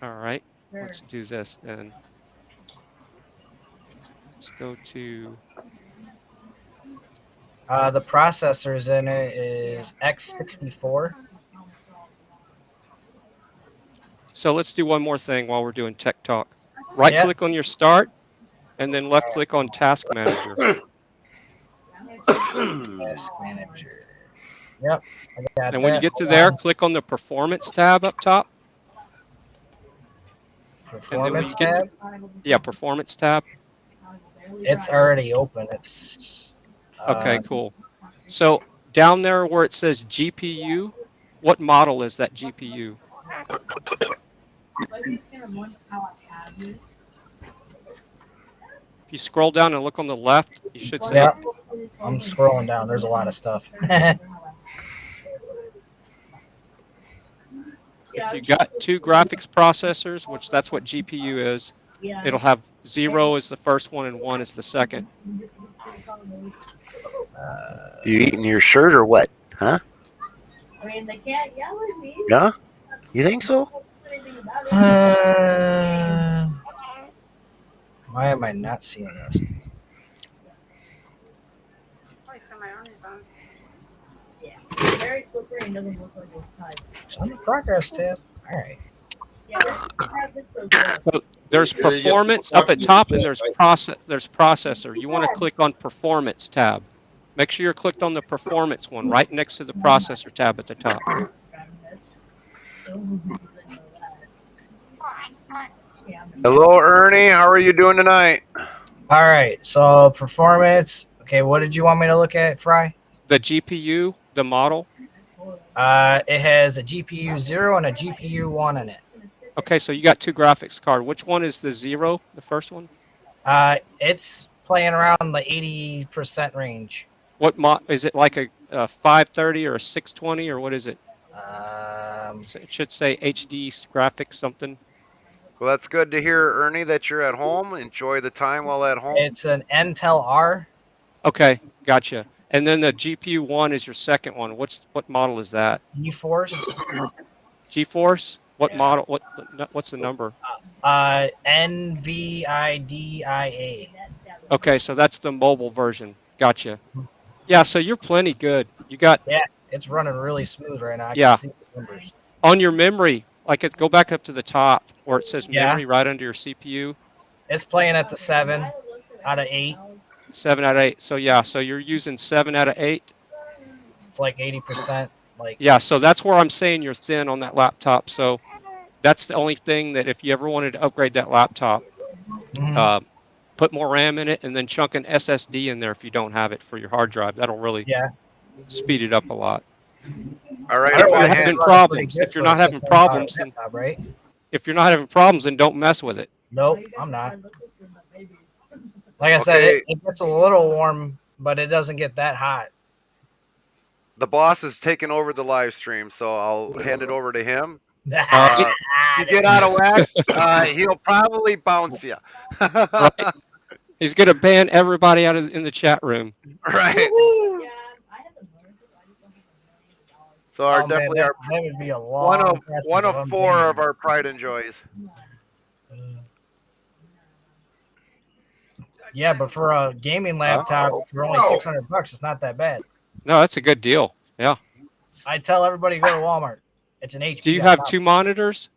All right. Let's do this then. Let's go to. The processors in it is x64. So let's do one more thing while we're doing tech talk. Right click on your start, and then left click on Task Manager. Task Manager. Yep. I got and when you get to there, click on the Performance tab up top. Performance tab? Yeah, Performance tab. It's already open. It's okay, cool. So down there where it says GPU, what model is that GPU? If you scroll down and look on the left, you should see. Yeah, I'm scrolling down. There's a lot of stuff. If you got 2 graphics processors, which that's what GPU is, it'll have 0 as the first one and 1 as the second. You eating your shirt or what? Huh? I mean, they can't yell at me. Yeah? You think so? Why am I not seeing this? Yeah, very slippery and doesn't look like it's tight. It's on the progress tab. All right. Yeah, have this program. So there's performance up at top, and there's processor. You want to click on Performance tab. Make sure you're clicked on the Performance one, right next to the Processor tab at the top. Hello, Ernie. How are you doing tonight? All right. So performance. Okay, what did you want me to look at, Fry? The GPU, the model. It has a GPU 0 and a GPU 1 in it. Okay, so you got 2 graphics card. Which one is the 0? The first one? It's playing around the 80% range. What is it, like a 530 or a 620 or what is it? It should say HD graphics something. Well, that's good to hear, Ernie, that you're at home. Enjoy the time while at home. It's an Intel R. Okay, gotcha. And then the GPU 1 is your second one. What model is that? GeForce. GeForce? What model? What's the number? NVIDIA. Okay, so that's the mobile version. Gotcha. Yeah, so you're plenty good. You got. Yeah, it's running really smooth right now. I yeah. can see the numbers. On your memory, go back up to the top where it says memory right under your CPU. It's playing at the 7 out of 8. 7 out of 8. So yeah, so you're using 7 out of 8. It's like 80%. Like Yeah, so that's where I'm saying you're thin on that laptop. So that's the only thing that if you ever wanted to upgrade that laptop, put more RAM in it and then chunk an SSD in there if you don't have it for your hard drive. That'll really speed it up a lot. All right. If you're having problems, if you're not having problems, then laptop, right? if you're not having problems, then don't mess with it. Nope, I'm not. Like I said, Okay. it gets a little warm, but it doesn't get that hot. The boss is taking over the live stream, so I'll hand it over to him. You get out of whack, he'll probably bounce you. Right. He's gonna ban everybody out of in the chat room. Right. So our definitely that our would be a one long of four of our pride and joys. Yeah, but for a gaming laptop, for only $600, it's not that bad. No, that's a good deal. Yeah. I tell everybody to go to Walmart. It's an HP. Do you have laptop. 2 monitors?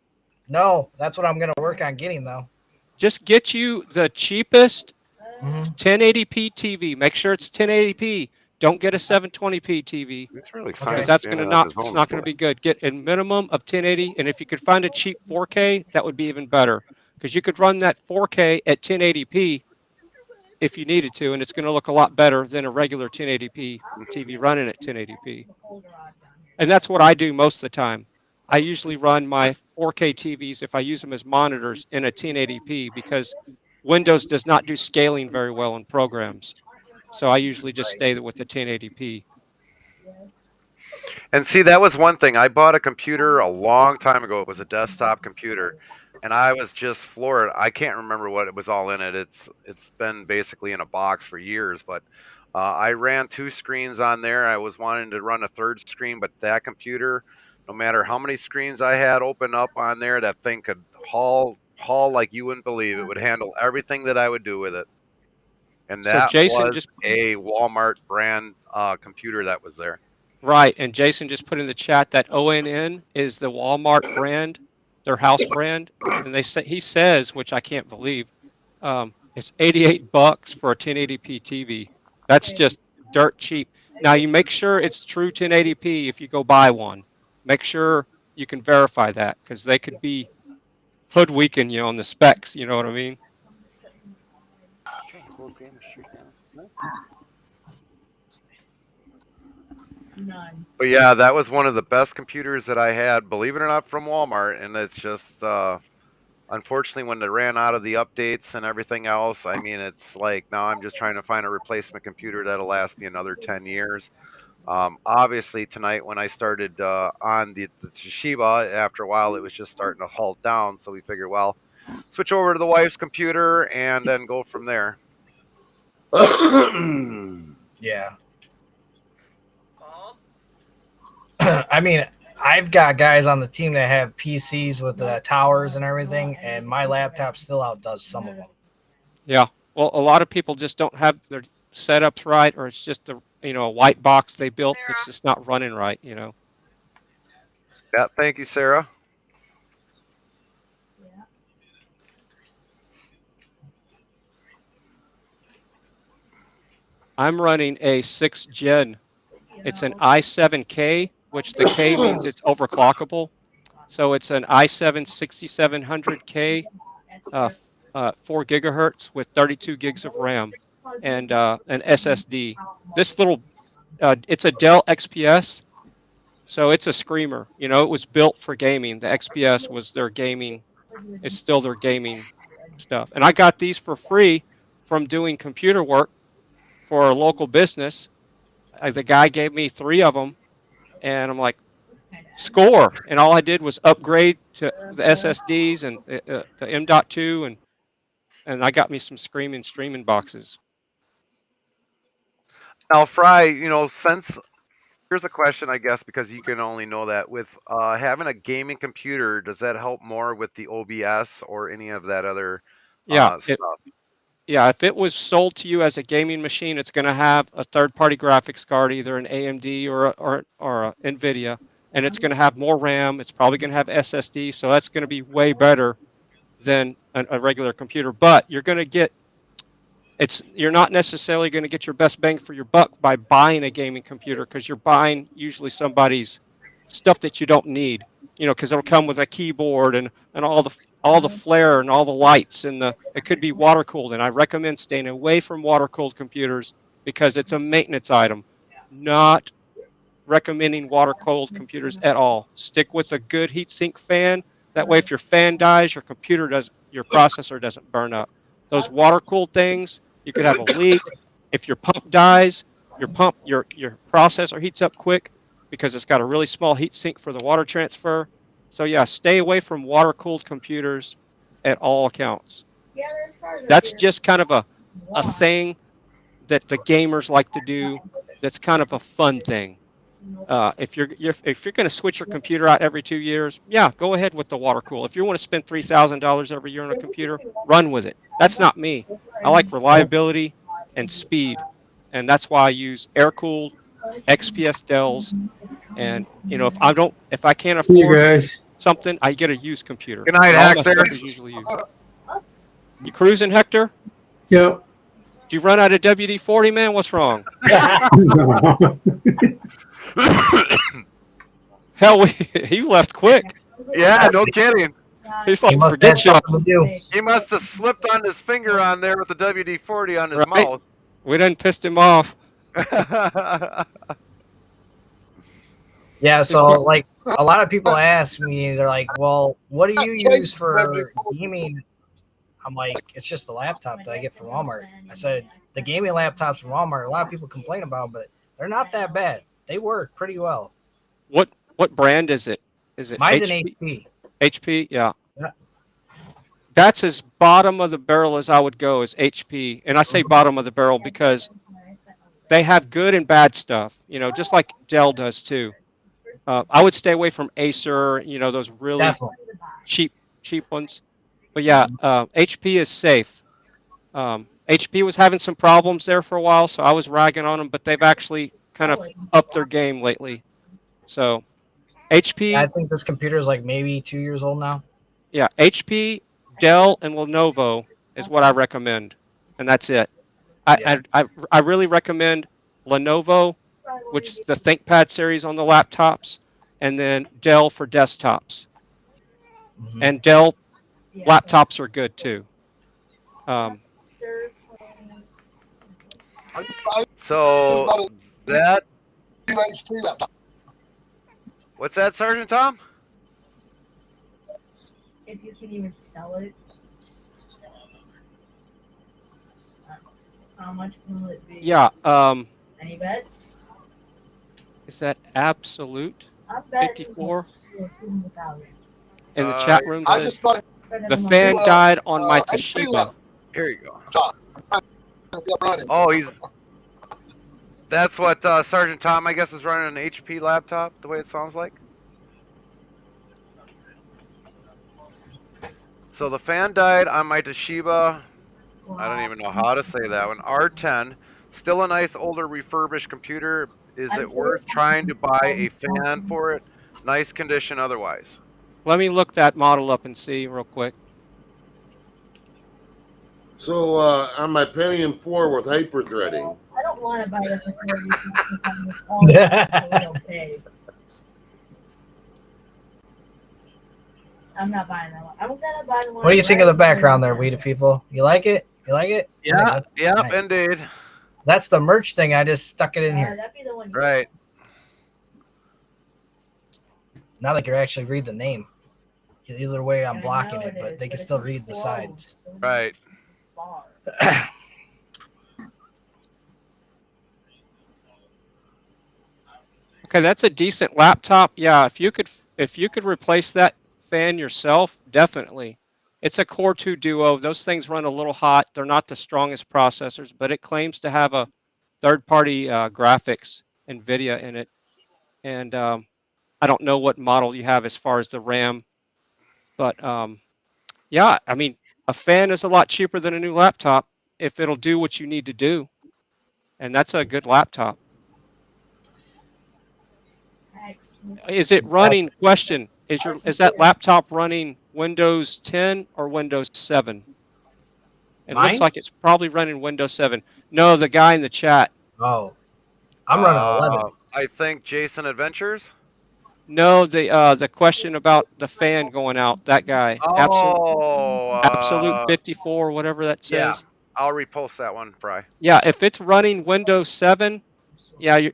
No, that's what I'm going to work on getting though. Just get you the cheapest 1080p TV. Make sure it's 1080p. Don't get a 720p TV. It's really because that's going to not it's not going to be good. Get a minimum of 1080, and if you could find a cheap 4K, that would be even better because you could run that 4K at 1080p if you needed to, and it's going to look a lot better than a regular 1080p TV running at 1080p. And that's what I do most of the time. I usually run my 4K TVs if I use them as monitors in a 1080p because Windows does not do scaling very well in programs. So I usually just stay with the 1080p. And see, that was one thing. I bought a computer a long time ago. It was a desktop computer, and I was just floored. I can't remember what it was all in it. It's been basically in a box for years, but I ran 2 screens on there. I was wanting to run a 3rd screen, but that computer, no matter how many screens I had open up on there, that thing could haul like you wouldn't believe. It would handle everything that I would do with it. And So that Jason was just a Walmart brand computer that was there. Right, and Jason just put in the chat that ONN is the Walmart brand, their house brand, and he says, which I can't believe, it's $88 for a 1080p TV. That's just dirt cheap. Now you make sure it's true 1080p if you go buy one. Make sure you can verify that because they could be hoodwinking you on the specs. You know what I mean? None. But yeah, that was one of the best computers that I had, believe it or not, from Walmart. And it's just, unfortunately, when they ran out of the updates and everything else, I mean, it's like now I'm just trying to find a replacement computer that'll last me another 10 years. Obviously, tonight when I started on the Toshiba, after a while, it was just starting to halt down. So we figured, well, switch over to the wife's computer and then go from there. Yeah. I mean, I've got guys on the team that have PCs with the towers and everything, and my laptop still outdoes some of them. Yeah. Well, a lot of people just don't have their setups right, or it's just a white box they built. It's just not running right. Yeah. Thank you, Sarah. I'm running a 6th gen. It's an i7K, which the K means it's overclockable. So it's an i7 6700K, 4 gigahertz with 32 gigs of RAM and an SSD. This little, it's a Dell XPS, so it's a screamer. It was built for gaming. The XPS was their gaming. It's still their gaming stuff. And I got these for free from doing computer work for a local business. The guy gave me 3 of them, and I'm like, score. And all I did was upgrade to the SSDs and the M.2, and I got me some streaming boxes. Now, Fry, since here's a question, I guess, because you can only know that with having a gaming computer, does that help more with the OBS or any of that other stuff? Yeah, if it was sold to you as a gaming machine, it's going to have a third-party graphics card, either an AMD or a NVIDIA, and it's going to have more RAM. It's probably going to have SSD, so that's going to be way better than a regular computer. But you're going to get you're not necessarily going to get your best bang for your buck by buying a gaming computer, because you're buying usually somebody's stuff that you don't need. Because it'll come with a keyboard and all the flare and all the lights, and it could be water cooled. And I recommend staying away from water cooled computers because it's a maintenance item. Not recommending water cooled computers at all. Stick with a good heatsink fan. That way, if your fan dies, your processor doesn't burn up. Those water cooled things, you could have a leak. If your pump dies, your processor heats up quick because it's got a really small heat sink for the water transfer. So yeah, stay away from water cooled computers at all accounts. That's just kind of a thing that the gamers like to do. That's kind of a fun thing. If you're going to switch your computer out every 2 years, yeah, go ahead with the water cool. If you want to spend $3,000 every year on a computer, run with it. That's not me. I like reliability and speed, and that's why I use air cooled XPS Dells. And if I can't See you afford guys. something, I get a used computer. Good night, And all my Hector. stuff is usually used. You cruising, Hector? Yep. Did you run out of WD-40, man? What's wrong? Hell, he left quick. Yeah, no kidding. He's like, He must forget have you. something to do. He must have slipped on his finger on there with the WD-40 on his Right? mouth. We done pissed him off. Yeah, so like a lot of people ask me, they're like, "Well, what do you use for gaming?" I'm like, "It's just a laptop that I get from Walmart." I said, "The gaming laptops from Walmart, a lot of people complain about them, but they're not that bad. They work pretty well." What brand is it? Is it Mine's HP? an HP. HP, yeah. Yeah. That's as bottom of the barrel as I would go, is HP. And I say bottom of the barrel because they have good and bad stuff, just like Dell does too. I would stay away from Acer, those really Definitely. cheap ones. But yeah, HP is safe. HP was having some problems there for a while, so I was ragging on them, but they've actually kind of upped their game lately. So HP, I think this computer is like maybe 2 years old now. yeah, HP, Dell, and Lenovo is what I recommend, and that's it. I really recommend Lenovo, which is the ThinkPad series on the laptops, and then Dell for desktops. And Dell laptops are good too. So that. What's that, Sergeant Tom? If you can even sell it, how much will it be? Yeah. Any bets? Is that Absolute I'm betting 54? $2,000. In the chat room I says just thought the fan died on my Toshiba. Here you go. Oh, that's what Sergeant Tom, I guess, is running an HP laptop, the way it sounds like. So the fan died on my Toshiba. I don't even know how to say that one. R10. Still a nice older refurbished computer. Is it worth trying to buy a fan for it? Nice condition otherwise. Let me look that model up and see real quick. So on my Pentium 4 with hyperthreading, I don't want to buy the facility because all the pay. I'm not buying that one. I'm gonna buy the one. What do you think of the background there, Weed People? You like it? You like it? Yeah, Yeah, yep, nice. indeed. That's the merch thing. I just stuck it in here. That'd be the one. Right. Now they can actually read the name. Either way, I'm blocking it, but they can still read the sides. Right. Okay, that's a decent laptop. Yeah, if you could replace that fan yourself, definitely. It's a Core 2 Duo. Those things run a little hot. They're not the strongest processors, but it claims to have a third-party graphics NVIDIA in it. And I don't know what model you have as far as the RAM, but yeah, I mean, a fan is a lot cheaper than a new laptop if it'll do what you need to do, and that's a good laptop. Is it running? Question: Is that laptop running Windows 10 or Windows 7? It Mine? looks like it's probably running Windows 7. No, the guy in the chat. Oh, I'm running 11. I think Jason Adventures. No, the question about the fan going out. That guy. Oh, Absolute 54, whatever that yeah. says. I'll repost that one, Fry. Yeah, if it's running Windows 7, yeah,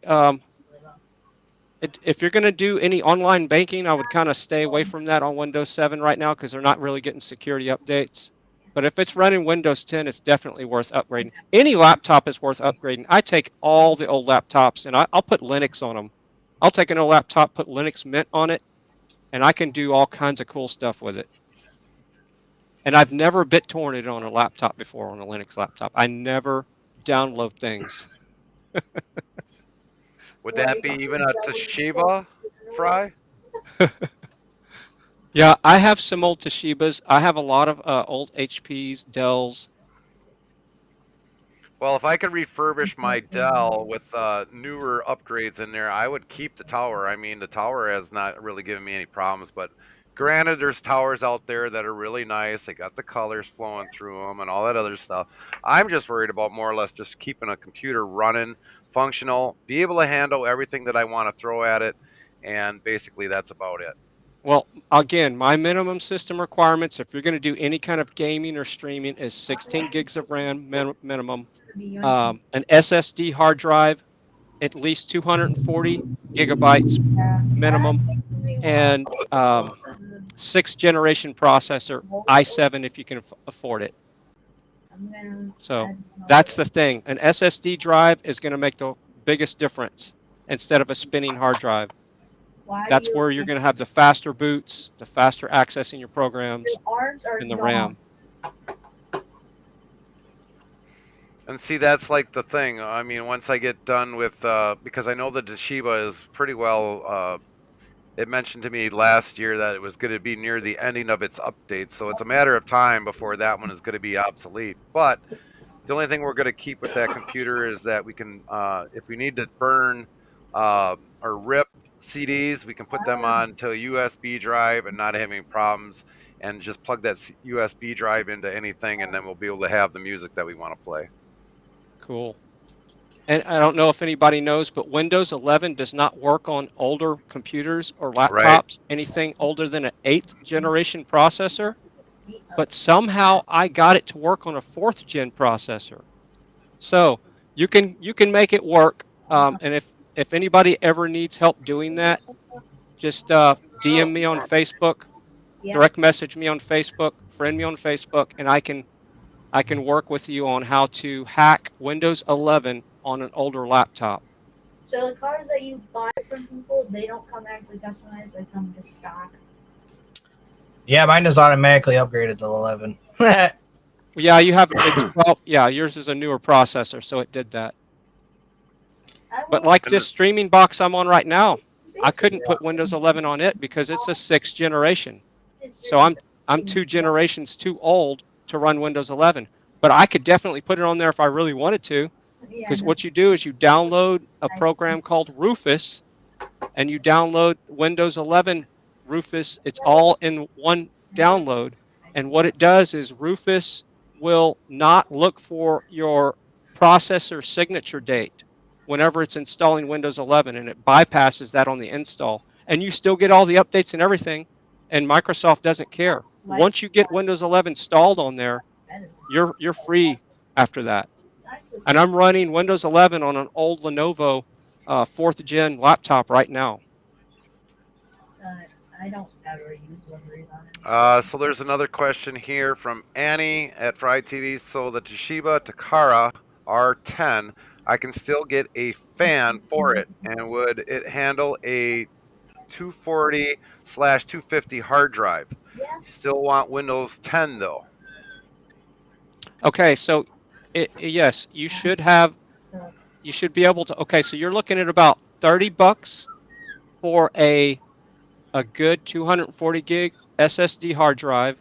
if you're going to do any online banking, I would kind of stay away from that on Windows 7 right now because they're not really getting security updates. But if it's running Windows 10, it's definitely worth upgrading. Any laptop is worth upgrading. I take all the old laptops and I'll put Linux on them. I'll take an old laptop, put Linux Mint on it, and I can do all kinds of cool stuff with it. And I've never BitTorrent it on a laptop before, on a Linux laptop. I never download things. Would that be even a Toshiba, Fry? Yeah, I have some old Toshibas. I have a lot of old HPs, Dells. Well, if I could refurbish my Dell with newer upgrades in there, I would keep the tower. I mean, the tower has not really given me any problems, but granted, there's towers out there that are really nice. They got the colors flowing through them and all that other stuff. I'm just worried about more or less just keeping a computer running, functional, be able to handle everything that I want to throw at it, and basically that's about it. Well, again, my minimum system requirements, if you're going to do any kind of gaming or streaming, is 16 gigs of RAM minimum, an SSD hard drive, at least 240 gigabytes minimum, and 6th generation processor, i7 if you can afford it. So that's the thing. An SSD drive is going to make the biggest difference instead of a spinning hard drive. That's where you're going to have the faster boots, the faster accessing your programs, and the RAM. And see, that's like the thing. I mean, once I get done with, because I know the Toshiba is pretty well, it mentioned to me last year that it was going to be near the ending of its update. So it's a matter of time before that one is going to be obsolete. But the only thing we're going to keep with that computer is that we can, if we need to burn or rip CDs, we can put them onto a USB drive and not have any problems, and just plug that USB drive into anything, and then we'll be able to have the music that we want to play. Cool. And I don't know if anybody knows, but Windows 11 does not work on older computers or laptops, Right. anything older than an 8th generation processor. But somehow I got it to work on a 4th gen processor. So you can make it work. And if anybody ever needs help doing that, just DM me on Facebook, direct message me on Facebook, friend me on Facebook, and I can work with you on how to hack Windows 11 on an older laptop. So the cars that you buy from people, they don't come actually customized; they come just stock. Yeah, mine is automatically upgraded to 11. Yeah, you have. Well, yeah, yours is a newer processor, so it did that. But like this streaming box I'm on right now, I couldn't put Windows 11 on it because it's a 6th generation. So I'm 2 generations too old to run Windows 11. But I could definitely put it on there if I really wanted to. Because what you do is you download a program called Rufus, and you download Windows 11 Rufus. It's all in one download. And what it does is Rufus will not look for your processor signature date whenever it's installing Windows 11, and it bypasses that on the install. And you still get all the updates and everything, and Microsoft doesn't care. Once you get Windows 11 installed on there, you're free after that. And I'm running Windows 11 on an old Lenovo 4th gen laptop right now. I don't ever use liveries on it. So there's another question here from Annie at Fry TV. So the Toshiba Takara R10, I can still get a fan for it, and would it handle a 240/250 hard drive? Still want Windows 10 though. Okay, so yes, you should be able to. Okay, so you're looking at about $30 for a good 240 gig SSD hard drive,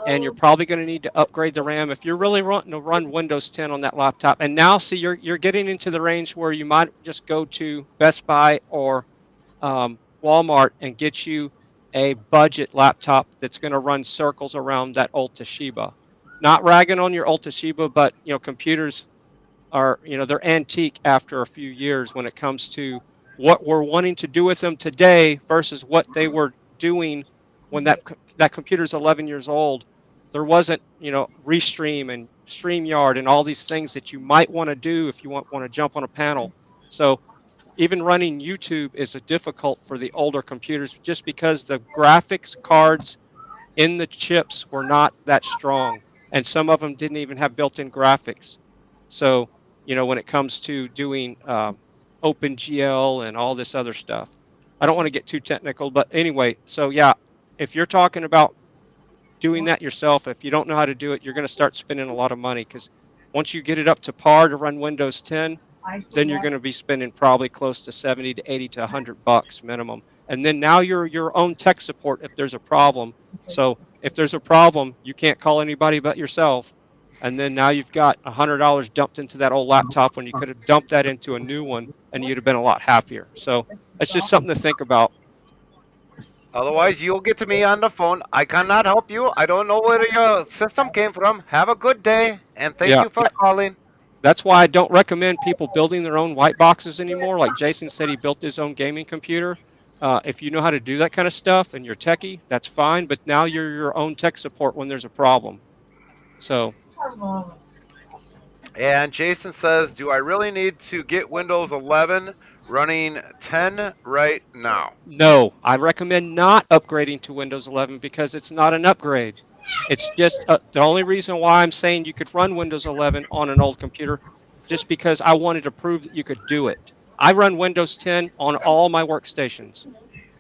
and you're probably going to need to upgrade the RAM if you're really wanting to run Windows 10 on that laptop. And now, see, you're getting into the range where you might just go to Best Buy or Walmart and get you a budget laptop that's going to run circles around that old Toshiba. not ragging on your old Toshiba, but computers are, they're antique after a few years when it comes to what we're wanting to do with them today versus what they were doing when that computer's 11 years old. There wasn't, Restream and StreamYard and all these things that you might want to do if you want to jump on a panel. So even running YouTube is difficult for the older computers just because the graphics cards in the chips were not that strong, and some of them didn't even have built-in graphics. So, when it comes to doing OpenGL and all this other stuff, I don't want to get too technical, but anyway, so yeah, if you're talking about doing that yourself, if you don't know how to do it, you're going to start spending a lot of money because once you get it up to par to run Windows 10, then you're going to be spending probably close to 70 to 80 to $100 minimum. And then now you're your own tech support if there's a problem. So if there's a problem, you can't call anybody but yourself. And then now you've got $100 dumped into that old laptop when you could have dumped that into a new one and you'd have been a lot happier. So it's just something to think about. Otherwise, you'll get to me on the phone. I cannot help you. I don't know where your system came from. Have a good day, and thank Yeah. you for calling. That's why I don't recommend people building their own white boxes anymore. Like Jason said, he built his own gaming computer. If you know how to do that kind of stuff and you're techie, that's fine. But now you're your own tech support when there's a problem. So. And Jason says, do I really need to get Windows 11 running 10 right now? No, I recommend not upgrading to Windows 11 because it's not an upgrade. It's just the only reason why I'm saying you could run Windows 11 on an old computer, just because I wanted to prove that you could do it. I run Windows 10 on all my workstations.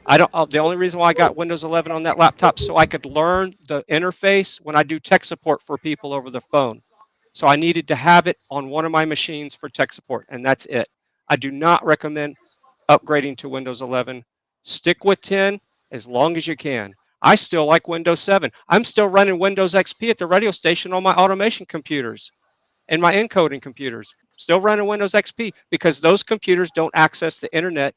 I don't. The only reason why I got Windows 11 on that laptop so I could learn the interface when I do tech support for people over the phone. So I needed to have it on one of my machines for tech support, and that's it. I do not recommend upgrading to Windows 11. Stick with 10 as long as you can. I still like Windows 7. I'm still running Windows XP at the radio station on my automation computers and my encoding computers. Still running Windows XP because those computers don't access the internet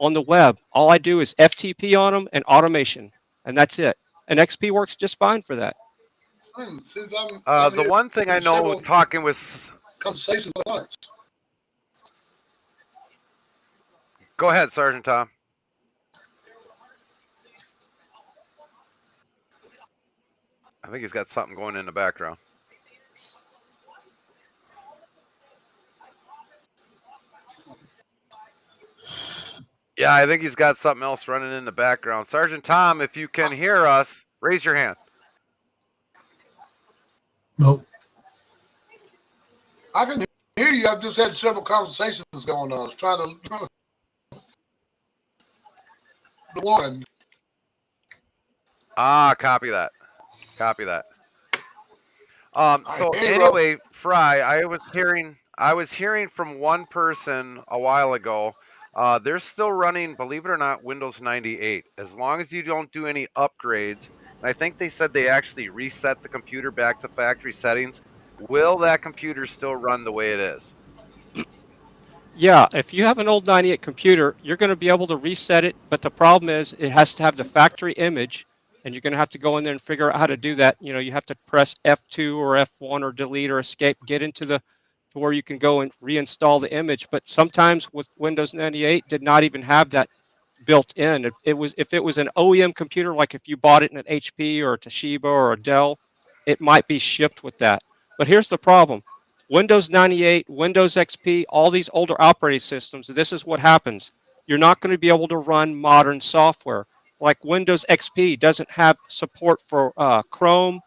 on the web. All I do is FTP on them and automation, and that's it. And XP works just fine for that. The one thing I know talking with... Conversations with clients. Go ahead, Sergeant Tom. I think he's got something going in the background. Yeah, I think he's got something else running in the background. Sergeant Tom, if you can hear us, raise your hand. Nope. I can hear you. I've just had several conversations going on. I was trying to the one. Copy that. Copy that. So anyway, Fry, I was hearing from one person a while ago. They're still running, believe it or not, Windows 98. As long as you don't do any upgrades, and I think they said they actually reset the computer back to factory settings. Will that computer still run the way it is? Yeah, if you have an old 98 computer, you're going to be able to reset it, but the problem is it has to have the factory image, and you're going to have to go in there and figure out how to do that. You have to press F2 or F1 or delete or escape, get into to where you can go and reinstall the image. But sometimes with Windows 98 did not even have that built in. If it was an OEM computer, like if you bought it in an HP or a Toshiba or a Dell, it might be shipped with that. But here's the problem. Windows 98, Windows XP, all these older operating systems, this is what happens. You're not going to be able to run modern software. Like Windows XP doesn't have support for Chrome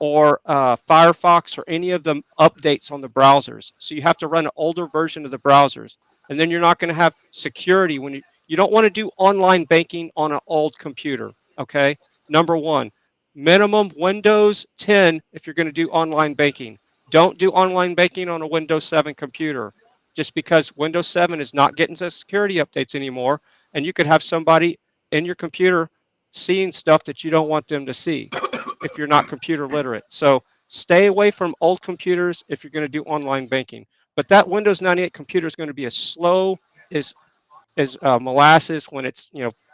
or Firefox or any of the updates on the browsers. So you have to run an older version of the browsers. And then you're not going to have security when you don't want to do online banking on an old computer, okay? Number one, minimum Windows 10 if you're going to do online banking. Don't do online banking on a Windows 7 computer just because Windows 7 is not getting the security updates anymore, and you could have somebody in your computer seeing stuff that you don't want them to see if you're not computer literate. So stay away from old computers if you're going to do online banking. But that Windows 98 computer is going to be as slow as molasses when it's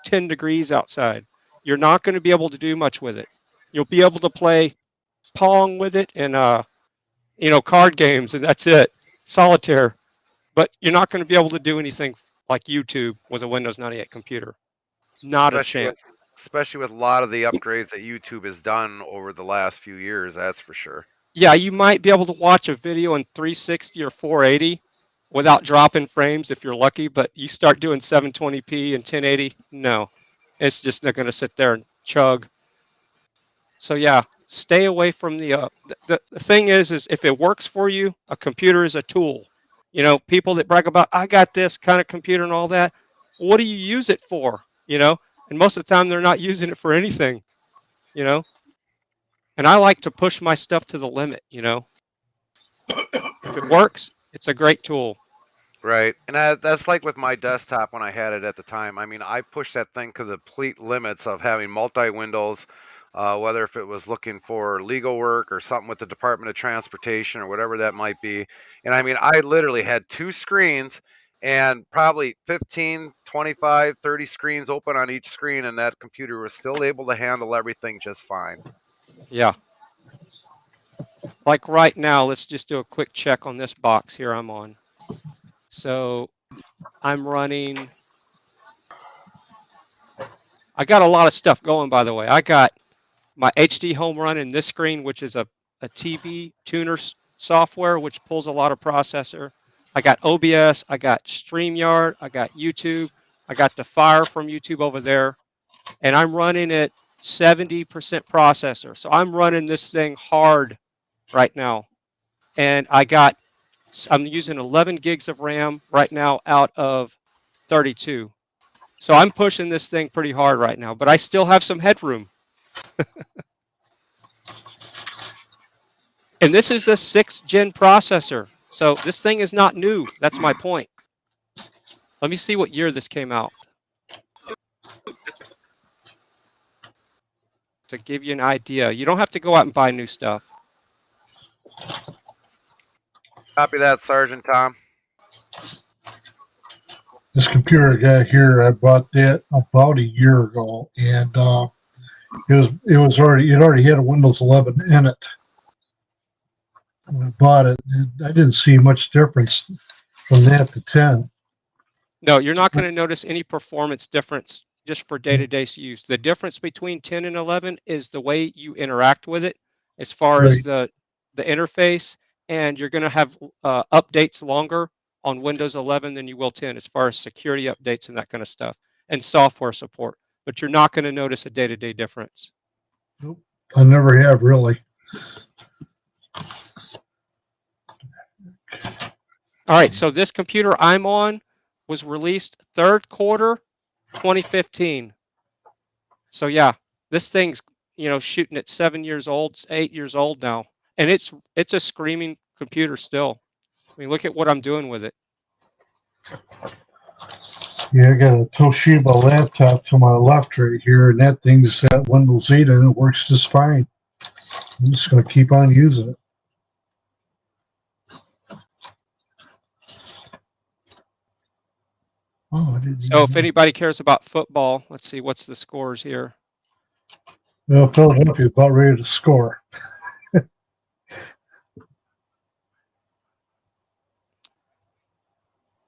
10 degrees outside. You're not going to be able to do much with it. You'll be able to play Pong with it and card games, and that's it. Solitaire. But you're not going to be able to do anything like YouTube with a Windows 98 computer. Not a especially chance. with especially with a lot of the upgrades that YouTube has done over the last few years. That's for sure. Yeah, you might be able to watch a video in 360 or 480 without dropping frames if you're lucky, but you start doing 720p and 1080, no. It's just not going to sit there and chug. So yeah, stay away from the thing is if it works for you, a computer is a tool. People that brag about, I got this kind of computer and all that, what do you use it for? And most of the time they're not using it for anything, you know? And I like to push my stuff to the limit, If it works, it's a great tool. Right. And that's like with my desktop when I had it at the time. I mean, I pushed that thing to the complete limits of having multi-windows, whether if it was looking for legal work or something with the Department of Transportation or whatever that might be. And I mean, I literally had two screens and probably 15, 25, 30 screens open on each screen, and that computer was still able to handle everything just fine. Yeah. Like right now, let's just do a quick check on this box here I'm on. So I'm running, I got a lot of stuff going, by the way. I got my HD home run in this screen, which is a TV tuner software, which pulls a lot of processor. I got OBS, I got StreamYard, I got YouTube, I got the Fire from YouTube over there, and I'm running at 70% processor. So I'm running this thing hard right now. And I'm using 11 gigs of RAM right now out of 32. So I'm pushing this thing pretty hard right now, but I still have some headroom. And this is a 6th gen processor. So this thing is not new. That's my point. Let me see what year this came out. To give you an idea. You don't have to go out and buy new stuff. Copy that, Sergeant Tom. This computer I got here, I bought that about a year ago, and it already had a Windows 11 in it. When I bought it, I didn't see much difference from that to 10. No, you're not going to notice any performance difference just for day-to-day use. The difference between 10 and 11 is the way you interact with it as far as the interface, and you're going to have updates longer on Windows 11 than you will 10 as far as security updates and that kind of stuff and software support. But you're not going to notice a day-to-day difference. Nope, I never have really. All right, so this computer I'm on was released 3rd quarter 2015. So yeah, this thing's shooting at 7 years old, it's 8 years old now, and it's a screaming computer still. I mean, look at what I'm doing with it. Yeah, I got a Toshiba laptop to my left right here, and that thing's got Windows 8 and it works just fine. I'm just going to keep on using it. Oh, I didn't So if even know. anybody cares about football, let's see what's the scores here. Well, Philadelphia's about ready to score.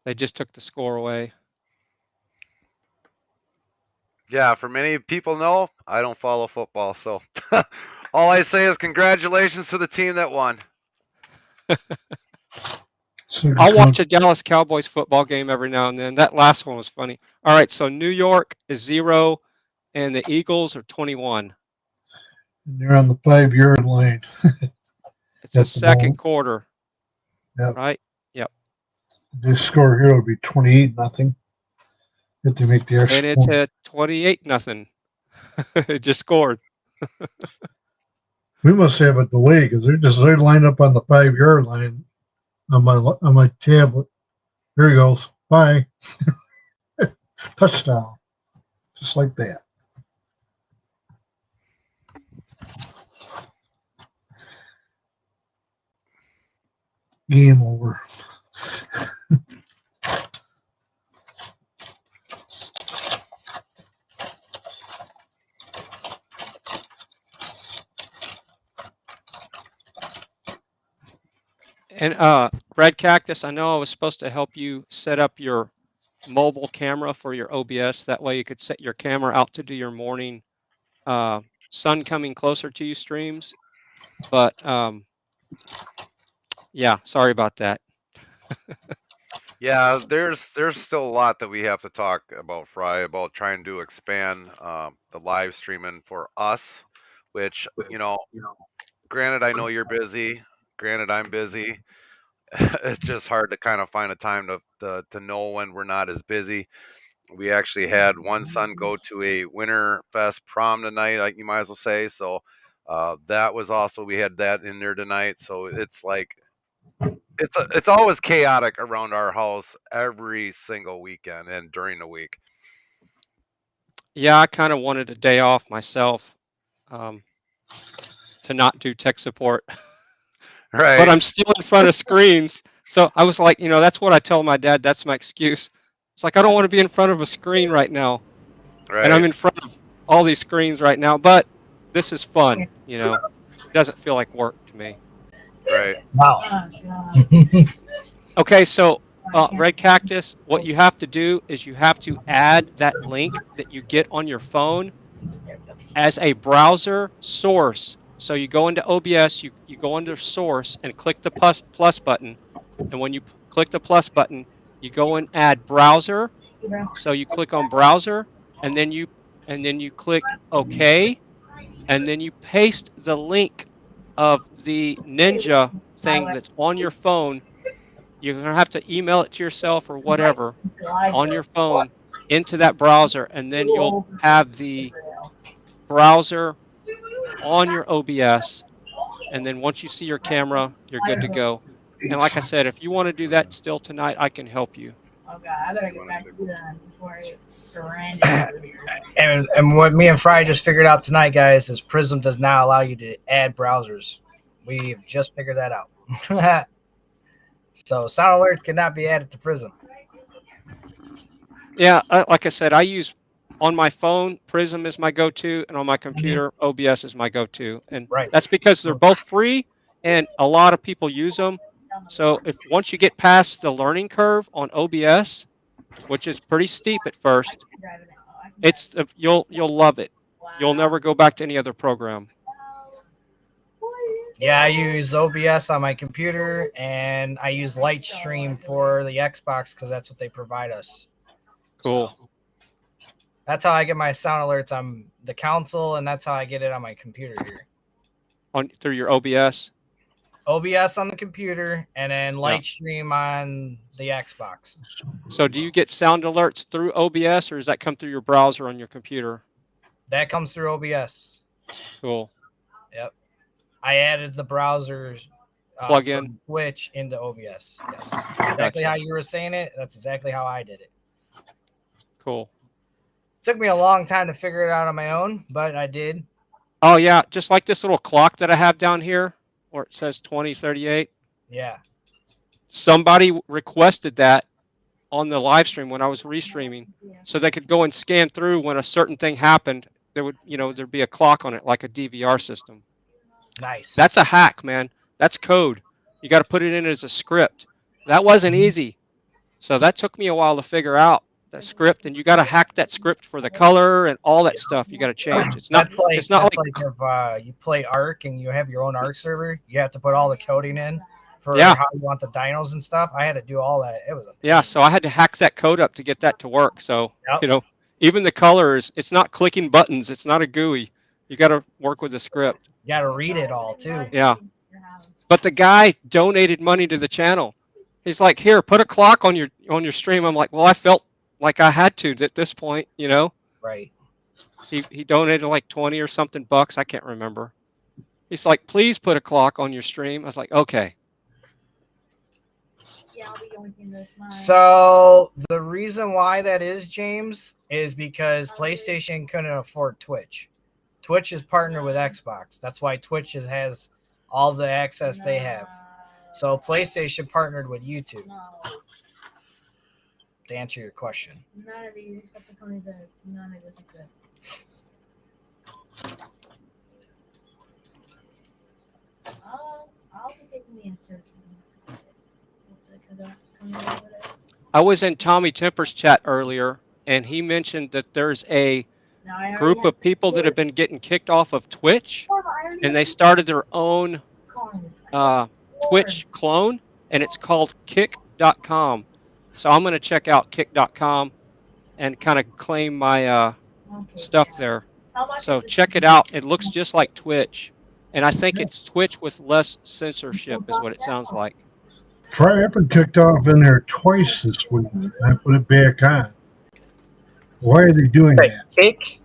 They just took the score away. Yeah, for many people know, I don't follow football, so all I say is congratulations to the team that won. I'll watch a Dallas Cowboys football game every now and then. That last one was funny. All right, so New York is 0, and the Eagles are 21. And they're on the 5-yard line. It's a second quarter. Yep. Right? Yep. The score here would be 28-0. If they make the extra And it's point. at 28-0. It just scored. We must have a delay because they're lined up on the 5-yard line on my tablet. There he goes. Bye. Touchdown. Just like that. Game over. And Red Cactus, I know I was supposed to help you set up your mobile camera for your OBS. That way you could set your camera out to do your morning sun coming closer to you streams. But yeah, sorry about that. Yeah, there's still a lot that we have to talk about, Fry, about trying to expand the live streaming for us, which, granted, I know you're busy. Granted, I'm busy. It's just hard to kind of find a time to know when we're not as busy. We actually had one son go to a Winter Fest prom tonight, like you might as well say. So that was also, we had that in there tonight. So it's like it's always chaotic around our house every single weekend and during the week. Yeah, I kind of wanted a day off myself um, to not do tech support. Right. But I'm still in front of screens. So I was like, that's what I tell my dad. That's my excuse. It's like, I don't want to be in front of a screen right now. And I'm Right. in front of all these screens right now. But this is fun, It doesn't feel like work to me. Right. Wow. Okay, so Red Cactus, what you have to do is you have to add that link that you get on your phone as a browser source. So you go into OBS, you go under source and click the plus button. And when you click the plus button, you go and add browser. So you click on browser and then you click OK. And then you paste the link of the Ninja thing that's on your phone. You're going to have to email it to yourself or whatever on your phone into that browser. And then you'll have the browser on your OBS. And then once you see your camera, you're good to go. And like I said, if you want to do that still tonight, I can help you. Oh god, I better get back to that before I get stranded. And what me and Fry just figured out tonight, guys, is Prism does not allow you to add browsers. We just figured that out. So sound alerts cannot be added to Prism. Yeah, like I said, I use on my phone, Prism is my go-to, and on my computer, OBS is my go-to. And that's because they're both free and a lot of people use them. So if once you get past the learning curve on OBS, which is pretty steep at first, it's you'll love it. You'll never go back to any other program. Yeah, I use OBS on my computer, and I use Lightstream for the Xbox because that's what they provide us. Cool. So that's how I get my sound alerts on the console, and that's how I get it on my computer here. Through your OBS? OBS on the computer, and then Lightstream on the Xbox. So do you get sound alerts through OBS, or does that come through your browser on your computer? That comes through OBS. Cool. Yep. I added the browsers plug-in from Twitch into OBS. Yes. Exactly how you were saying it. That's exactly how I did it. Cool. Took me a long time to figure it out on my own, but I did. Oh, yeah. Just like this little clock that I have down here where it says 2038. Yeah. Somebody requested that on the live stream when I was restreaming so they could go and scan through when a certain thing happened. There would, there'd be a clock on it like a DVR system. Nice. That's a hack, man. That's code. You got to put it in as a script. That wasn't easy. So that took me a while to figure out that script, and you got to hack that script for the color and all that stuff. You got to change. It's not. It's not like if you play Ark and you have your own Ark server, you have to put all the coding in for Yeah. how you want the dinos and stuff. I had to do all that. It was yeah. So I had to hack that code up to get that to work. So even the colors, it's not clicking buttons. It's not a GUI. You got to work with the script. You got to read it all too. Yeah. But the guy donated money to the channel. He's like, here, put a clock on your stream. I'm like, well, I felt like I had to at this point, Right. He donated like 20 or something bucks. I can't remember. He's like, please put a clock on your stream. I was like, okay. Yeah, I'll be going through this month. So the reason why that is, James, is because PlayStation couldn't afford Twitch. Twitch is partnered with Xbox. That's why Twitch has all the access they have. So PlayStation partnered with YouTube. To answer your question. None of these, except the ponies, none of this is good. I'll be taking the insert. I was in Tommy Temper's chat earlier, and he mentioned that there's a group of people that have been getting kicked off of Twitch, and they started their own Twitch clone, and it's called kick.com. So I'm going to check out kick.com and kind of claim my stuff there. So check it out. It looks just like Twitch, and I think it's Twitch with less censorship is what it sounds like. I've been kicked off in there twice this week. I put it back on. Why are they doing that? Kick?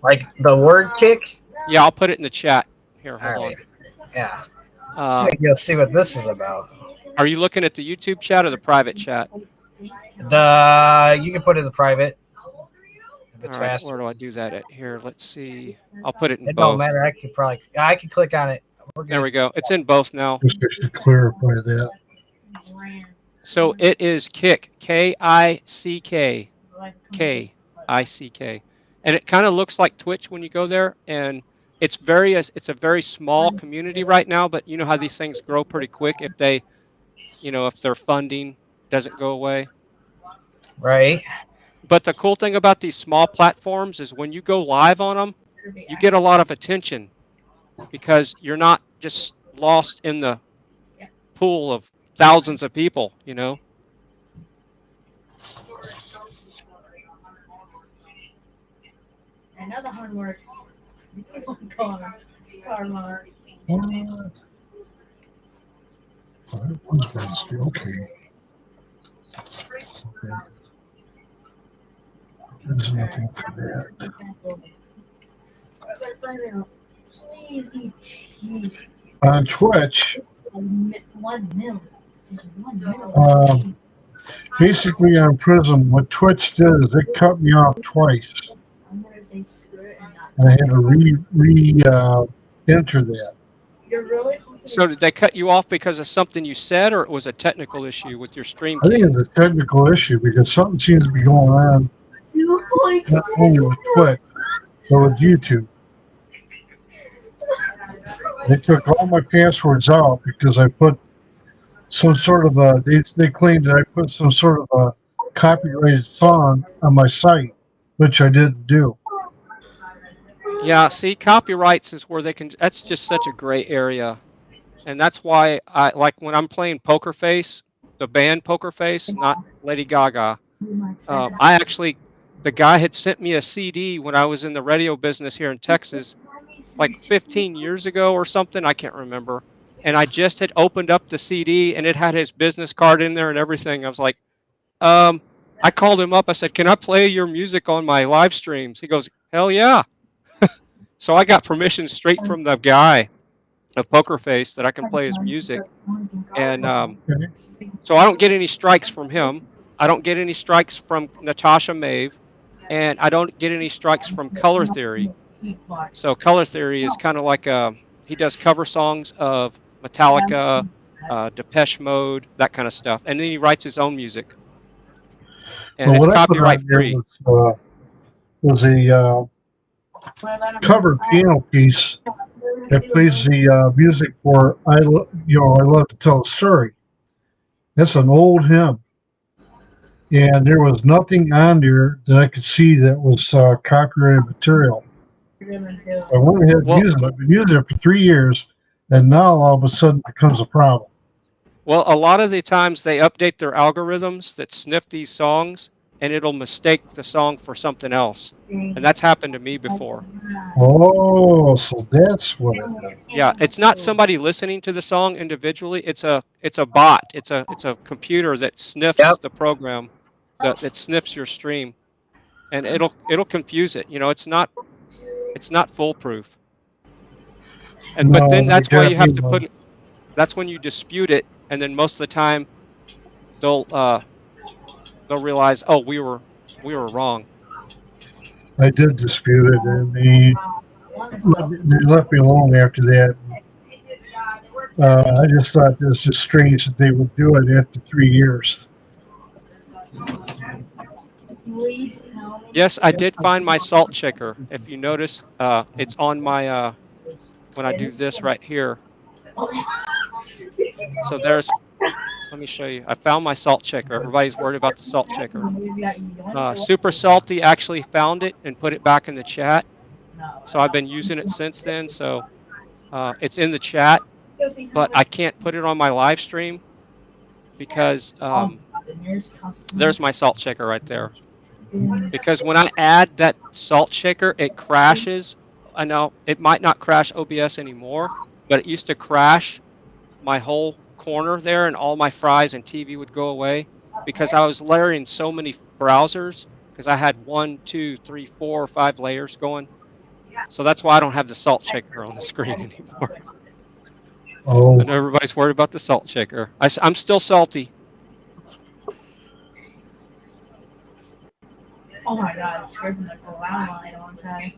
Like the word kick? Yeah, I'll put it in the chat. Here, hold on. Yeah. You'll see what this is about. Are you looking at the YouTube chat or the private chat? You can put it in the private. If it's All right, faster. where do I do that at? Here, let's see. I'll put it in It both. don't matter. I could click on it. There we go. It's in both now. Just to clarify that. So it is Kick, K-I-C-K, K-I-C-K, and it kind of looks like Twitch when you go there, and it's a very small community right now. But you know how these things grow pretty quick if if their funding doesn't go away. Right. But the cool thing about these small platforms is when you go live on them, you get a lot of attention because you're not just lost in the pool of thousands of people, Another one works. Car. Okay. There's nothing for that. Please be cheap. On Twitch, 1 mil. Just 1 mil. basically on Prism, what Twitch did is it cut me off twice. And I had to enter that. So did they cut you off because of something you said, or it was a technical issue with your stream I think key? it's a technical issue because something seems to be going on not only with Twitch, but with YouTube. They took all my passwords out because I put some sort of they claimed that I put some sort of a copyrighted song on my site, which I didn't do. Yeah, see, copyrights is where that's just such a gray area. And that's why I like when I'm playing Poker Face, the band Poker Face, not Lady Gaga. The guy had sent me a CD when I was in the radio business here in Texas, like 15 years ago or something. I can't remember. And I just had opened up the CD and it had his business card in there and everything. I was like, I called him up. I said, "Can I play your music on my live streams?" He goes, "Hell yeah." So I got permission straight from the guy of Poker Face that I can play his music. And so I don't get any strikes from him. I don't get any strikes from Natasha Maeve. And I don't get any strikes from Color Theory. So Color Theory is kind of like he does cover songs of Metallica, Depeche Mode, that kind of stuff. And then he writes his own music. And it's copyright free. Was a cover piano piece that plays the music for I Love to Tell a Story. That's an old hymn. And there was nothing on there that I could see that was copyrighted material. I went ahead and used it. I've been using it for 3 years, and now all of a sudden it becomes a problem. Well, a lot of the times they update their algorithms that sniff these songs, and it'll mistake the song for something else. And that's happened to me before. Oh, so that's what it is. Yeah, it's not somebody listening to the song individually. It's a bot. It's a computer that sniffs the program that sniffs your stream, and it'll confuse it. It's not foolproof. But then that's why you have to put. That's when you dispute it, and then most of the time they'll realize, oh, we were wrong. I did dispute it, and they left me alone after that. I just thought it was just strange that they would do it after 3 years. Yes, I did find my salt checker. If you notice, it's on my when I do this right here. So Let me show you. I found my salt checker. Everybody's worried about the salt checker. Super Salty actually found it and put it back in the chat. So I've been using it since then. So it's in the chat, but I can't put it on my live stream because there's my salt checker right there. Because when I add that salt shaker, it crashes. I know it might not crash OBS anymore, but it used to crash my whole corner there, and all my fries and TV would go away because I was layering so many browsers because I had 1, 2, 3, 4, or 5 layers going. So that's why I don't have the salt shaker on the screen anymore. Oh. I know everybody's worried about the salt shaker. I'm still salty. Oh my god, it's ripping the ground line on time.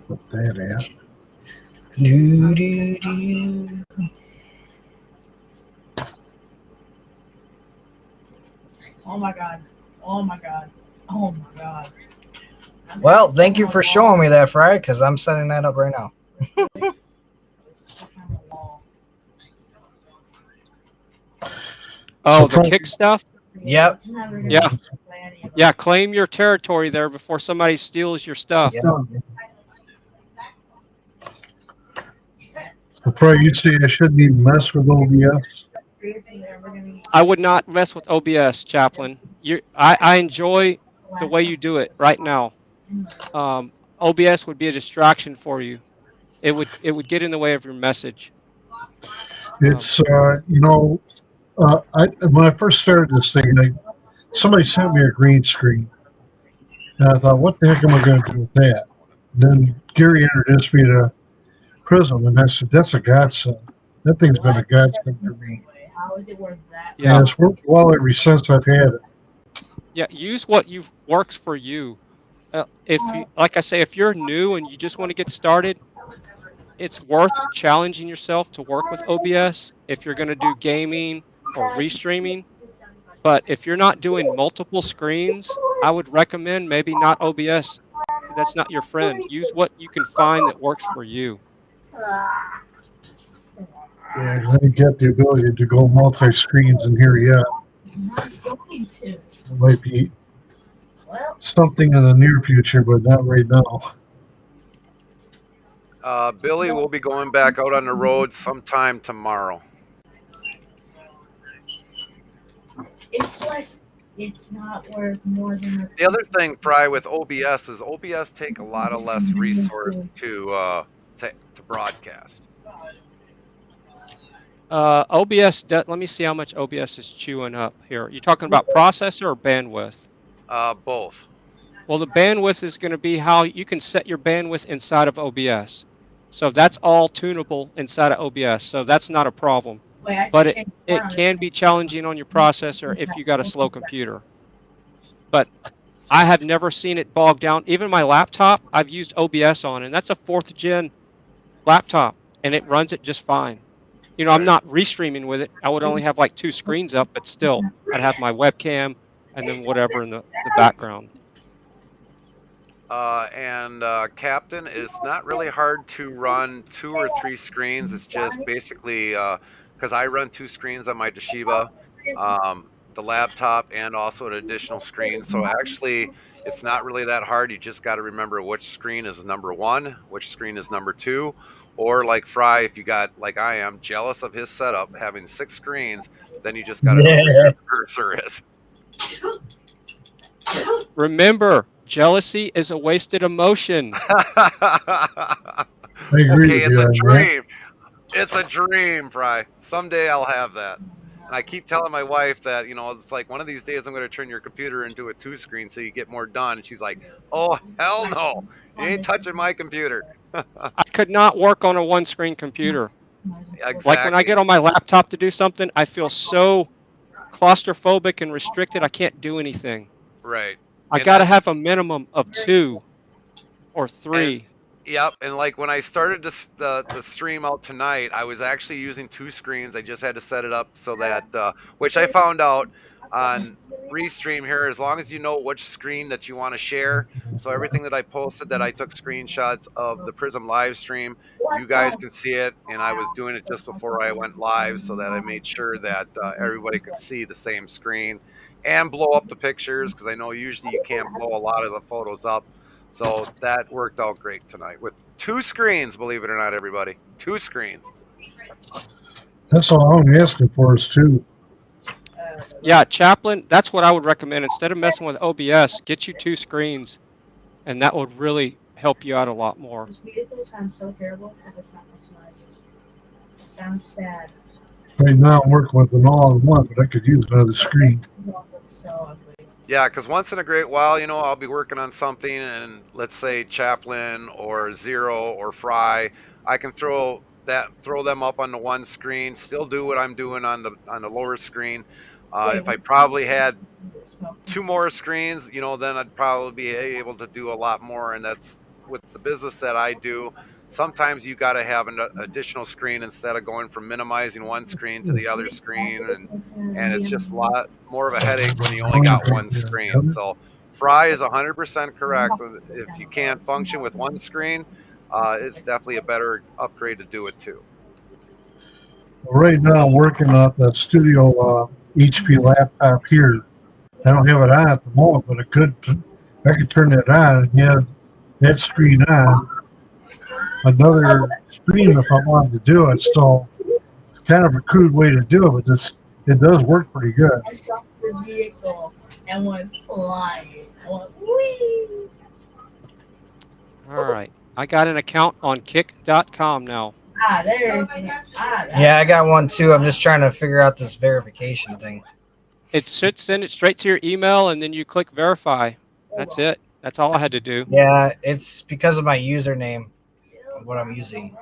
Put that out. Do, do, do. Oh my god. Oh my god. Oh my god. Well, thank you for showing me that, Fry, because I'm setting that up right now. Oh, the kick stuff? Yep. Yeah. Yeah, claim your territory there before somebody steals your stuff. Probably you'd say I shouldn't even mess with OBS. I would not mess with OBS, Chaplain. I enjoy the way you do it right now. OBS would be a distraction for you. It would get in the way of your message. It's when I first started this thing, somebody sent me a green screen, and I thought, what the heck am I going to do with that? And then Gary introduced me to Prism, and I said, that's a godsend. That thing's been a godsend for me. Yeah. And it's worked well ever since I've had it. Yeah, use what works for you. If you, like I say, if you're new and you just want to get started, it's worth challenging yourself to work with OBS if you're going to do gaming or restreaming. But if you're not doing multiple screens, I would recommend maybe not OBS. That's not your friend. Use what you can find that works for you. Yeah, I didn't get the ability to go multi-screens in here yet. It might be something in the near future, but not right now. Billy will be going back out on the road sometime tomorrow. It's not worth more than The other thing, Fry, with OBS is OBS take a lot of less resource to broadcast. Let me see how much OBS is chewing up here. You talking about processor or bandwidth? Both. Well, the bandwidth is going to be how you can set your bandwidth inside of OBS. So that's all tunable inside of OBS. So that's not a problem. But it can be challenging on your processor if you got a slow computer. But I have never seen it bog down. Even my laptop, I've used OBS on, and that's a 4th gen laptop, and it runs it just fine. You know, I'm not restreaming with it. I would only have like 2 screens up, but still, I'd have my webcam and then whatever in the background. Captain, it's not really hard to run 2 or 3 screens. It's just basically because I run 2 screens on my Toshiba, the laptop, and also an additional screen. So actually, it's not really that hard. You just got to remember which screen is number 1, which screen is number 2. Or like Fry, if you got, like I am, jealous of his setup, having 6 screens, then you just got to know where your cursor is. Remember, jealousy is a wasted emotion. I agree Okay, with you on it's a that. dream. It's a dream, Fry. Someday I'll have that. And I keep telling my wife that, you know, it's like one of these days I'm going to turn your computer into a 2-screen so you get more done. And she's like, oh, hell no. You ain't touching my computer. I could not work on a 1-screen computer. Exactly. Like when I get on my laptop to do something, I feel so claustrophobic and restricted, I can't do anything. Right. I got to have a minimum of 2 or 3. Yep, and like when I started the stream out tonight, I was actually using 2 screens. I just had to set it up so that, which I found out on Restream here, as long as you know which screen that you want to share. So everything that I posted that I took screenshots of the Prism live stream, you guys can see it. And I was doing it just before I went live so that I made sure that everybody could see the same screen and blow up the pictures, because I know usually you can't blow a lot of the photos up. So that worked out great tonight with 2 screens, believe it or not, everybody. 2 screens. That's all I'm asking for is 2. Yeah, Chaplin, that's what I would recommend. Instead of messing with OBS, get you 2 screens, and that would really help you out a lot more. This vehicle sounds so terrible if it's not customized. It sounds sad. Right now I'm working with an all-in-one, but I could use another screen. So ugly. Yeah, because once in a great while, I'll be working on something, and let's say Chaplin or Zero or Fry, I can throw them up on the one screen, still do what I'm doing on the lower screen. If I probably had 2 more screens, then I'd probably be able to do a lot more. And that's with the business that I do. Sometimes you got to have an additional screen instead of going from minimizing one screen to the other screen, and it's just a lot more of a headache when you only got one screen. So Fry is 100% correct. If you can't function with one screen, it's definitely a better upgrade to do it too. Right now I'm working on that studio HP laptop here. I don't have it on at the moment, but I could turn that on and have that screen on. Another screen if I wanted to do it. So it's kind of a crude way to do it, but it does work pretty good. I stopped the vehicle and went flying. I went whee! All right. I got an account on kick.com now. Yeah, I got one too. I'm just trying to figure out this verification thing. It should send it straight to your email, and then you click verify. That's it. That's all I had to do. Yeah, it's because of my username, what I'm using.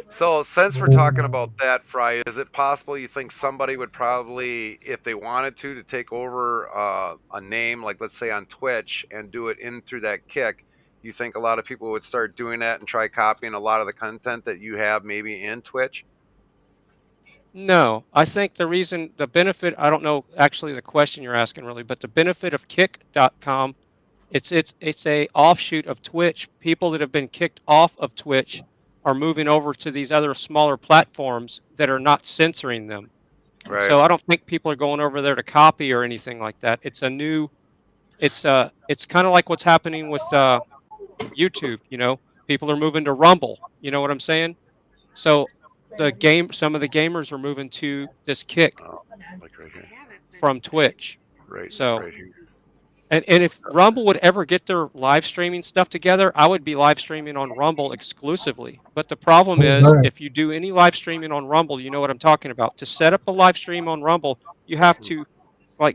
So since we're talking about that, Fry, is it possible you think somebody would probably, if they wanted to take over a name, like let's say on Twitch, and do it in through that kick? You think a lot of people would start doing that and try copying a lot of the content that you have maybe in Twitch? No, I think the benefit, I don't know actually the question you're asking really, but the benefit of kick.com, it's a offshoot of Twitch. People that have been kicked off of Twitch are moving over to these other smaller platforms that are not censoring them. Right. So I don't think people are going over there to copy or anything like that. It's kind of like what's happening with YouTube, people are moving to Rumble, you know what I'm saying? So some of the gamers are moving to this kick like right here. from Twitch. Right. So, right here. and if Rumble would ever get their live streaming stuff together, I would be live streaming on Rumble exclusively. But the problem is, if you do any live streaming on Rumble, you know what I'm talking about. To set up a live stream on Rumble, you have to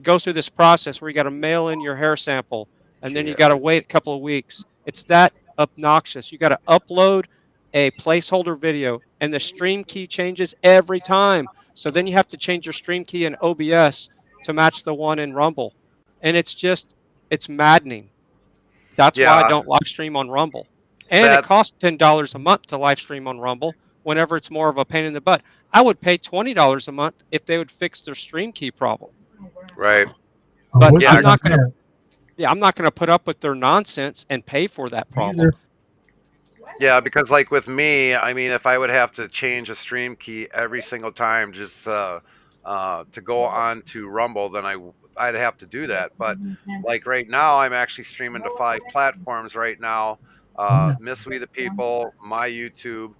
go through this process where you got to mail in your hair sample, and then you got to wait a couple of weeks. It's that obnoxious. You got to upload a placeholder video, and the stream key changes every time. So then you have to change your stream key in OBS to match the one in Rumble, and it's maddening. That's why I don't live stream on Rumble, and it costs $10 a month to live stream on Rumble. Whenever it's more of a pain in the butt, I would pay $20 a month if they would fix their stream key problem. Right. But I'm not gonna. Yeah, I'm not gonna put up with their nonsense and pay for that problem. Yeah, because like with me, I mean, if I would have to change a stream key every single time just to go on to Rumble, then I'd have to do that. But like right now, I'm actually streaming to 5 platforms right now: Miss We the People, my YouTube,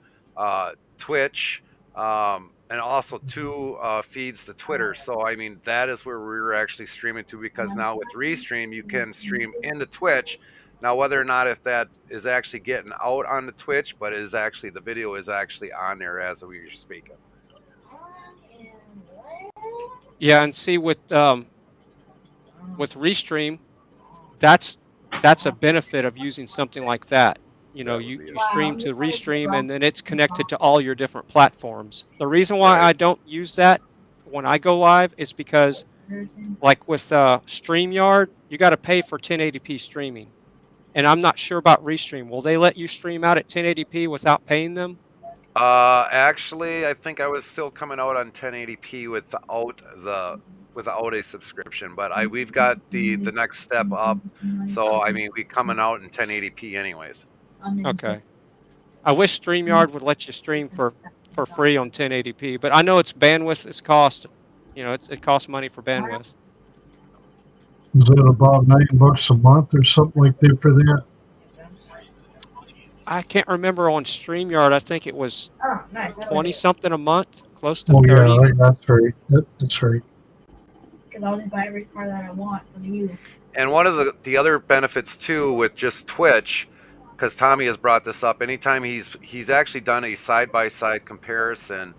Twitch, and also 2 feeds to Twitter. So I mean, that is where we're actually streaming to, because now with Restream, you can stream into Twitch. Now, whether or not if that is actually getting out on the Twitch, but the video is actually on there as we're speaking. Yeah, and see with Restream, that's a benefit of using something like that. You stream to Restream, and then it's connected to all your different platforms. The reason why I don't use that when I go live is because, like with StreamYard, you got to pay for 1080p streaming. And I'm not sure about Restream. Will they let you stream out at 1080p without paying them? Actually, I think I was still coming out on 1080p without a subscription, but we've got the next step up. So I mean, we coming out in 1080p anyways. Okay. I wish StreamYard would let you stream for free on 1080p, but I know it's bandwidth. It's cost. It costs money for bandwidth. Is it about $9 a month or something like that for that? I can't remember on StreamYard. I think it was Oh, nice. 20 something a month, close to Oh yeah, 30. right, that's right. That's right. Because I'll just buy every car that I want from you. And one of the other benefits too with just Twitch, because Tommy has brought this up, anytime he's actually done a side-by-side comparison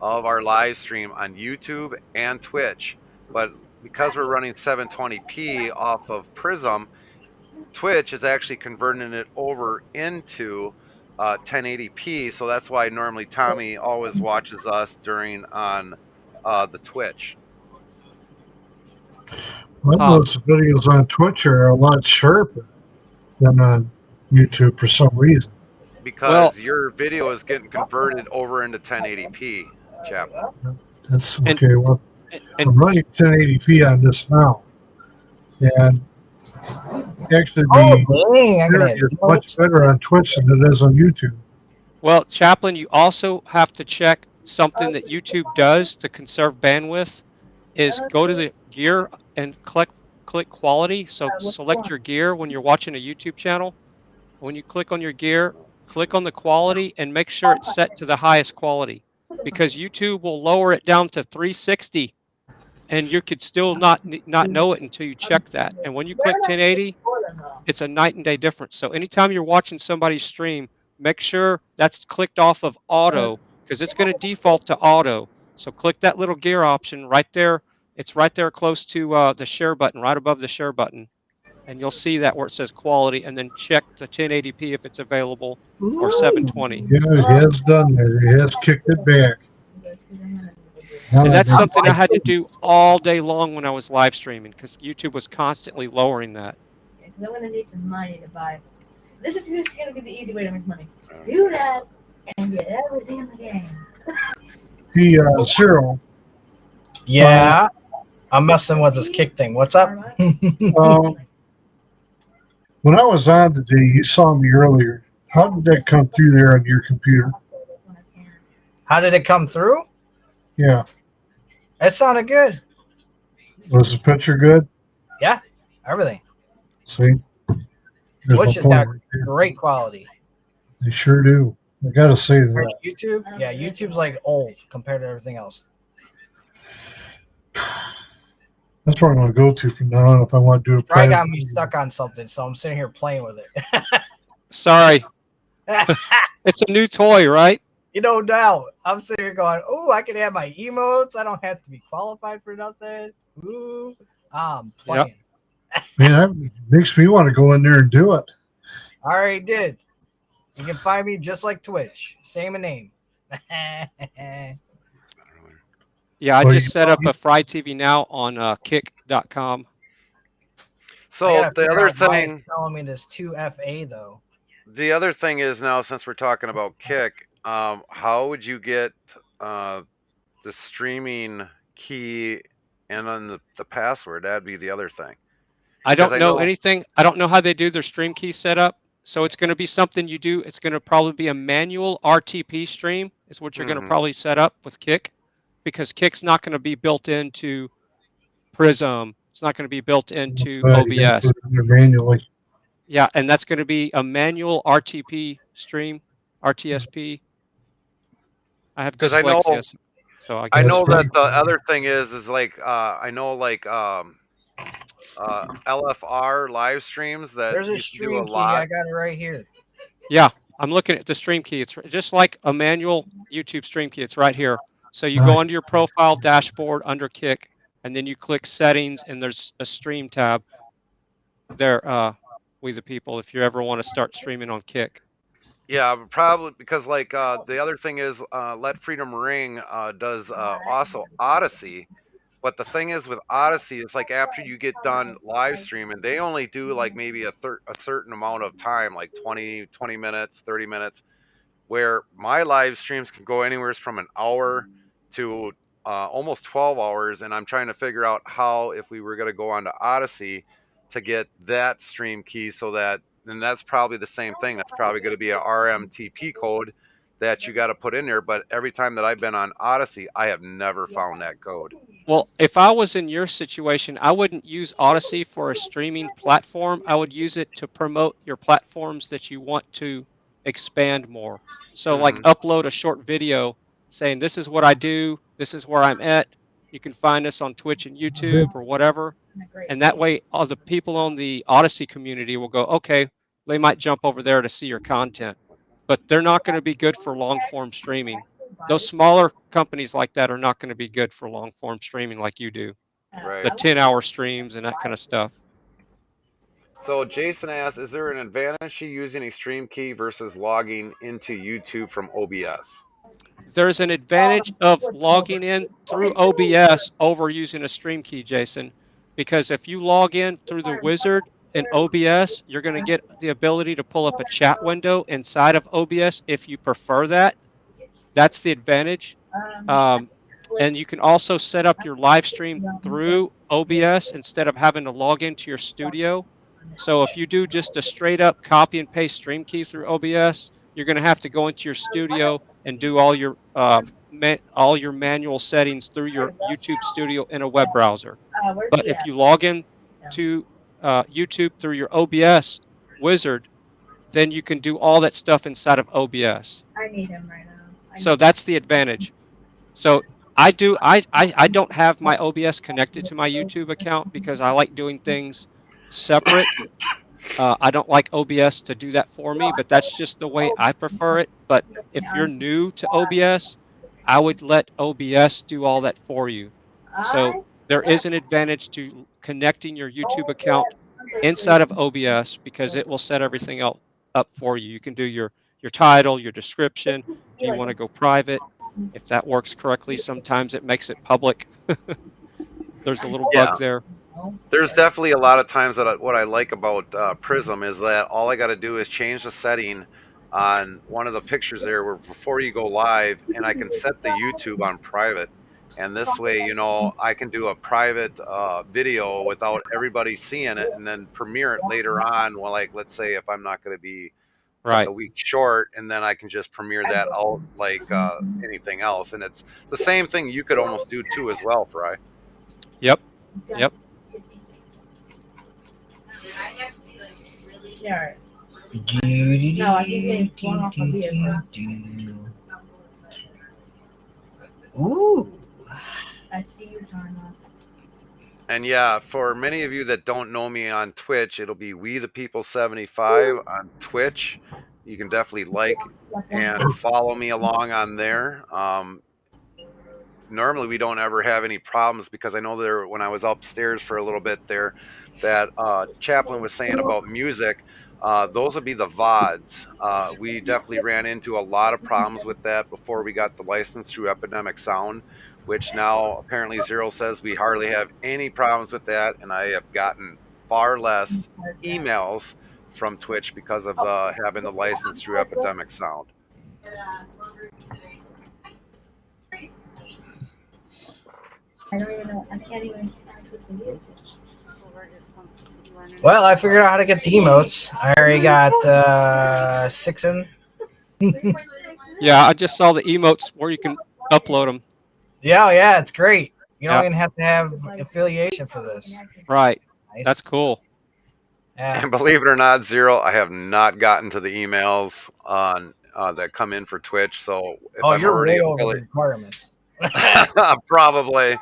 of our live stream on YouTube and Twitch, but because we're running 720p off of Prism, Twitch is actually converting it over into 1080p, so that's why normally Tommy always watches us during on the Twitch. I noticed the videos on Twitch are a lot sharper than on YouTube for some reason. Because your video is getting converted over into 1080p, chap. That's okay. Well, I'm running 1080p on this now, and actually the is much better on Twitch than it is on YouTube. Well, Chaplain, you also have to check something that YouTube does to conserve bandwidth is go to the gear and click quality. So select your gear when you're watching a YouTube channel. When you click on your gear, click on the quality and make sure it's set to the highest quality, because YouTube will lower it down to 360 and you could still not know it until you check that. And when you click 1080, it's a night and day difference. So anytime you're watching somebody's stream, make sure that's clicked off of auto, because it's going to default to auto. So click that little gear option right there. It's right there close to the share button, right above the share button. And you'll see that where it says quality, and then check the 1080p if it's available or 720. Yeah, it has done that. It has kicked it back. And that's something I had to do all day long when I was live streaming, because YouTube was constantly lowering that. Because I'm going to need some money to buy. This is just going to be the easy way to make money. Do that and get everything in the game. The Cyril. Yeah. I'm messing with this kick thing. What's up? When I was on today, you saw me earlier. How did that come through there on your computer? How did it come through? Yeah. It sounded good. Was the picture good? Yeah, everything. See? There's Twitch my has phone got right there. great quality. They sure do. I gotta say Compared that. to YouTube? Yeah, YouTube's like old compared to everything else. That's where I'm gonna go to from now on if I want to do a Fry private. got me stuck on something, so I'm sitting here playing with it. Sorry. It's a new toy, right? You know, now I'm sitting here going, "Oh, I can have my emotes. I don't have to be qualified for nothing." Ooh, I'm playing. Man, that makes me want to go in there and do it. I already did. You can find me just like Twitch, same name. Yeah, I just set up a Fry TV now on kick.com. So the other thing, telling me this 2FA though. The other thing is now, since we're talking about Kick, how would you get the streaming key and then the password? That'd be the other thing. I don't know anything. I don't know how they do their stream key setup. So it's going to be something you do. It's going to probably be a manual RTP stream is what you're going to probably set up with Kick, because Kick's not going to be built into Prism. It's not going to be built into OBS. Manually. Yeah, and that's going to be a manual RTP stream, RTSP. I have dyslexia, so I know that the other thing is like I know like LFR live streams that There's a used to do stream a key. lot. I got it right here. Yeah, I'm looking at the stream key. It's just like a manual YouTube stream key. It's right here. So you go under your profile dashboard under Kick, and then you click settings, and there's a stream tab. There, We the People, if you ever want to start streaming on Kick. Yeah, probably because like the other thing is Let Freedom Ring does also Odyssey. But the thing is with Odyssey, it's like after you get done live streaming, they only do like maybe a certain amount of time, like 20 minutes, 30 minutes. where my live streams can go anywhere from an hour to almost 12 hours, and I'm trying to figure out how, if we were going to go on to Odyssey, to get that stream key, so that, and that's probably the same thing. That's probably going to be a RMTP code that you got to put in there. But every time that I've been on Odyssey, I have never found that code. Well, if I was in your situation, I wouldn't use Odyssey for a streaming platform. I would use it to promote your platforms that you want to expand more. So, like, upload a short video saying, this is what I do, this is where I'm at. You can find us on Twitch and YouTube or whatever. And that way, all the people on the Odyssey community will go, okay, they might jump over there to see your content. But they're not going to be good for long form streaming. Those smaller companies like that are not going to be good for long form streaming like you do. Right. The 10-hour streams and that kind of stuff. So Jason asks, is there an advantage to using a stream key versus logging into YouTube from OBS? There's an advantage of logging in through OBS over using a stream key, Jason, because if you log in through the wizard in OBS, you're going to get the ability to pull up a chat window inside of OBS if you prefer that. That's the advantage. And you can also set up your live stream through OBS instead of having to log into your studio. So if you do just a straight up copy and paste stream key through OBS, you're going to have to go into your studio and do all your manual settings through your YouTube studio in a web browser. But if you log in to YouTube through your OBS wizard, then you can do all that stuff inside of OBS. I need him right now. So that's the advantage. So I don't have my OBS connected to my YouTube account because I like doing things separate. I don't like OBS to do that for me, but that's just the way I prefer it. But if you're new to OBS, I would let OBS do all that for you. So there is an advantage to connecting your YouTube account inside of OBS because it will set everything else up for you. You can do your title, your description. Do you want to go private? If that works correctly, sometimes it makes it public. There's a little bug there. There's definitely a lot of times that what I like about Prism is that all I got to do is change the setting on one of the pictures there where before you go live, and I can set the YouTube on private. And this way, you know, I can do a private video without everybody seeing it and then premiere it later on. Well, like, let's say if I'm not going to be like a week short, and then I can just premiere that out like anything else. And it's the same thing you could almost do too as well, Fry. Yep. Yeah. No, I think it's one off of Ooh. I see you, Tana. And yeah, for many of you that don't know me on Twitch, it'll be We the People 75 on Twitch. You can definitely like and follow me along on there. Normally we don't ever have any problems because I know there when I was upstairs for a little bit there that Chaplin was saying about music. Those would be the VODs. We definitely ran into a lot of problems with that before we got the license through Epidemic Sound, which now apparently Zero says we hardly have any problems with that, and I have gotten far less emails from Twitch because of having the license through Epidemic Sound. I don't even know. I can't even access the video. Well, I figured out how to get the emotes. I already got 6 in. Yeah, I just saw the emotes where you can upload them. Yeah, it's great. You don't Yeah. even have to have affiliation for this. Right. Nice. That's cool. Yeah. And believe it or not, Zero, I have not gotten to the emails on that come in for Twitch. So if I'm you're already way over the requirements. probably,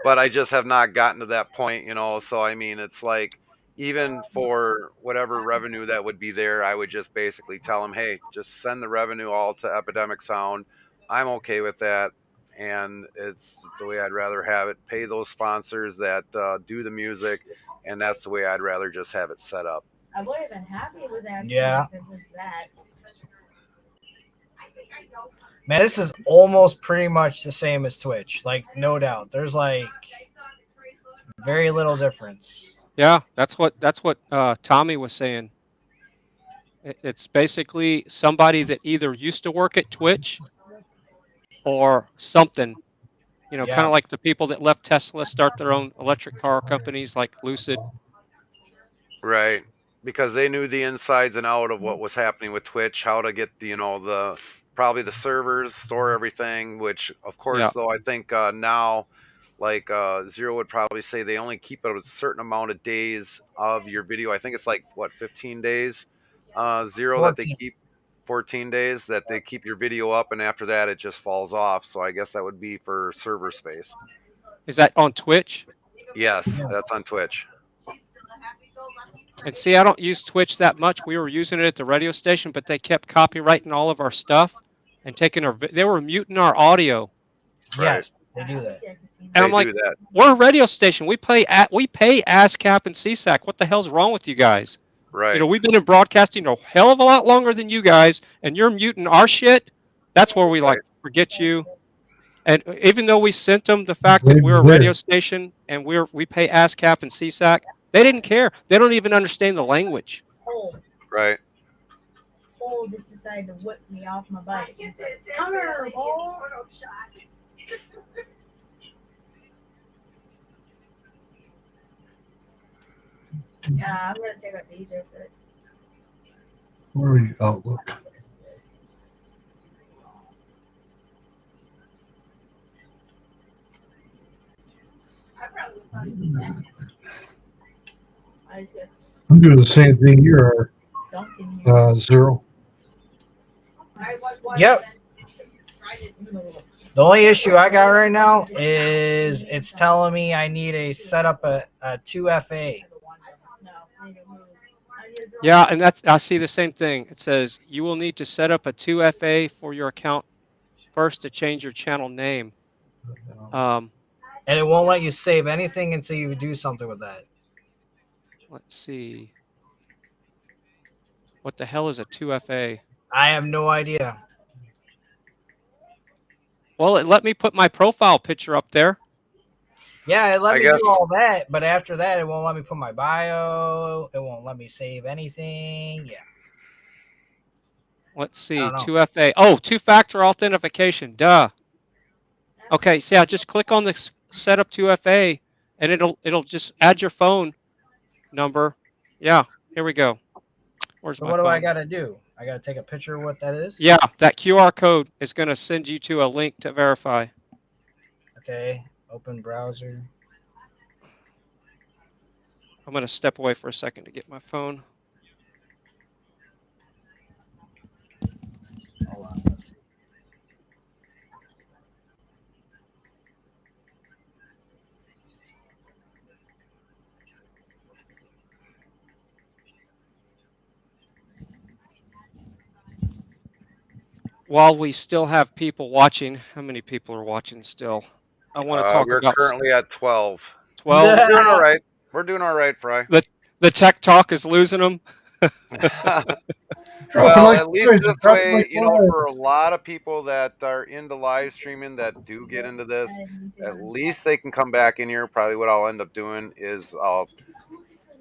but I just have not gotten to that point, you know. So I mean, it's like even for whatever revenue that would be there, I would just basically tell them, hey, just send the revenue all to Epidemic Sound. I'm okay with that, and it's the way I'd rather have it. Pay those sponsors that do the music, and that's the way I'd rather just have it set up. I would have been happy with that. Yeah. If it was that. Man, this is almost pretty much the same as Twitch. Like, no doubt. There's like very little difference. Yeah, that's what Tommy was saying. It's basically somebody that either used to work at Twitch or something. You know, kind Yeah. of like the people that left Tesla, start their own electric car companies like Lucid. Right. Because they knew the insides and out of what was happening with Twitch, how to get the, probably the servers, store everything, which of course, Yeah. though, I think now, like Zero would probably say they only keep a certain amount of days of your video. I think it's like, what, 15 days, Zero, that they 14. keep, 14 days that they keep your video up, and after that it just falls off. So I guess that would be for server space. Is that on Twitch? Yes, that's on Twitch. And see, I don't use Twitch that much. We were using it at the radio station, but they kept copyrighting all of our stuff and taking they were muting our audio. Yes, they do that. And I'm like, we're a radio station. We pay ASCAP and CSAC. What the hell's wrong with you guys? Right. You know, we've been in broadcasting a hell of a lot longer than you guys, and you're muting our shit. That's where we like forget you. And even though we sent them the fact that we're a radio station and we pay ASCAP and CSAC, they didn't care. They don't even understand the language. Right. Cole just decided to whip me off my bike. And said, "Come here, Cole." Yeah, I'm gonna take a laser for it. Where are you? Outlook. I'm doing the same thing you are, Zero. Yep. The only issue I got right now is it's telling me I need to set up a 2FA. Yeah, and I see the same thing. It says you will need to set up a 2FA for your account first to change your channel name. And it won't let you save anything until you do something with that. Let's see. What the hell is a 2FA? I have no idea. Well, it let me put my profile picture up there. Yeah, it let me do all that, but after that, it won't let me put my bio. It won't let me save anything. Yeah. Let's see. 2FA. Oh, two-factor authentication. Duh. Okay, so yeah, just click on the setup 2FA, and it'll just add your phone number. Yeah, here we go. Where's So my what phone? do I got to do? I got to take a picture of what that is? Yeah, that QR code is going to send you to a link to verify. Okay, open browser. I'm going to step away for a second to get my phone. Hold on, let's see. While we still have people watching, how many people are watching still? I want to talk We're about currently at 12. 12. We're doing all right. We're doing all right, Fry. The tech talk is losing them. Well, at least this way, for a lot of people that are into live streaming that do get into this, at least they can come back in here. Probably what I'll end up doing is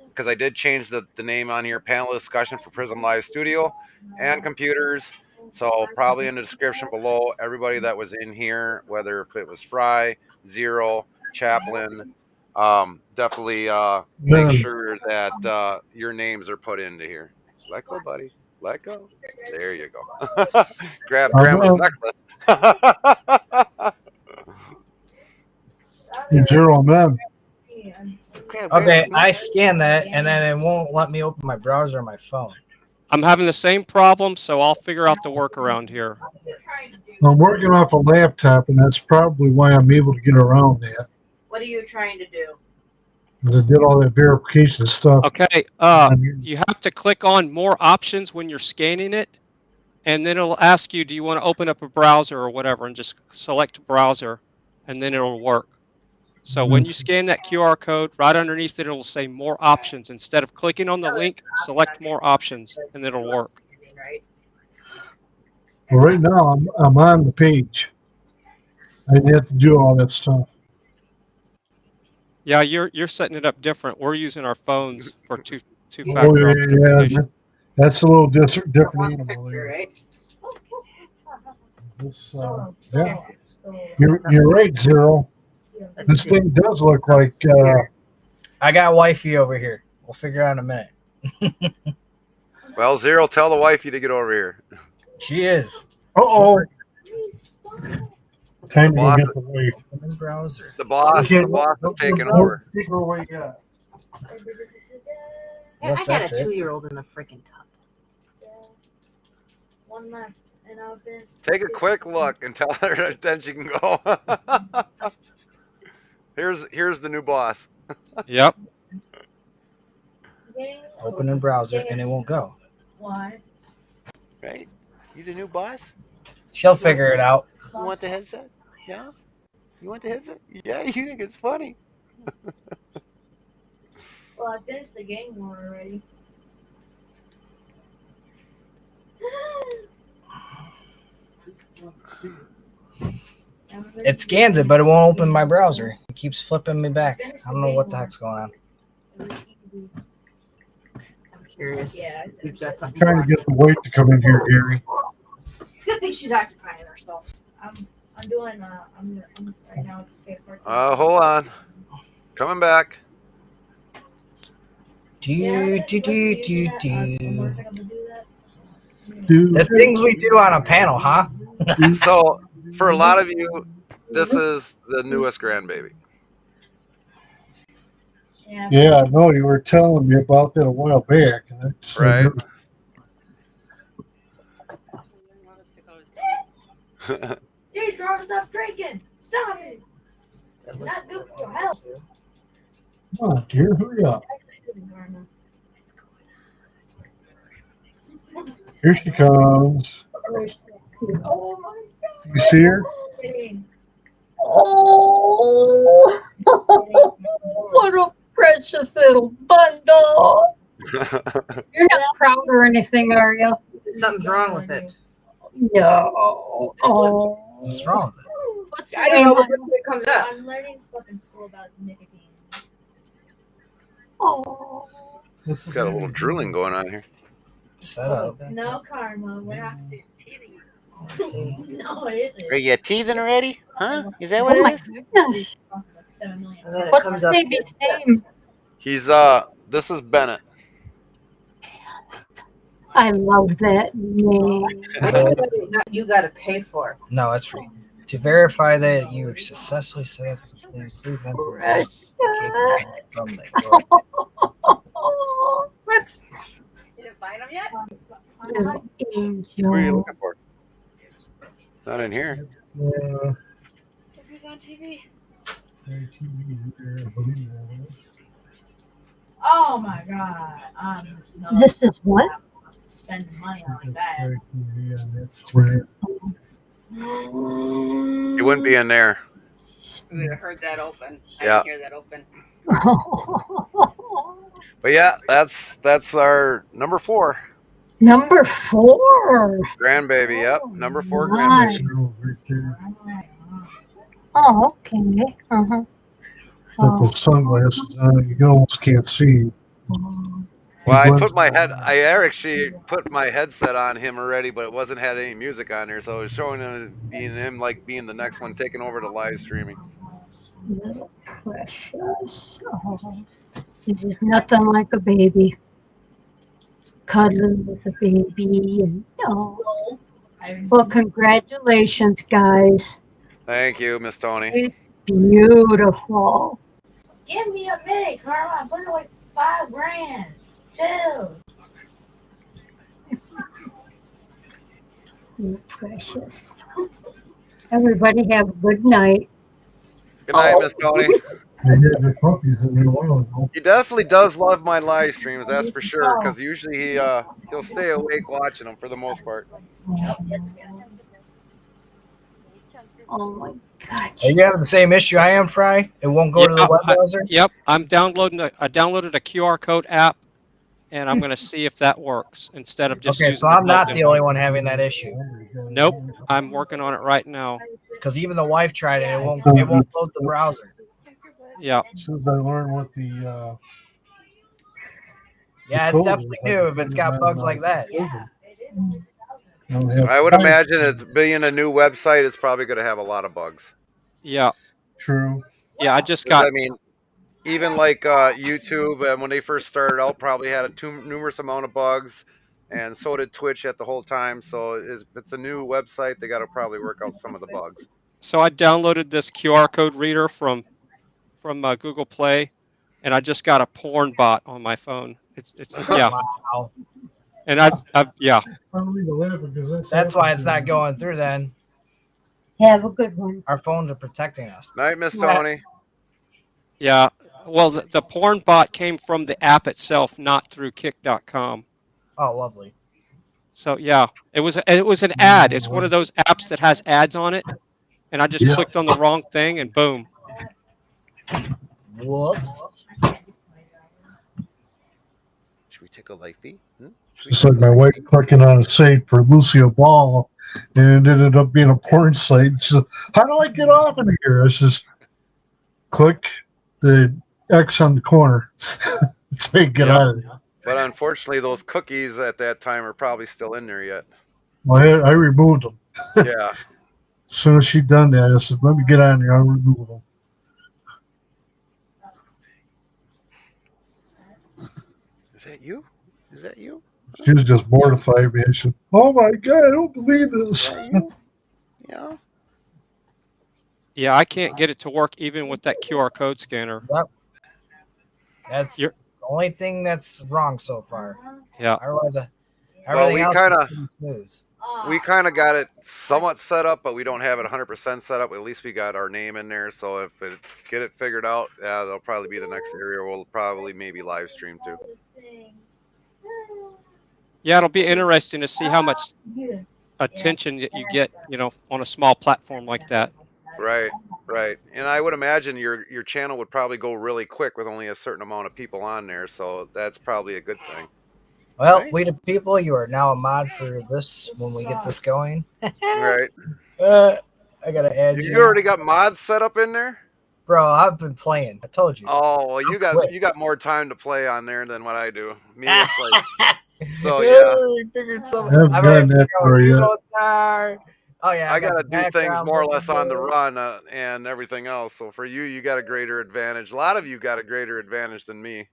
because I did change the name on here, panel discussion for Prism Live Studio and computers. So probably in the description below, everybody that was in here, whether if it was Fry, Zero, Chaplin, definitely make sure that your names are put into here. Let go, buddy. Let go. There you go. Grab grandma's necklace. Zero on them. Okay, I scan that, and then it won't let me open my browser on my phone. I'm having the same problem, so I'll figure out the workaround here. I'm working off a laptop, and that's probably why I'm able to get around that. What are you trying to do? I did all that verification stuff. Okay, you have to click on more options when you're scanning it, and then it'll ask you, do you want to open up a browser or whatever, and just select browser, and then it'll work. So when you scan that QR code, right underneath it, it'll say more options. Instead of clicking on the link, select more options, and it'll work. Well, right now, I'm on the page. I didn't have to do all that stuff. Yeah, you're setting it up different. We're using our phones for two-factor Oh, yeah, authentication. That's a little different animal there. This, yeah, you're right, Zero. This thing does look like. I got wifey over here. We'll figure it out in a minute. Well, Zero, tell the wifey to get over here. She is. Oh. Time to go boss- get the wife. Browser. The boss is taking over. Take her away, yeah. Yes, I got that's a it. 2-year-old in the freaking tub. One left, and I'll finish. Take a quick look and tell her then she can go. Here's the new boss. Yep. Open in browser and it won't go. Why? Right? You the new boss? She'll figure it out. You want the headset? Yeah? You want the headset? Yeah, you think it's funny. Well, I finished the game mode already. It scans it, but it won't open my browser. It keeps flipping me back. I don't know what the heck's going on. I'm curious. Yeah, We've got I'm something. trying to get the wife to come in here, Gary. It's a good thing she's occupying herself. I'm doing. I'm right now at the skate park. Hold on. Coming back. There's things we do on a panel, huh? So for a lot of you, this is the newest grandbaby. Yeah, no, you were telling me about that a while back. And I said, Right. Jeez, girl, stop drinking. Stop it. It's not good for your health. Come on, dear, hurry up. Here she comes. Oh my God. You see her? Oh, what a precious little bundle. You're not proud or anything, are you? Something's wrong with it. No. Oh. What's wrong with it? What's I don't know what it comes up. I'm learning stuff in school about nicotine. Oh. It's got a little drooling going on here. Set up. No karma. We're not. No, it isn't. Are you teething already? Huh? Is that what Oh it my is? goodness. 7 million. And then it What's comes the up. baby's name? He's this is Bennett. I love that name. You got to pay for. No, it's free. To verify that you successfully set up the thing, please enter Precious. from the What? You didn't find them yet? Little angel. What are you looking for? Not in here. Who's on TV? Oh my God. This is what? Spending money on that. You wouldn't be in there. We would have heard that open. I Yeah. didn't hear that open. But yeah, that's our number 4 Number 4. grandbaby. Yep, number 4 Nice. grandbaby. Oh, okay. Uh-huh. Got those sunglasses on, you almost can't see. Well, I actually put my headset on him already, but it wasn't had any music on there, so it was showing him being the next one taking over the live streaming. Little precious. Oh, there's nothing like a baby. Cuddling with a baby. And, oh. Well, congratulations, guys. Thank you, Miss Tony. It's beautiful. Give me a minute, Carla. I'm putting away $5,000. Chill. You're precious. Everybody have a good night. Good night, Miss Tony. They had the puppies in there a while ago. He definitely does love my live streams, that's for sure. Because usually he'll stay awake watching them for the most part. Oh my God. Are you having the same issue I am, Fry? It won't go to the web browser? Yep, I downloaded a QR code app, and I'm going to see if that works instead of just. Okay, using so I'm not built-in the only one having that issue. Nope, I'm working on it right now. Because even the wife tried it. It won't load the browser. Yeah. As soon as I learn what the Yeah, it's definitely new if it's got bugs like that. I would imagine it being a new website, it's probably going to have a lot of bugs. Yeah. True. Yeah, I just 'Cause, got. I mean, even like YouTube, when they first started out, probably had a numerous amount of bugs, and so did Twitch at the whole time. So if it's a new website, they got to probably work out some of the bugs. So I downloaded this QR code reader from Google Play, and I just got a porn bot on my phone. It's yeah. Wow. And I've yeah. That's why it's not going through then. Have a good one. Our phones are protecting us. Night, Miss Tony. Yeah. Well, the porn bot came from the app itself, not through kick.com. Oh, lovely. So yeah, it was an ad. It's one of those apps that has ads on it, and I just clicked on the wrong thing, and boom. Whoops. Should we take a lifey? Just like my wife clicking on a site for Lucio Ball, and it ended up being a porn site. She said, "How do I get off of here?" I just click the X on the corner. So you get out of there. But unfortunately, those cookies at that time are probably still in there yet. Well, I removed them. Yeah. As soon as she done that, I said, "Let me get on there. I'll remove them." Is that you? Is that you? She was just mortified, man. She said, "Oh my God, I don't believe this." Yeah. Yeah, I can't get it to work even with that QR code scanner. Yep. That's the only thing that's wrong so far. Yeah. Otherwise, Well, everything we else kind is of pretty smooth. got it somewhat set up, but we don't have it 100% set up. At least we got our name in there. So if it get it figured out, yeah, that'll probably be the next area. We'll probably maybe live stream too. Yeah, it'll be interesting to see how much attention that you get, on a small platform like that. Right. And I would imagine your channel would probably go really quick with only a certain amount of people on there. So that's probably a good thing. Well, Right? we the people, you are now a mod for this when we get this going. Right. I gotta add you. You already got mods set up in there? Bro, I've been playing. I told you. Oh, well, you quick. got more time to play on there than what I do. Me, it's like so Hey, yeah. we figured some. I haven't I've done that for you. Oh yeah, I got to the do things background more or less looking on the good. run and everything else. So for you got a greater advantage. A lot of you got a greater advantage than me.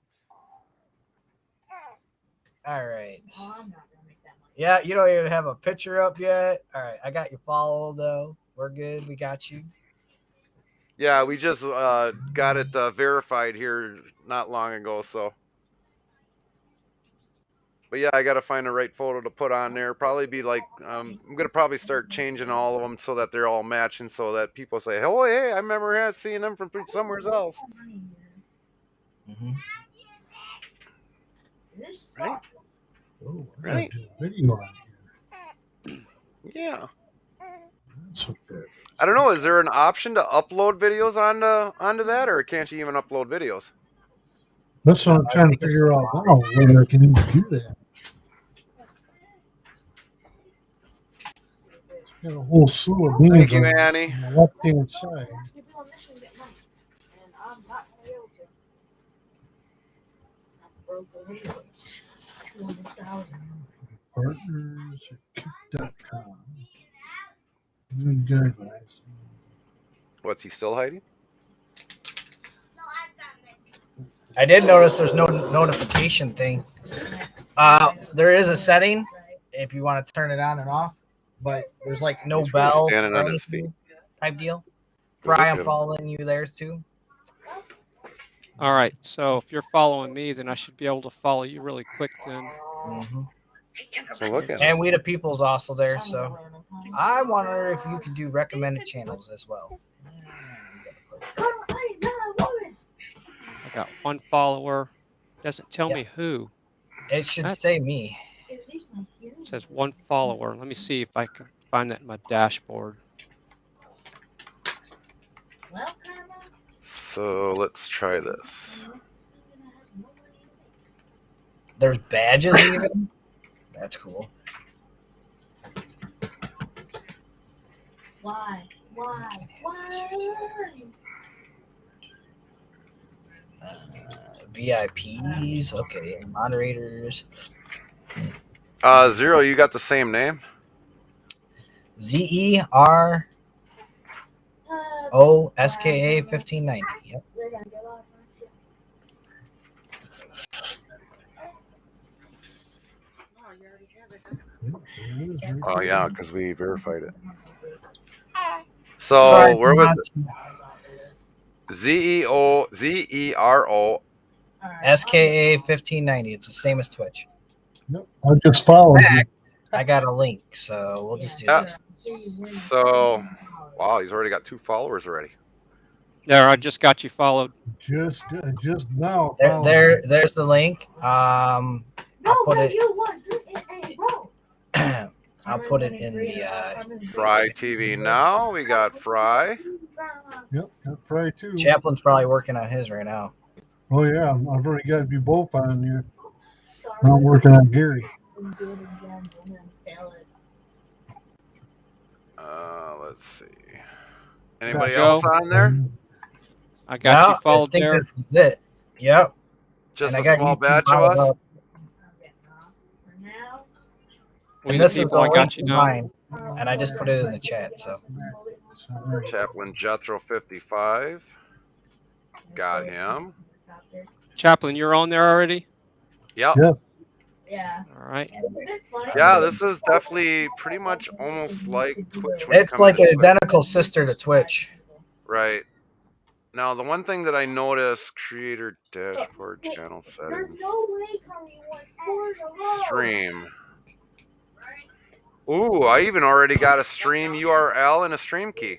All right. Yeah, you don't even have a picture up yet. All right, I got you followed though. We're good. We got you. Yeah, we just got it verified here not long ago. So, but yeah, I got to find the right photo to put on there. Probably be like I'm gonna probably start changing all of them so that they're all matching, so that people say, "Oh, hey, I remember seeing them from somewhere else." Mm-hmm. Right. Oh, Right. Video on Yeah. That's what that is. I don't know. Is there an option to upload videos onto that, or can't you even upload videos? That's what I'm trying to figure out now, whether I can even do that. Got a whole slew of Thank names you, on Annie. the left-hand side. Partners at kick.com. Good guidelines. What's he still hiding? I did notice there's no notification thing. There is a setting if you want to turn it on and off, but there's like no He's really bell standing or on his anything feet. type deal. Look Fry, at I'm him. following you there too. All right, so if you're following me, then I should be able to follow you really quick then. Mm-hmm. So look at him. And We the People's also there, so I wonder if you could do recommended channels as well. I got one follower. Doesn't tell me who. It should say me. It says one follower. Let me see if I can find that in my dashboard. So let's try this. There's badges even. That's cool. Why? VIPs. Okay, moderators. Zero, you got the same name? ZEROSKA 1590. Yep. Oh yeah, because we verified it. Fries So where was not- it? ZERO. SKA 1590. It's the same as Twitch. Yep. I just followed you. I got a link, so we'll just do Yeah. this. So, wow, he's already got 2 followers already. There, I just got you followed. Just now. There's the link. I'll put it. I'll put it in the. Fry TV now. We got Fry. Yep, got Fry too. Chaplin's probably working on his right now. Oh yeah, I've already got you both on here. I'm working on Gary. Let's see. Anybody else on there? I got you followed I think there. this is it. Yep. Just And a small batch of us? up. We And the this is the people I link got you to now. mine, and I just put it in the chat. So Chaplain Jethro 55. Got him. Chaplain, you're on there already? Yep. Yeah. All right. Yeah, this is definitely pretty much almost like Twitch. when you it's come like into an Twitch. identical sister to Twitch. Right. Now, the one thing that I noticed, creator dashboard channel There's settings, no way, Carly, you went 4 in a row. stream. Ooh, I even already got a stream URL and a stream key.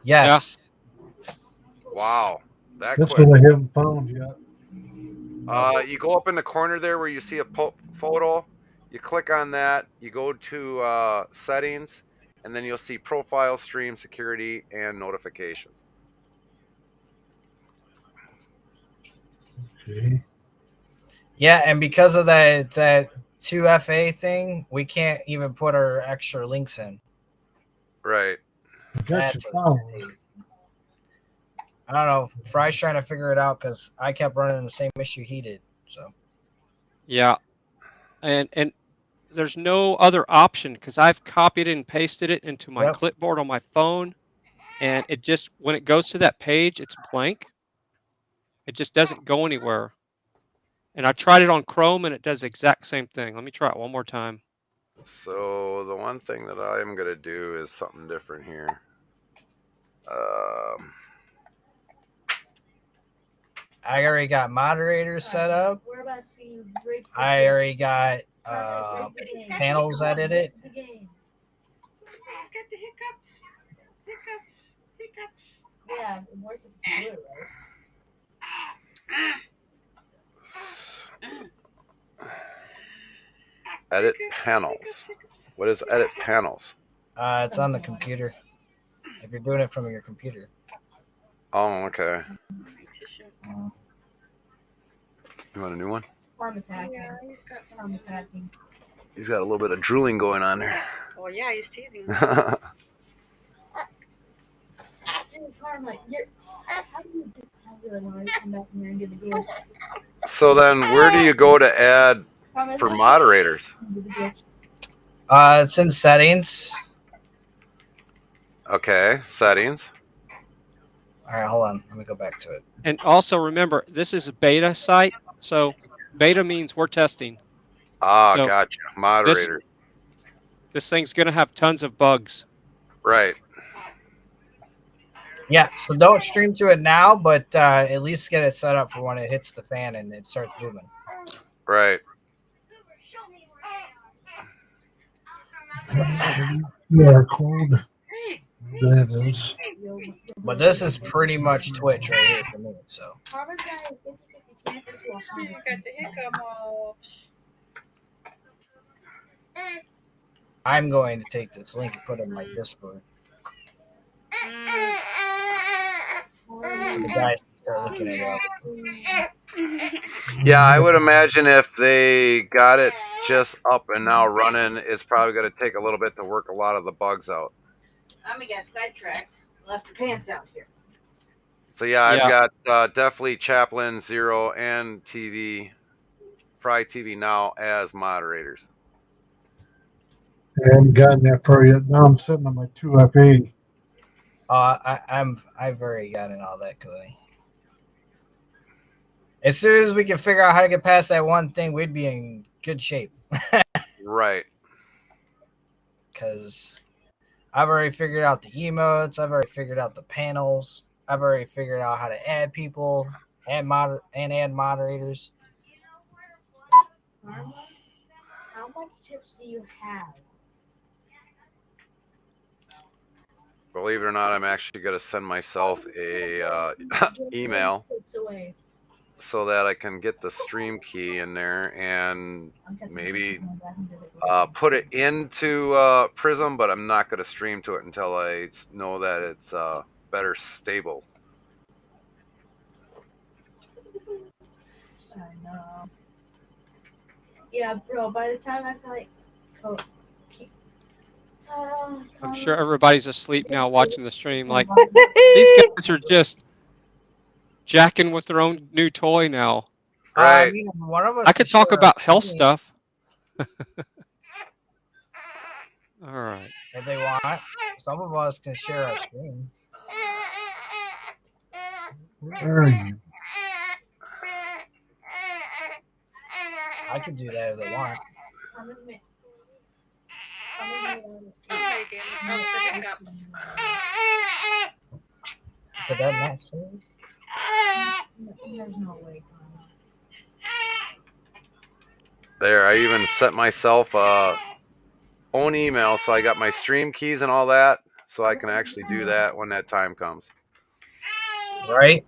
Yes. Wow, that That's quick. what I haven't found yet. You go up in the corner there where you see a photo. You click on that. You go to settings, and then you'll see profile, stream, security, and notifications. Okay. Yeah, and because of that 2FA thing, we can't even put our extra links in. Right. I got That's you followed. I don't know. Fry's trying to figure it out because I kept running the same issue he did. So Yeah. And there's no other option because I've copied and pasted it into my Yep. clipboard on my phone, and it just when it goes to that page, it's blank. It just doesn't go anywhere. And I tried it on Chrome, and it does the exact same thing. Let me try it one more time. So the one thing that I am gonna do is something different here. I already got moderators set up. We're about to see you break the I game. already got panels edited. The game. He's got the hiccups. Hiccups. Hiccups. Yeah, it works if you do it, right? Edit panels. What is edit panels? It's on the computer. If you're doing it from your computer. Oh, okay. You want a new one? Farm attacking. Yeah, he's got some. Farm attacking. He's got a little bit of drooling going on there. Oh yeah, he's teething. Dude, Karma, how do you really want to come back in here and get the glitch? So then, where do you go to add for moderators? It's in settings. Okay, settings. All right, hold on. Let me go back to it. And also remember, this is a beta site, so beta means we're testing. Ah, So gotcha. Moderator. This thing's gonna have tons of bugs. Right. Yeah, so don't stream to it now, but at least get it set up for when it hits the fan and it starts moving. Right. QR code. That is. But this is pretty much Twitch right here for me. So Karma's got a 50-50 chance to You got the hiccup. I'm going to take this link and put it in my Discord. So the guys can start looking it up. Yeah, I would imagine if they got it just up and now running, it's probably going to take a little bit to work a lot of the bugs out. I'm gonna get sidetracked. Left your pants out here. So yeah, I've Yeah. got definitely Chaplin, Zero, and Fry TV now as moderators. I haven't gotten that far yet. Now I'm sitting on my 2FA. I've already gotten all that going. As soon as we can figure out how to get past that one thing, we'd be in good shape. Right. Because I've already figured out the emotes. I've already figured out the panels. I've already figured out how to add people and add moderators. How much chips do you have? Believe it or not, I'm actually going to send myself a email so that I can get the stream key in there and maybe put it into Prism, but I'm not going to stream to it until I know that it's better stable. I know. Yeah, bro, by the time I feel like I'm sure everybody's asleep now watching the stream. Like, these guys are just jacking with their own new toy now. Right. I mean, one of us I could talk share about our health screen stuff. All right. if they want. Some of us can share our screen. Where are you? I could do that if they want. Okay, damn it. Oh, the hiccups. Did that not save? There's no way. There, I even set myself own email, so I got my stream keys and all that, so I can actually do that when that time comes. Right?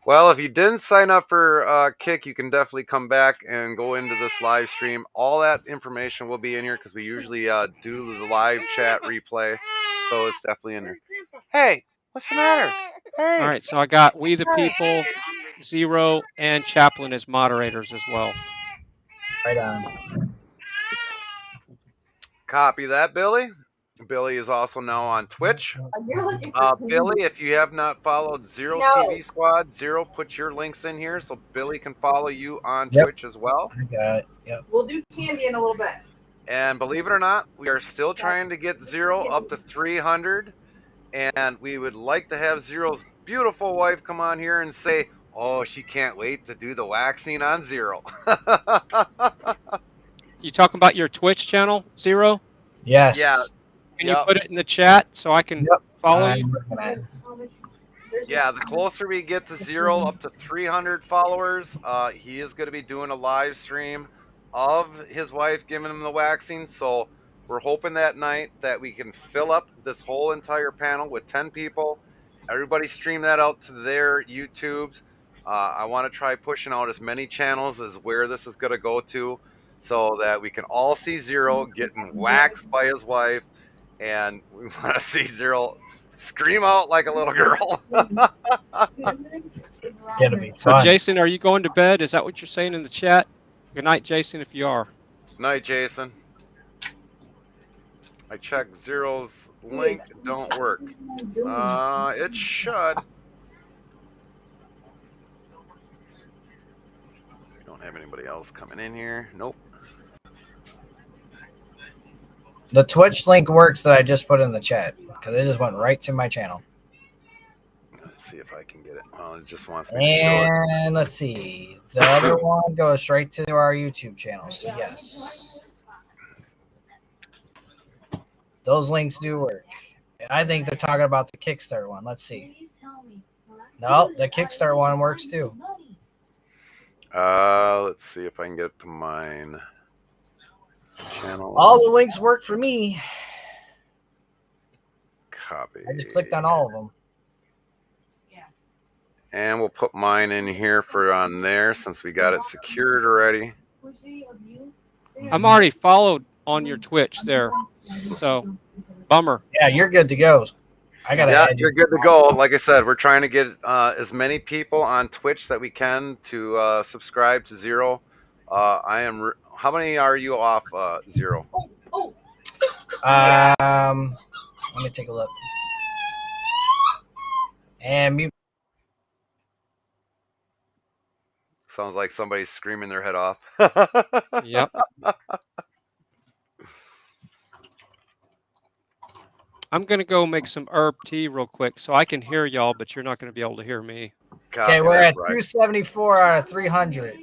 Well, if you didn't sign up for Kick, you can definitely come back and go into this live stream. All that information will be in here because we usually do the live chat replay, so it's definitely in there. Hey, what's the matter? Hey. All right, so I got We the People, Zero, and Chaplin as moderators as well. Right on. Copy that, Billy. Billy is also now on Twitch. Billy, if you have not followed Zero TV Squad, Zero, put your links in here so Billy can follow you on Twitch as well. I got it. Yep. We'll do candy in a little bit. And believe it or not, we are still trying to get Zero up to 300. And we would like to have Zero's beautiful wife come on here and say, oh, she can't wait to do the waxing on Zero. You talking about your Twitch channel, Zero? Yes. Yeah. Can you put it in the chat so I can follow you? Yeah, the closer we get to Zero, up to 300 followers, he is going to be doing a live stream of his wife giving him the waxing. So we're hoping that night that we can fill up this whole entire panel with 10 people. Everybody stream that out to their YouTubes. I want to try pushing out as many channels as where this is going to go to so that we can all see Zero getting waxed by his wife. And we want to see Zero scream out like a little girl. Gonna be So, fun. Jason, are you going to bed? Is that what you're saying in the chat? Good night, Jason, if you are. Night, Jason. I checked Zero's link. Don't work. It should. We don't have anybody else coming in here. Nope. The Twitch link works that I just put in the chat because it just went right to my channel. Let's see if I can get it. Well, it just wants me to show it. And let's see. The other one goes straight to our YouTube channel. So yes. Those links do work. I think they're talking about the Kickstarter one. Let's see. No, the Kickstarter one works too. Let's see if I can get to mine. Channel. All the links work for me. Copy. I just clicked on all of them. And we'll put mine in here for on there since we got it secured already. I'm already followed on your Twitch there. So, bummer. Yeah, you're good to go. I gotta Yeah, add you're good to go. Like I said, we're trying to get as many people on Twitch that we can to subscribe to Zero. How many are you off, Zero? Let me take a look. And mute. Sounds like somebody's screaming their head off. Yep. I'm going to go make some herb tea real quick so I can hear y'all, but you're not going to be able to hear me. Okay, we're at 274 out of 300.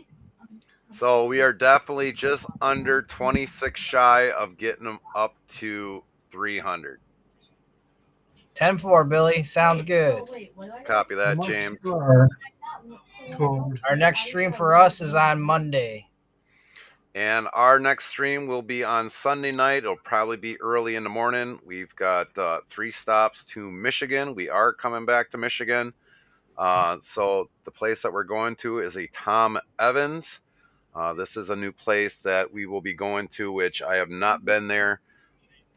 So we are definitely just under 26 shy of getting them up to 300. 10-4, Billy. Sounds good. Copy that, James. Our next stream for us is on Monday. And our next stream will be on Sunday night. It'll probably be early in the morning. We've got 3 stops to Michigan. We are coming back to Michigan. So the place that we're going to is a Tom Evans. This is a new place that we will be going to, which I have not been there.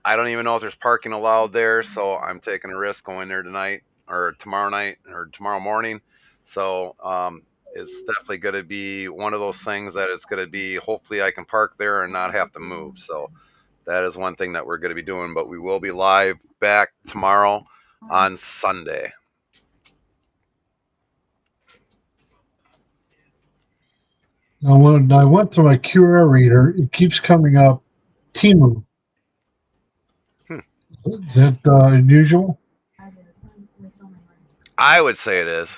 I don't even know if there's parking allowed there, so I'm taking a risk going there tonight or tomorrow night or tomorrow morning. So it's definitely going to be one of those things that it's going to be, hopefully I can park there and not have to move. So that is one thing that we're going to be doing, but we will be live back tomorrow on Sunday. Now, when I went to my QR reader, it keeps coming up Timu. Is that unusual? I would say it is.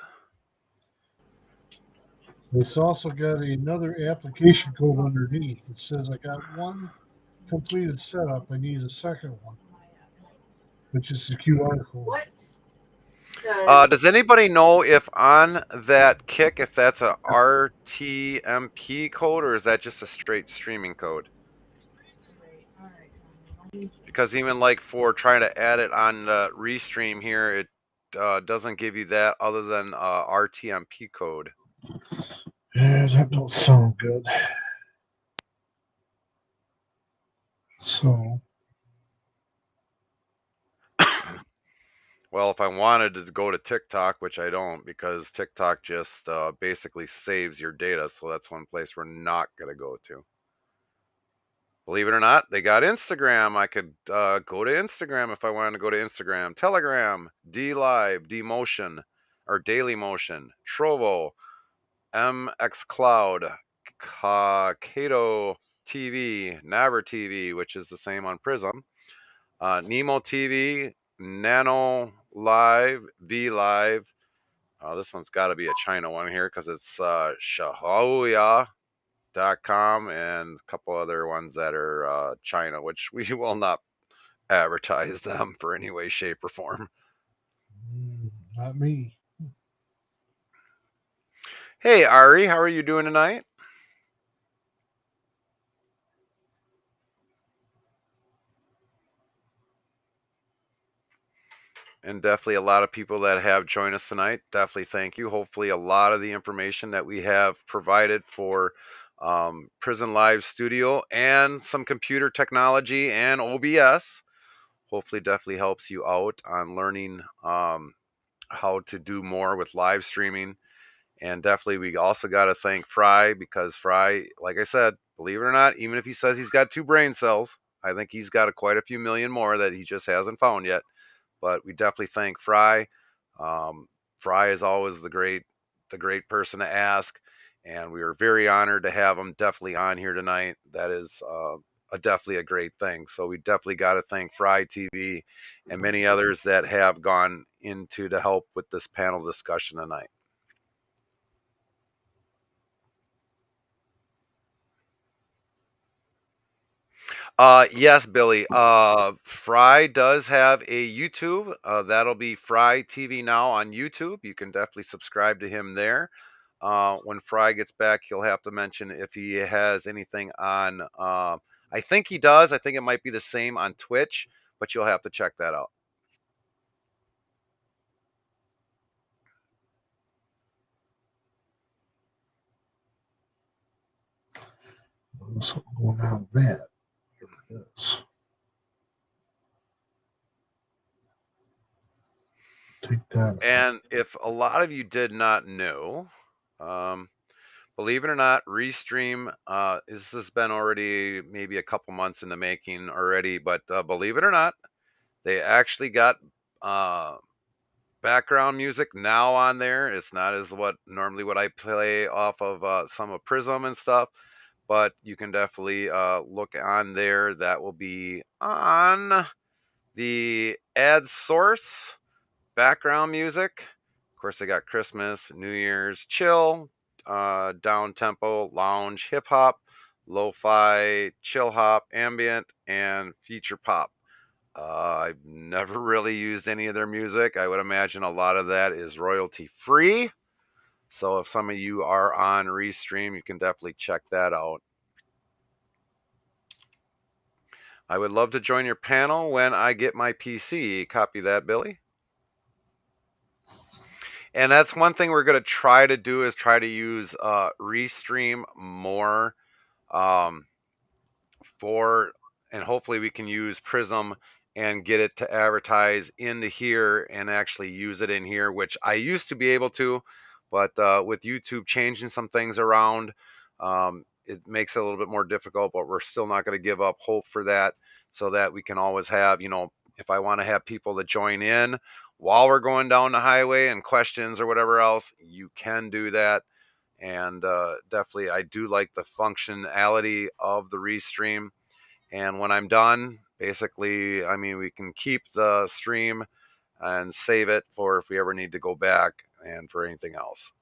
It's also got another application code underneath. It says I got one completed setup. I need a second one, which is the QR code. Does anybody know if on that kick, if that's a RTMP code or is that just a straight streaming code? Because even like for trying to add it on the restream here, it doesn't give you that other than RTMP code. Yeah, that don't sound good. So, well, if I wanted to go to TikTok, which I don't, because TikTok just basically saves your data, so that's one place we're not going to go to. Believe it or not, they got Instagram. I could go to Instagram if I wanted to go to Instagram. Telegram, D Live, D Motion, or Daily Motion, Trovo, MX Cloud, Kato TV, Naver TV, which is the same on Prism, Nemo TV, Nano Live, V Live. This one's got to be a China one here because it's Shahoya.com and a couple other ones that are China, which we will not advertise them for any way, shape, or form. not me. Hey, Ari, how are you doing tonight? And definitely a lot of people that have joined us tonight. Definitely thank you. Hopefully a lot of the information that we have provided for Prison Live Studio and some computer technology and OBS hopefully definitely helps you out on learning how to do more with live streaming. And definitely we also got to thank Fry because Fry, like I said, believe it or not, even if he says he's got 2 brain cells, I think he's got quite a few million more that he just hasn't found yet. But we definitely thank Fry. Fry is always the great person to ask, and we are very honored to have him definitely on here tonight. That is definitely a great thing. So we definitely got to thank Fry TV and many others that have gone into to help with this panel discussion tonight. Yes, Billy. Fry does have a YouTube. That'll be Fry TV now on YouTube. You can definitely subscribe to him there. When Fry gets back, he'll have to mention if he has anything on. I think he does. I think it might be the same on Twitch, but you'll have to check that out. Something going on with that. Yes. Take that. And if a lot of you did not know, believe it or not, Restream, this has been already maybe a couple months in the making already, but believe it or not, they actually got background music now on there. It's not as what I play off of some of Prism and stuff, but you can definitely look on there. That will be on the ad source background music. Of course, they got Christmas, New Year's, chill, down tempo, lounge, hip hop, lo-fi, chill hop, ambient, and feature pop. I've never really used any of their music. I would imagine a lot of that is royalty free. So if some of you are on Restream, you can definitely check that out. I would love to join your panel when I get my PC. Copy that, Billy. And that's one thing we're going to try to do is try to use Restream more um, for, and hopefully we can use Prism and get it to advertise into here and actually use it in here, which I used to be able to, but with YouTube changing some things around, it makes it a little bit more difficult, but we're still not going to give up hope for that, so that we can always have, if I want to have people to join in while we're going down the highway and questions or whatever else, you can do that. And definitely, I do like the functionality of the Restream. And when I'm done, basically, I mean, we can keep the stream and save it for if we ever need to go back and for anything else.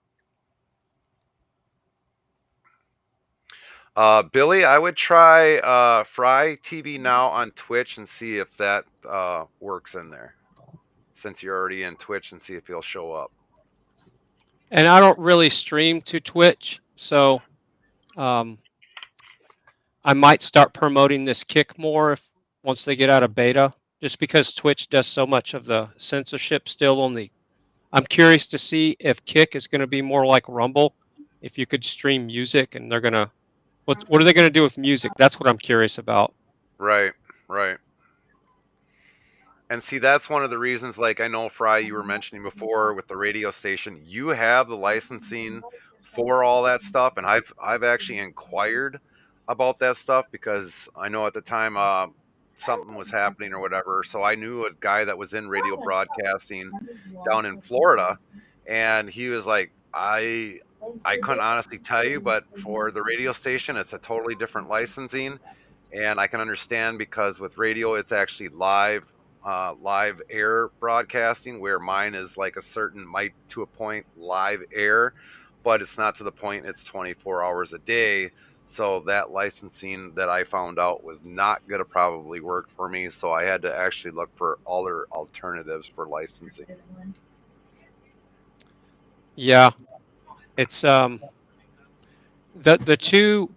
Billy, I would try Fry TV Now on Twitch and see if that works in there, since you're already in Twitch, and see if he'll show up. And I don't really stream to Twitch, so I might start promoting this Kick more once they get out of beta, just because Twitch does so much of the censorship still on the. I'm curious to see if Kick is going to be more like Rumble, if you could stream music, and they're going to. What are they going to do with music? That's what I'm curious about. Right, right. And see, that's one of the reasons, like I know, Fry, you were mentioning before with the radio station, you have the licensing for all that stuff, and I've actually inquired about that stuff because I know at the time something was happening or whatever. So I knew a guy that was in radio broadcasting down in Florida, and he was like, I couldn't honestly tell you, but for the radio station, it's a totally different licensing, and I can understand because with radio, it's actually live air broadcasting, where mine is like a certain, might to a point live air, but it's not to the point it's 24 hours a day. So that licensing that I found out was not going to probably work for me. So I had to actually look for other alternatives for licensing. Yeah, it's the two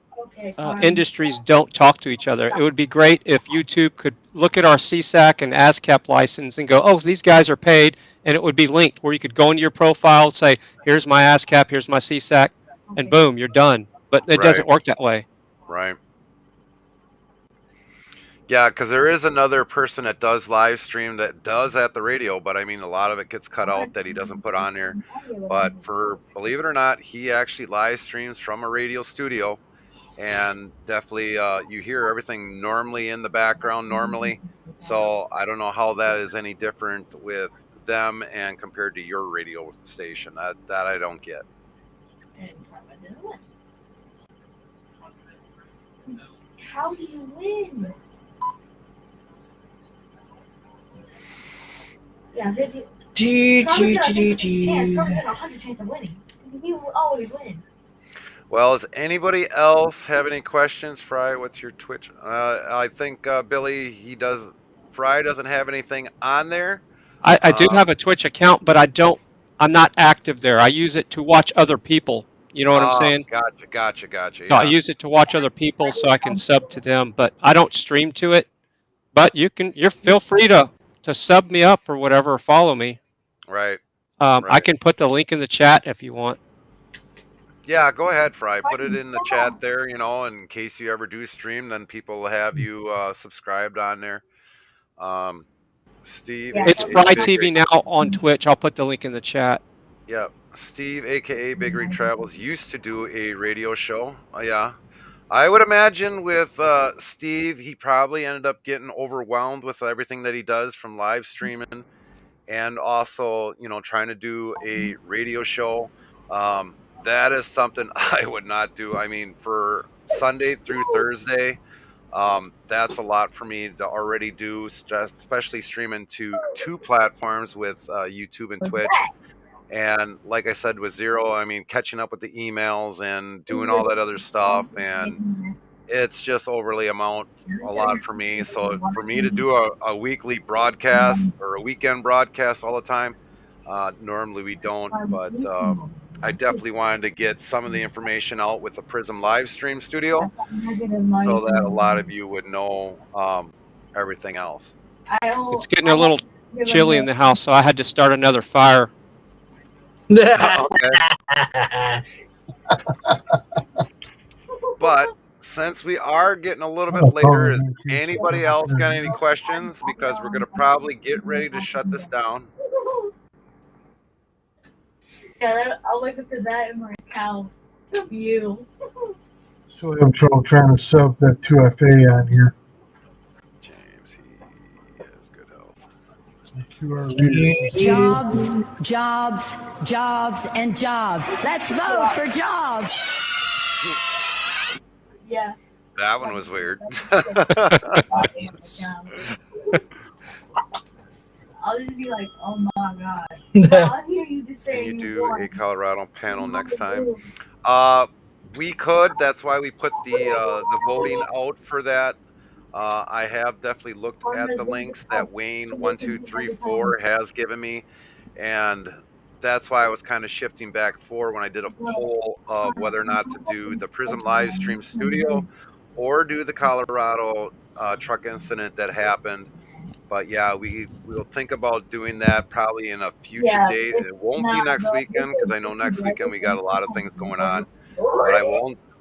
industries don't talk to each other. It would be great if YouTube could look at our CSAC and ASCAP license and go, oh, these guys are paid, and it would be linked where you could go into your profile, say, here's my ASCAP, here's my CSAC, and boom, you're done. But it doesn't work that way. Right. Yeah, because there is another person that does live stream that does at the radio, but I mean, a lot of it gets cut out that he doesn't put on there. But believe it or not, he actually live streams from a radio studio, and definitely you hear everything normally in the background normally. So I don't know how that is any different with them and compared to your radio station. That I don't get. How do you win? Yeah, chance of winning. You will always win. Well, does anybody else have any questions? Fry, what's your Twitch? I think Billy, Fry doesn't have anything on there. I do have a Twitch account, but I'm not active there. I use it to watch other people. You know what I'm saying? Gotcha. So Yeah. I use it to watch other people so I can sub to them, but I don't stream to it. But you're feel free to sub me up or whatever, or follow me. Right. I can put the link in the chat if you want. Yeah, go ahead, Fry. Put it in the chat there, in case you ever do stream, then people will have you subscribed on there. Steve. It's Fry TV Now on Twitch. I'll put the link in the chat. Yeah. Steve, aka Big Rig Travels, used to do a radio show. Yeah. I would imagine with Steve, he probably ended up getting overwhelmed with everything that he does from live streaming and also, trying to do a radio show. That is something I would not do. I mean, for Sunday through Thursday, that's a lot for me to already do, especially streaming to two platforms with YouTube and Twitch. And like I said with Zero, I mean, catching up with the emails and doing all that other stuff, and it's just overly a lot for me. So for me to do a weekly broadcast or a weekend broadcast all the time, normally we don't, but I definitely wanted to get some of the information out with the Prism live stream studio so that a lot of you would know everything else. It's getting a little chilly in the house, so I had to start another fire. Okay. But since we are getting a little bit later, is anybody else got any questions? Because we're going to probably get ready to shut this down. Yeah, I'll wake up to that in my cow view. Still having trouble trying to set up that 2FA on here. James, he has good health. QR readers. Jobs, jobs, jobs, and jobs. Let's vote for jobs. Yeah. That one was weird. I'll just be like, oh my god. I'll hear you just say Can you do a Colorado panel next time? We could. That's why we put the voting out for that. I have definitely looked at the links that Wayne1234 has given me, and that's why I was kind of shifting back for when I did a poll of whether or not to do the Prism live stream studio or do the Colorado truck incident that happened. But yeah, we'll think about doing that probably in a future date. It won't be next weekend because I know next weekend we got a lot of things going on. But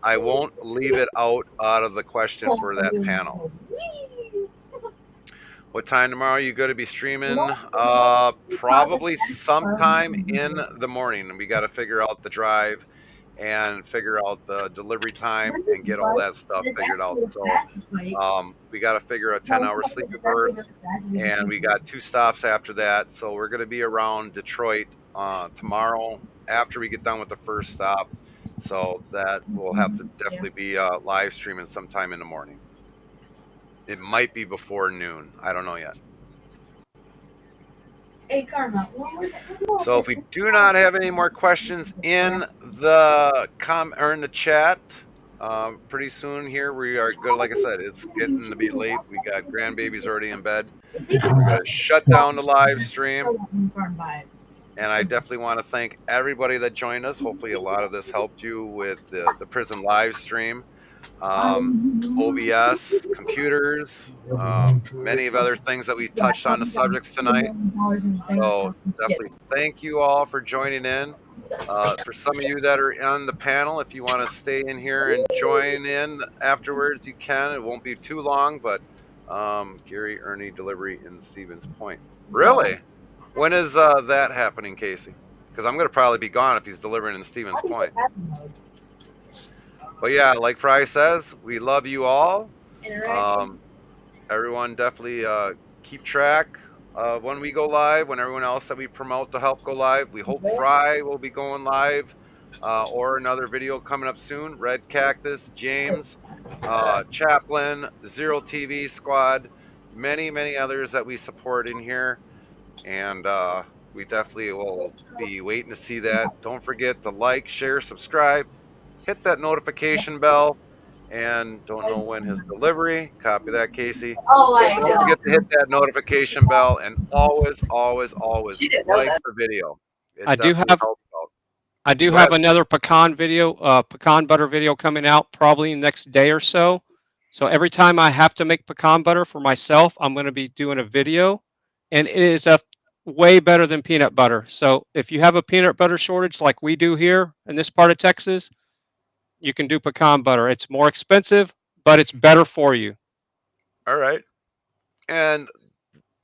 I won't leave it out of the question for that panel. What time tomorrow are you going to be streaming? Probably sometime in the morning. We got to figure out the drive and figure out the delivery time and get all that stuff figured out. So we got to figure a 10-hour sleep at birth, and we got 2 stops after that. So we're going to be around Detroit tomorrow after we get done with the first stop. So that will have to definitely be live streaming sometime in the morning. It might be before noon. I don't know yet. Hey, Karma. So if we do not have any more questions in the in the chat, pretty soon here we are good. Like I said, it's getting to be late. We got grandbabies already in bed. We're gonna shut down the live stream. And I definitely want to thank everybody that joined us. Hopefully a lot of this helped you with the Prism live stream. OBS, computers, many of other things that we touched on the subjects tonight. So definitely thank you all for joining in. For some of you that are on the panel, if you want to stay in here and join in afterwards, you can. It won't be too long, but Gary, Ernie, delivery in Stevens Point. Really? When is that happening, Casey? Because I'm going to probably be gone if he's delivering in Stevens Point. But yeah, like Fry says, we love you all. Everyone definitely keep track of when we go live, when everyone else that we promote to help go live. We hope Fry will be going live or another video coming up soon. Red Cactus, James, Chaplin, Zero TV Squad, many, many others that we support in here. And we definitely will be waiting to see that. Don't forget to like, share, subscribe. Hit that notification bell, and don't know when his delivery. Copy that, Casey. Don't forget to hit that notification bell, and always, always, always like the video. I do have Go ahead. another pecan video, pecan butter video coming out probably next day or so. So every time I have to make pecan butter for myself, I'm going to be doing a video, and it is way better than peanut butter. So if you have a peanut butter shortage like we do here in this part of Texas, you can do pecan butter. It's more expensive, but it's better for you. All right. And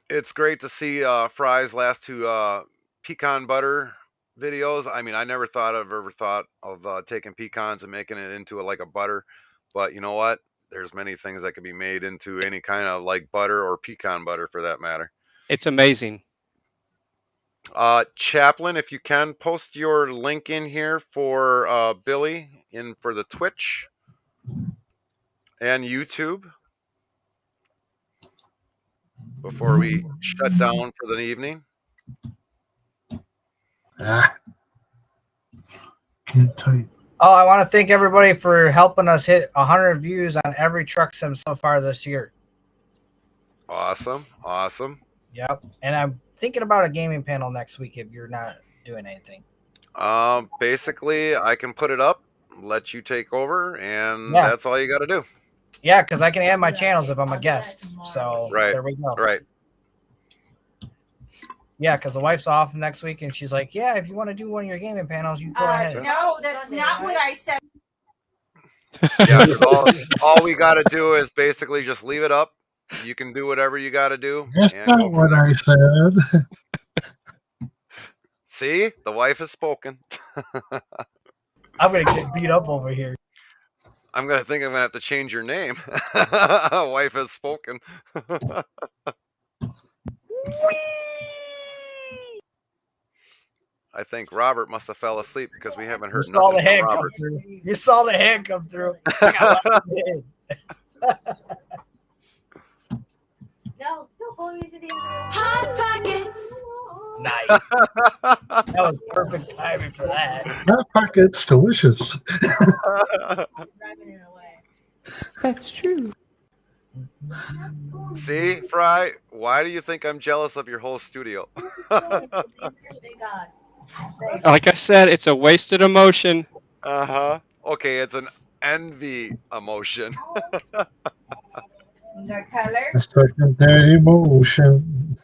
it's great to see Fry's last 2 pecan butter videos. I mean, I never ever thought of taking pecans and making it into like a butter. But you know what? There's many things that can be made into any kind of like butter or pecan butter for that matter. It's amazing. Chaplain, if you can, post your link in here for Billy for the Twitch and YouTube before we shut down for the evening. Can't type. Oh, I want to thank everybody for helping us hit 100 views on every truck sim so far this year. Awesome. Yep. And I'm thinking about a gaming panel next week if you're not doing anything. Basically, I can put it up, let you take over, and Yeah. that's all you got to do. Yeah, because I can add my channels if I'm a guest. So there we go. Right. Yeah, because the wife's off next week, and she's like, "Yeah, if you want to do one of your gaming panels, you go ahead." No, that's not what I said. Yeah, 'cause all we got to do is basically just leave it up. You can do whatever you got to do. That's and not go from what there. I said. See, the wife has spoken. I'm gonna get beat up over here. I'm gonna have to change your name. Wife has spoken. I think Robert must have fell asleep because we haven't heard You saw the nothing from hand come Robert. through. You saw the hand come through. I got left in. No, don't pull me into the Hot Pockets. Nice. That was perfect timing for that. Hot Pockets, delicious. That's true. See, Fry, why do you think I'm jealous of your whole studio? Like I said, it's a wasted emotion. Okay, it's an envy emotion. The color. Let's talk about that emotion.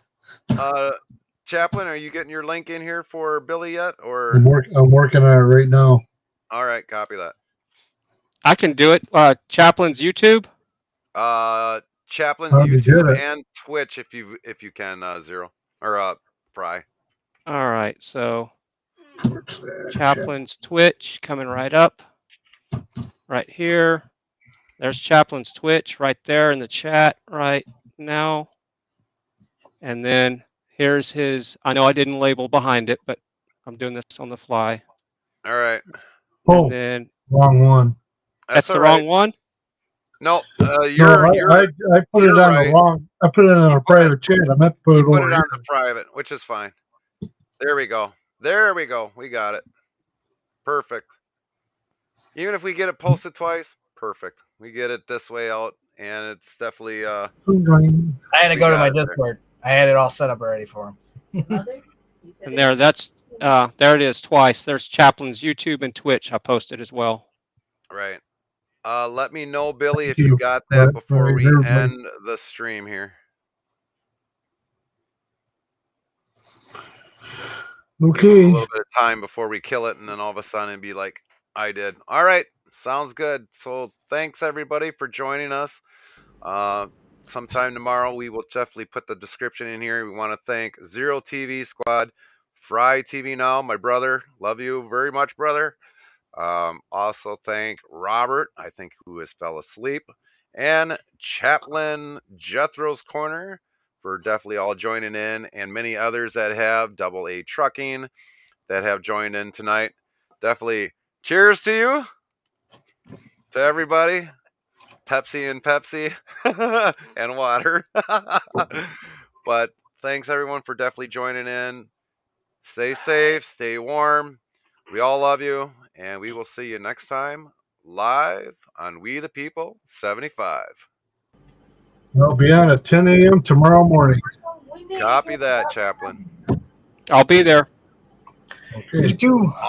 Chaplain, are you getting your link in here for Billy yet? Or I'm working on it right now. all right, copy that. I can do it. Chaplin's YouTube. Chaplin's How'd you get YouTube it? and Twitch if you can, Zero or Fry. All right, so Chaplin's Twitch coming right up, right here. There's Chaplin's Twitch right there in the chat right now. And then here's his. I know I didn't label behind it, but I'm doing this on the fly. All right. Oh, And then wrong one. that's the all right. wrong one. No, No, I put it on right. the wrong. I put it in a private chat. I meant to put it Put over it on here. the private, which is fine. There we go. There we go. We got it. Perfect. Even if we get it posted twice, perfect. We get it this way out, and it's definitely. I had to we go to got my it there. Discord. I had it all set up already for him. And there it is twice. There's Chaplin's YouTube and Twitch. I posted as well. Right. Let me know, Billy, if Thank you you. got that Right, before right we here, buddy. end the stream here. Okay. A little bit of time before we kill it, and then all of a sudden be like, I did. All right. Sounds good. So thanks, everybody, for joining us. Sometime tomorrow, we will definitely put the description in here. We want to thank Zero TV Squad, Fry TV Now, my brother. Love you very much, brother. Also thank Robert, I think, who has fell asleep, and Chaplain Jethro's Corner for definitely all joining in, and many others that have, Double A Trucking, that have joined in tonight. Definitely cheers to you, to everybody. Pepsi and Pepsi and water. But thanks everyone for definitely joining in. Stay safe, stay warm. We all love you, and we will see you next time live on We the People 75. I'll be on at 10 a.m. tomorrow morning. Copy that, Chaplain. I'll be there. Okay. Me too. Awesome.